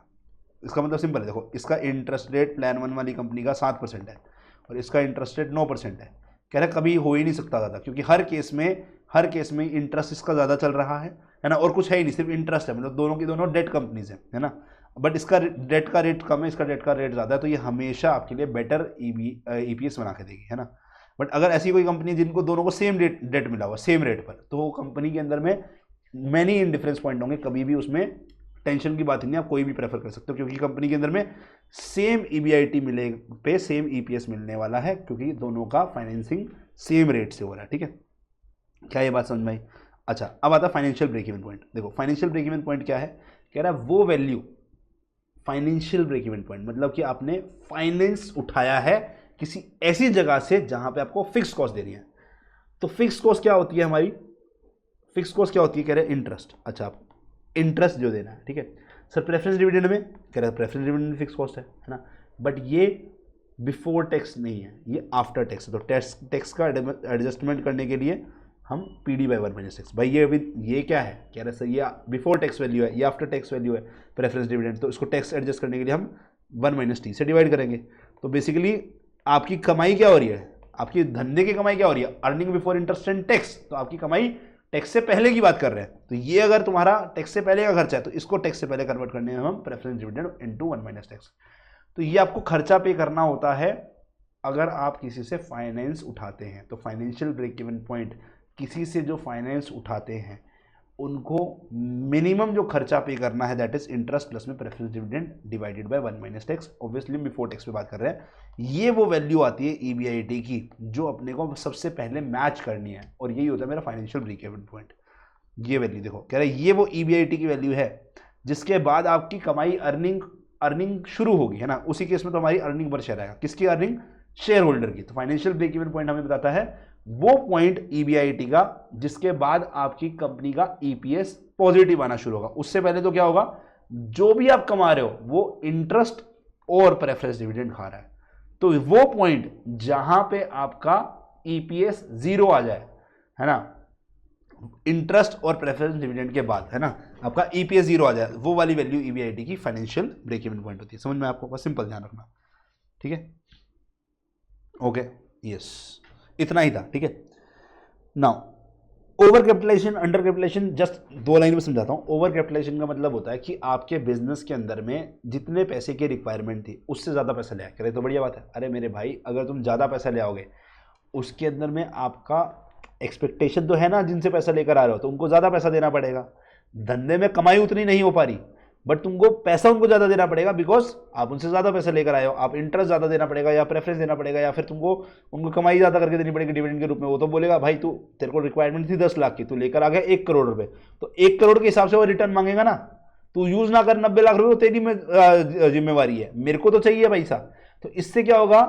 इसका मतलब सिंपल है, देखो इसका इंटरेस्ट रेट प्लान 1 वाली कंपनी का 7% है और इसका इंटरेस्ट रेट 9% है। कह रहे कभी हो ही नहीं सकता ज़्यादा, क्योंकि हर केस में इंटरेस्ट इसका ज़्यादा चल रहा है ना, और कुछ है ही नहीं, सिर्फ इंटरेस्ट है, मतलब दोनों की दोनों डेट कंपनीज है ना। बट इसका डेट का रेट कम है, इसका डेट का रेट ज़्यादा है, तो ये हमेशा आपके लिए बेटर EPS बना के देगी, है ना। बट अगर ऐसी कोई कंपनी जिनको दोनों को सेम डेट मिला हुआ सेम रेट पर, तो वो कंपनी के अंदर में मैनी इंडिफरेंस पॉइंट होंगे, कभी भी उसमें टेंशन की बात ही नहीं, आप कोई भी प्रेफर कर सकते हो, क्योंकि कंपनी के अंदर में सेम EBIT मिले पे सेम EPS मिलने वाला है, क्योंकि दोनों का फाइनेंसिंग सेम रेट से हो रहा है। ठीक है, क्या ये बात समझ में आई? अच्छा अब आता है फाइनेंशियल ब्रेक इवन पॉइंट। देखो फाइनेंशियल ब्रेक इवन पॉइंट क्या है, कह रहा है वो value, financial break even point मतलब कि आपने फाइनेंस उठाया है किसी ऐसी जगह से जहां पे आपको फिक्स कॉस्ट देनी है। तो फिक्स कॉस्ट क्या होती है हमारी, फिक्स कॉस्ट क्या होती है, कह रहे हैं इंटरेस्ट। अच्छा आप इंटरेस्ट जो देना है, ठीक है सर। प्रेफरेंस डिविडेंड में कह रहे हैं प्रेफरेंस डिविडेंड में फिक्स कॉस्ट है ना, बट ये बिफोर टैक्स नहीं है, ये आफ्टर टैक्स है। तो टैक्स का एडजस्टमेंट करने के लिए हम PD/1 - X भाई, ये क्या है, कह रहे सर ये बिफोर टैक्स वैल्यू है, ये आफ्टर टैक्स वैल्यू है प्रेफरेंस डिविडेंड, तो इसको टैक्स एडजस्ट करने के लिए हम 1 - T से डिवाइड करेंगे। तो बेसिकली आपकी कमाई क्या हो रही है, आपकी धंधे की कमाई क्या हो रही है, earning before interest and tax, तो आपकी कमाई टैक्स से पहले की बात कर रहे हैं। तो ये अगर तुम्हारा टैक्स से पहले का खर्चा है तो इसको टैक्स से पहले कन्वर्ट करने में हम प्रेफरेंस डिविडेंड इनटू 1 - X। तो ये आपको खर्चा पे करना होता है अगर आप किसी से फाइनेंस उठाते हैं। तो फाइनेंशियल ब्रेक इवन पॉइंट, किसी से जो फाइनेंस उठाते हैं उनको मिनिमम जो खर्चा पे करना है दैट इज इंटरेस्ट प्लस में preference dividend divided by 1 - X। Obviously before tax पे बात कर रहे हैं, ये वो वैल्यू आती है EBIT की जो अपने को सबसे पहले मैच करनी है, और यही होता है मेरा फाइनेंशियल ब्रेक इवन पॉइंट। ये वैल्यू देखो, कह रहे ये वो EBIT की वैल्यू है जिसके बाद आपकी कमाई अर्निंग शुरू होगी, है ना। उसी केस में तो हमारी अर्निंग पर शेयर आएगा, किसकी अर्निंग, शेयर होल्डर की। तो फाइनेंशियल ब्रेक इवन पॉइंट हमें बताता है वो पॉइंट EBIT का जिसके बाद आपकी कंपनी का EPS पॉजिटिव आना शुरू होगा। उससे पहले तो क्या होगा, जो भी आप कमा रहे हो वो इंटरेस्ट और प्रेफरेंस डिविडेंड खा रहा है। तो वो पॉइंट जहां पे आपका EPS 0 आ जाए, है ना, इंटरेस्ट और प्रेफरेंस डिविडेंड के बाद, है ना, आपका EPS 0 आ जाए, वो वाली वैल्यू EBIT की फाइनेंशियल ब्रेक इवन पॉइंट होती है। समझ में आपको, बस सिंपल ध्यान रखना, ठीक है। ओके यस, इतना ही था, ठीक है। Now over capitalisation, under capitalisation, just 2 line में समझाता हूं। ओवर कैपिटलाइजेशन का मतलब होता है कि आपके बिजनेस के अंदर में जितने पैसे की रिक्वायरमेंट थी उससे ज़्यादा पैसा ले आए। करे तो बढ़िया बात है, अरे मेरे भाई अगर तुम ज़्यादा पैसा ले आओगे उसके अंदर में आपका एक्सपेक्टेशन तो है ना, जिनसे पैसा लेकर आ रहे हो तो उनको ज़्यादा पैसा देना पड़ेगा। धंधे में कमाई उतनी नहीं हो पा रही बट तुमको पैसा उनको ज़्यादा देना पड़ेगा बिकॉज आप उनसे ज़्यादा पैसा लेकर आए हो। आप इंटरेस्ट ज़्यादा देना पड़ेगा या प्रेफरेंस देना पड़ेगा या फिर तुमको उनको कमाई ज़्यादा करके देनी पड़ेगी डिविडेंड के रूप में। वो तो बोलेगा भाई तू, तेरे को रिक्वायरमेंट थी 10 लाख की, तू लेकर आ गया 1 करोड़ रुपए, तो 1 करोड़ के हिसाब से वो रिटर्न मांगेगा ना। तू यूज ना कर, 90 लाख रुपए तेरी में जिम्मेवारी है, मेरे को तो चाहिए पैसा। तो इससे क्या होगा,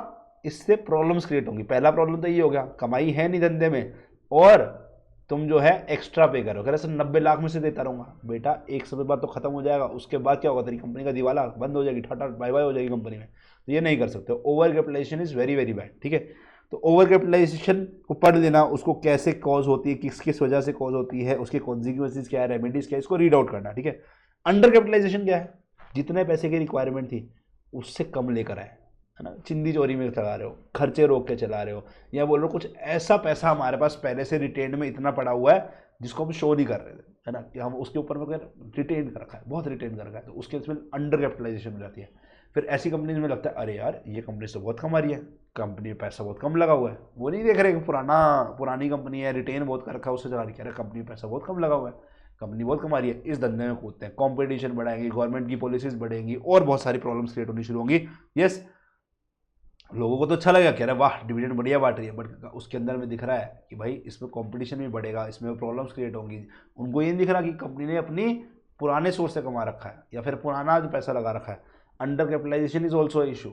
इससे प्रॉब्लम्स क्रिएट होंगी। पहला प्रॉब्लम तो ये हो गया, कमाई है नहीं धंधे में और तुम जो है एक्स्ट्रा पे करो। कह रहे सर 90 लाख में से देता रहूंगा, बेटा एक समय बाद तो खत्म हो जाएगा, उसके बाद क्या होगा, तेरी कंपनी का दिवाला बंद हो जाएगी, टाटा बाय बाय हो जाएगी कंपनी में। तो ये नहीं कर सकते। Over capitalisation is very very bad, ठीक है। तो ओवर कैपिटलाइजेशन को पढ़ लेना, उसको कैसे कॉज होती है, किस किस वजह से कॉज होती है, उसके कॉन्सिक्वेंसेज क्या है, रेमेडीज क्या है, इसको रीड आउट करना, ठीक है। अंडर कैपिटलाइजेशन क्या है, जितने पैसे की रिक्वायरमेंट थी उससे कम लेकर आए, है ना। चिंदी चोरी में चला रहे हो, खर्चे रोक के चला रहे हो, या बोल रहे हो कुछ ऐसा पैसा हमारे पास पहले से रिटेन में इतना पड़ा हुआ है जिसको हम शो नहीं कर रहे थे, है ना, कि हम उसके ऊपर में रिटेन कर रखा है, बहुत रिटेन कर रखा है, तो उसके इसमें अंडर कैपिटलाइजेशन हो जाती है। फिर ऐसी कंपनीज में लगता है अरे यार ये कंपनी तो बहुत कमा रही है, कंपनी में पैसा बहुत कम लगा हुआ है। वो नहीं देख रहे कि पुरानी कंपनी है, रिटेन बहुत कर रखा है, उससे चला रही है, कंपनी में पैसा बहुत कम लगा हुआ है, कंपनी बहुत कमा रही है, इस धंधे में कूदते हैं, कंपटीशन बढ़ाएंगे, गवर्नमेंट की पॉलिसीज बढ़ेंगी और बहुत सारी प्रॉब्लम्स क्रिएट होनी शुरू होंगी। यस, लोगों को तो अच्छा लगेगा, कह रहे हैं वाह डिविडेंड बढ़िया बांट रही है, बट उसके अंदर में दिख रहा है कि भाई इसमें कंपटीशन भी बढ़ेगा, इसमें प्रॉब्लम्स क्रिएट होंगी। उनको ये नहीं दिख रहा कि कंपनी ने अपनी पुराने सोर्स से कमा रखा है या फिर पुराना जो पैसा लगा रखा है। Under capitalisation is also issue,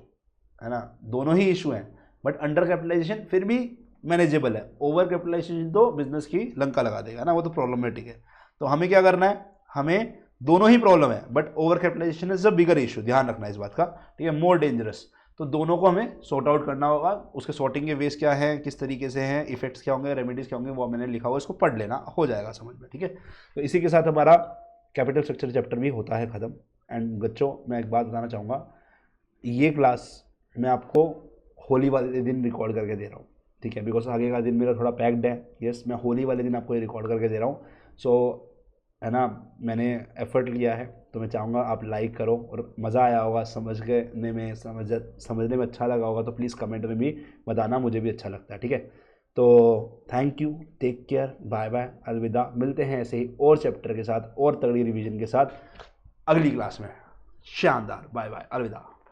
है ना, दोनों ही इशू हैं, बट अंडर कैपिटलाइजेशन फिर भी मैनेजेबल है, ओवर कैपिटलाइजेशन तो बिजनेस की लंका लगा देगा ना, वो तो प्रॉब्लमेटिक है। तो हमें क्या करना है, हमें दोनों ही प्रॉब्लम है, but over capitalisation is a bigger issue, ध्यान रखना इस बात का, ठीक है, मोर डेंजरस। तो दोनों को हमें सॉर्ट आउट करना होगा। उसके सॉर्टिंग के वेज क्या है, किस तरीके से हैं, इफेक्ट्स क्या होंगे, रेमेडीज क्या होंगे, वो मैंने लिखा हुआ, इसको पढ़ लेना, हो जाएगा समझ में, ठीक है। तो इसी के साथ हमारा कैपिटल स्ट्रक्चर चैप्टर भी होता है खत्म। एंड बच्चों मैं एक बात बताना चाहूँगा, ये क्लास मैं आपको होली वाले दिन रिकॉर्ड करके दे रहा हूँ, ठीक है, बिकॉज आगे का दिन मेरा थोड़ा पैक्ड है। यस, मैं होली वाले दिन आपको ये रिकॉर्ड करके दे रहा हूँ। सो है ना, मैंने एफर्ट लिया है, तो मैं चाहूँगा आप लाइक करो, और मज़ा आया होगा समझने में, समझने में अच्छा लगा होगा तो प्लीज़ कमेंट में भी बताना, मुझे भी अच्छा लगता है, ठीक है। तो thank you, take care, bye bye, अलविदा। मिलते हैं ऐसे ही और चैप्टर के साथ और तगड़ी रिवीजन के साथ अगली क्लास में। शानदार, बाय बाय, अलविदा।